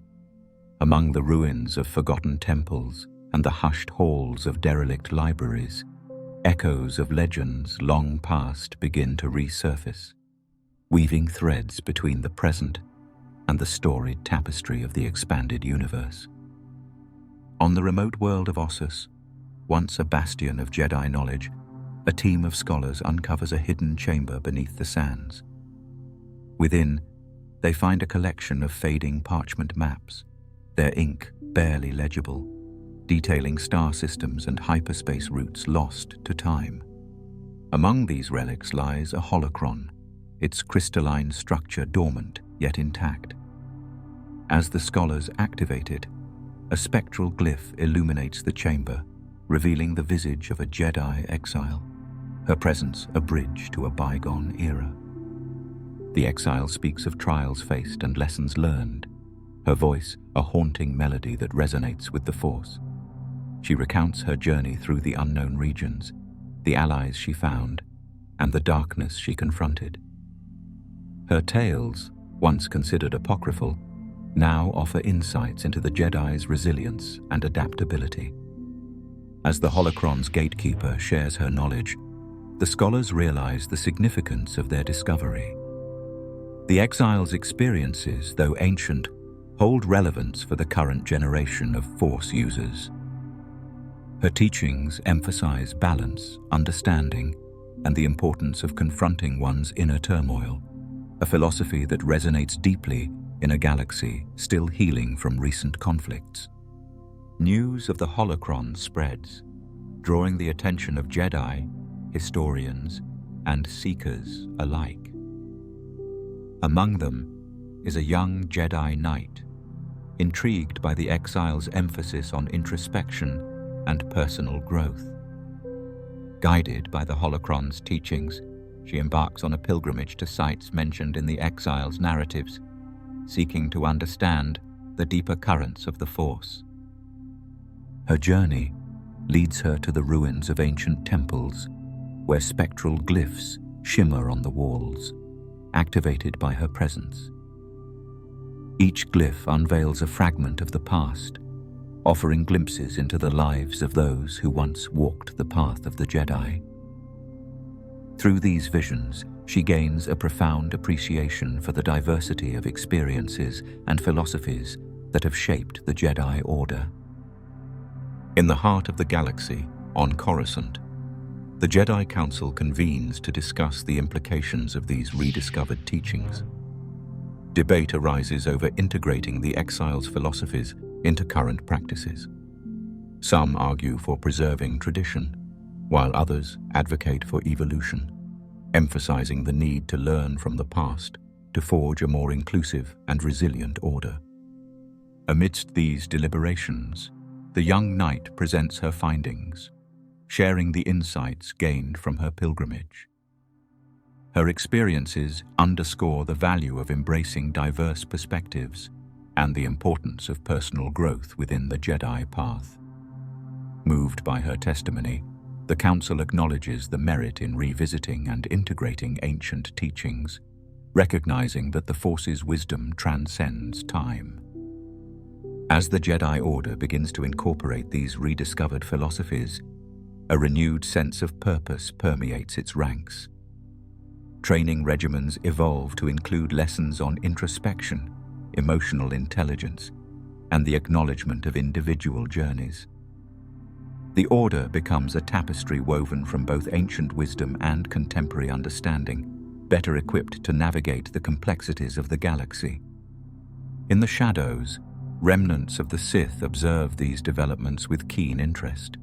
Among the ruins of forgotten temples and the hushed halls of derelict libraries, echoes of legends long past begin to resurface, weaving threads between the present and the storied tapestry of the expanded universe. On the remote world of Ossus, once a bastion of Jedi knowledge, a team of scholars uncovers a hidden chamber beneath the sands. Within, they find a collection of fading parchment maps, their ink barely legible, detailing star systems and hyperspace routes lost to time. Among these relics lies a holocron, its crystalline structure dormant yet intact. As the scholars activate it, a spectral glyph illuminates the chamber, revealing the visage of a Jedi exile, her presence a bridge to a bygone era. The exile speaks of trials faced and lessons learned, her voice a haunting melody that resonates with the Force. She recounts her journey through the unknown regions, the allies she found, and the darkness she confronted. Her tales, once considered apocryphal, now offer insights into the Jedi's resilience and adaptability. As the holocron's gatekeeper shares her knowledge, the scholars realize the significance of their discovery. The exile's experiences, though ancient, hold relevance for the current generation of Force users. Her teachings emphasize balance, understanding, and the importance of confronting one's inner turmoil, a philosophy that resonates deeply in a galaxy still healing from recent conflicts. News of the holocron spreads, drawing the attention of Jedi, historians, and seekers alike. Among them is a young Jedi Knight, intrigued by the exile's emphasis on introspection and personal growth. Guided by the holocron's teachings, she embarks on a pilgrimage to sites mentioned in the exile's narratives, seeking to understand the deeper currents of the Force. Her journey leads her to the ruins of ancient temples, where spectral glyphs shimmer on the walls, activated by her presence. Each glyph unveils a fragment of the past, offering glimpses into the lives of those who once walked the path of the Jedi. Through these visions, she gains a profound appreciation for the diversity of experiences and philosophies that have shaped the Jedi Order. In the heart of the galaxy, on Coruscant, the Jedi Council convenes to discuss the implications of these rediscovered teachings. Debate arises over integrating the exile's philosophies into current practices. Some argue for preserving tradition, while others advocate for evolution, emphasizing the need to learn from the past to forge a more inclusive and resilient order. Amidst these deliberations, the young knight presents her findings, sharing the insights gained from her pilgrimage. Her experiences underscore the value of embracing diverse perspectives and the importance of personal growth within the Jedi path. Moved by her testimony, the Council acknowledges the merit in revisiting and integrating ancient teachings, recognizing that the Force's wisdom transcends time. As the Jedi Order begins to incorporate these rediscovered philosophies, a renewed sense of purpose permeates its ranks. Training regimens evolve to include lessons on introspection, emotional intelligence, and the acknowledgement of individual journeys. The Order becomes a tapestry woven from both ancient wisdom and contemporary understanding, better equipped to navigate the complexities of the galaxy. In the shadows, remnants of the Sith observe these developments with keen interest.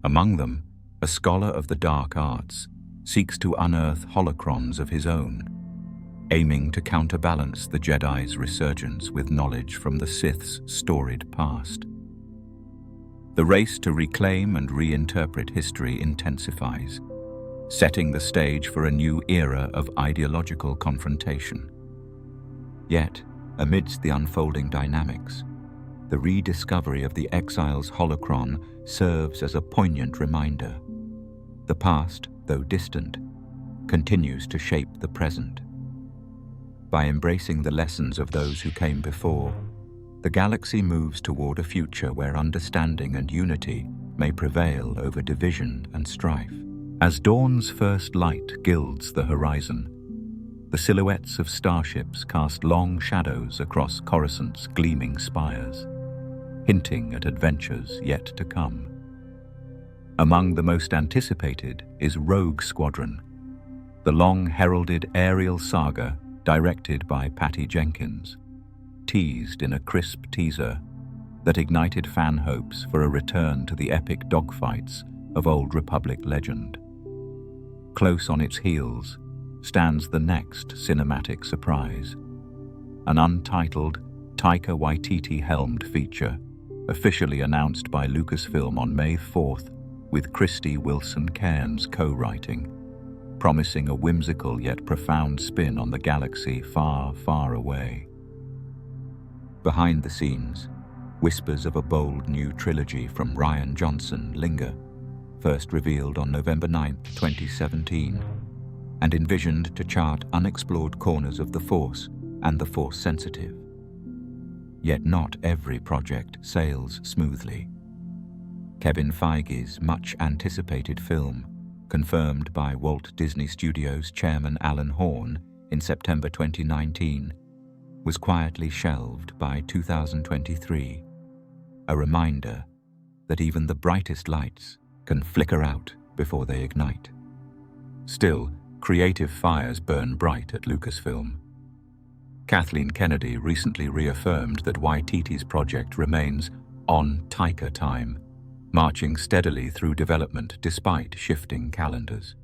Among them, a scholar of the dark arts seeks to unearth holocrons of his own, aiming to counterbalance the Jedi's resurgence with knowledge from the Sith's storied past. The race to reclaim and reinterpret history intensifies, setting the stage for a new era of ideological confrontation. Yet, amidst the unfolding dynamics, the rediscovery of the exile's holocron serves as a poignant reminder. The past, though distant, continues to shape the present. By embracing the lessons of those who came before, the galaxy moves toward a future where understanding and unity may prevail over division and strife. As dawn's first light gilds the horizon, the silhouettes of starships cast long shadows across Coruscant's gleaming spires, hinting at adventures yet to come. Among the most anticipated is Rogue Squadron, the long-heralded aerial saga directed by Patty Jenkins, teased in a crisp teaser that ignited fan hopes for a return to the epic dogfights of Old Republic legend. Close on its heels stands the next cinematic surprise, an untitled Taika Waititi-helmed feature officially announced by Lucasfilm on May 4th with Christy Wilson Cairns co-writing, promising a whimsical yet profound spin on the galaxy far, far away. Behind the scenes, whispers of a bold new trilogy from Rian Johnson linger, first revealed on November 9, 2017, and envisioned to chart unexplored corners of the Force and the Force-sensitive. Yet not every project sails smoothly. Kevin Feige's much-anticipated film, confirmed by Walt Disney Studios chairman Alan Horn in September 2019, was quietly shelved by 2023, a reminder that even the brightest lights can flicker out before they ignite. Still, creative fires burn bright at Lucasfilm. Kathleen Kennedy recently reaffirmed that Waititi's project remains on Taika time, marching steadily through development despite shifting calendars.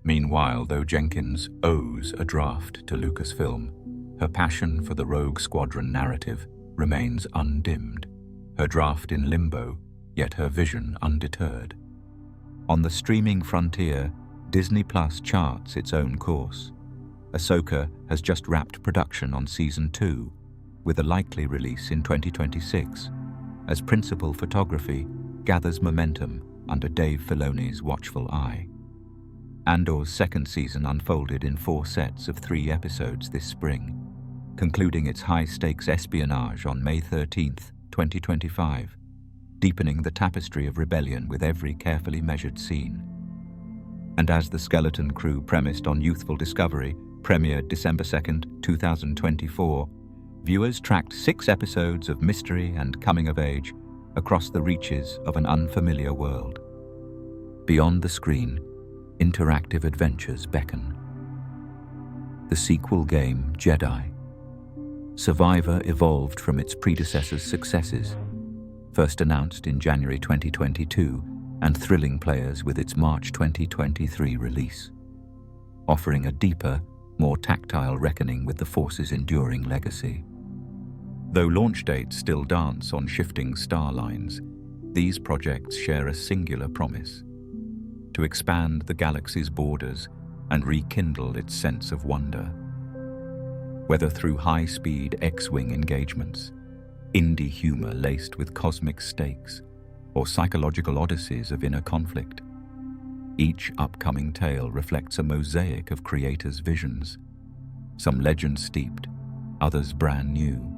Meanwhile, though Jenkins owes a draft to Lucasfilm, her passion for the Rogue Squadron narrative remains undimmed, her draft in limbo, yet her vision undeterred. On the streaming frontier, Disney Plus charts its own course. Ahsoka has just wrapped production on Season 2, with a likely release in 2026, as principal photography gathers momentum under Dave Filoni's watchful eye. Andor's second season unfolded in 4 sets of 3 episodes this spring, concluding its high-stakes espionage on May 13, 2025, deepening the tapestry of rebellion with every carefully measured scene. And as the Skeleton Crew premised on youthful discovery premiered December 2, 2024, viewers tracked 6 episodes of mystery and coming-of-age across the reaches of an unfamiliar world. Beyond the screen, interactive adventures beckon. The sequel game, Jedi. Survivor evolved from its predecessor's successes, first announced in January 2022 and thrilling players with its March 2023 release, offering a deeper, more tactile reckoning with the Force's enduring legacy. Though launch dates still dance on shifting star lines, these projects share a singular promise: to expand the galaxy's borders and rekindle its sense of wonder. Whether through high-speed X-wing engagements, indie humor laced with cosmic stakes, or psychological odysseys of inner conflict, each upcoming tale reflects a mosaic of creators' visions, some legend-steeped, others brand new.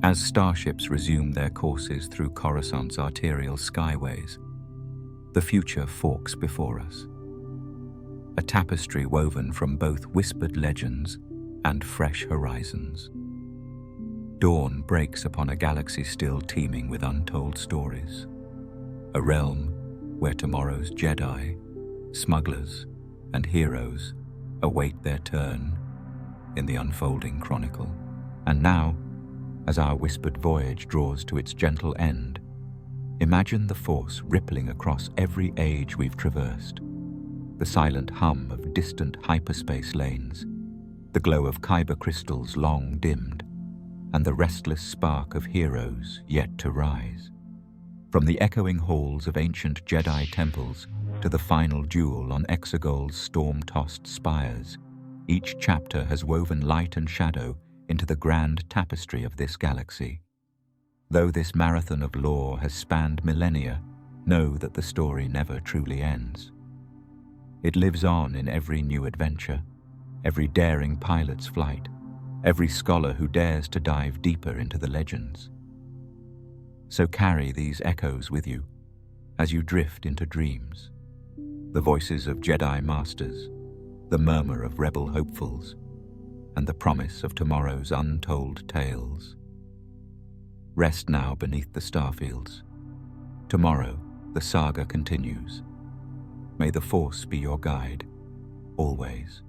As starships resume their courses through Coruscant's arterial skyways, the future forks before us. A tapestry woven from both whispered legends and fresh horizons. Dawn breaks upon a galaxy still teeming with untold stories. A realm where tomorrow's Jedi, smugglers, and heroes await their turn in the unfolding chronicle. And now, as our whispered voyage draws to its gentle end, imagine the Force rippling across every age we've traversed. The silent hum of distant hyperspace lanes, the glow of kyber crystals long dimmed, and the restless spark of heroes yet to rise. From the echoing halls of ancient Jedi temples to the final duel on Exegol's storm-tossed spires, each chapter has woven light and shadow into the grand tapestry of this galaxy. Though this marathon of lore has spanned millennia, know that the story never truly ends. It lives on in every new adventure, every daring pilot's flight, every scholar who dares to dive deeper into the legends. So carry these echoes with you as you drift into dreams. The voices of Jedi masters, the murmur of rebel hopefuls, and the promise of tomorrow's untold tales. Rest now beneath the starfields. Tomorrow, the saga continues. May the Force be your guide, always.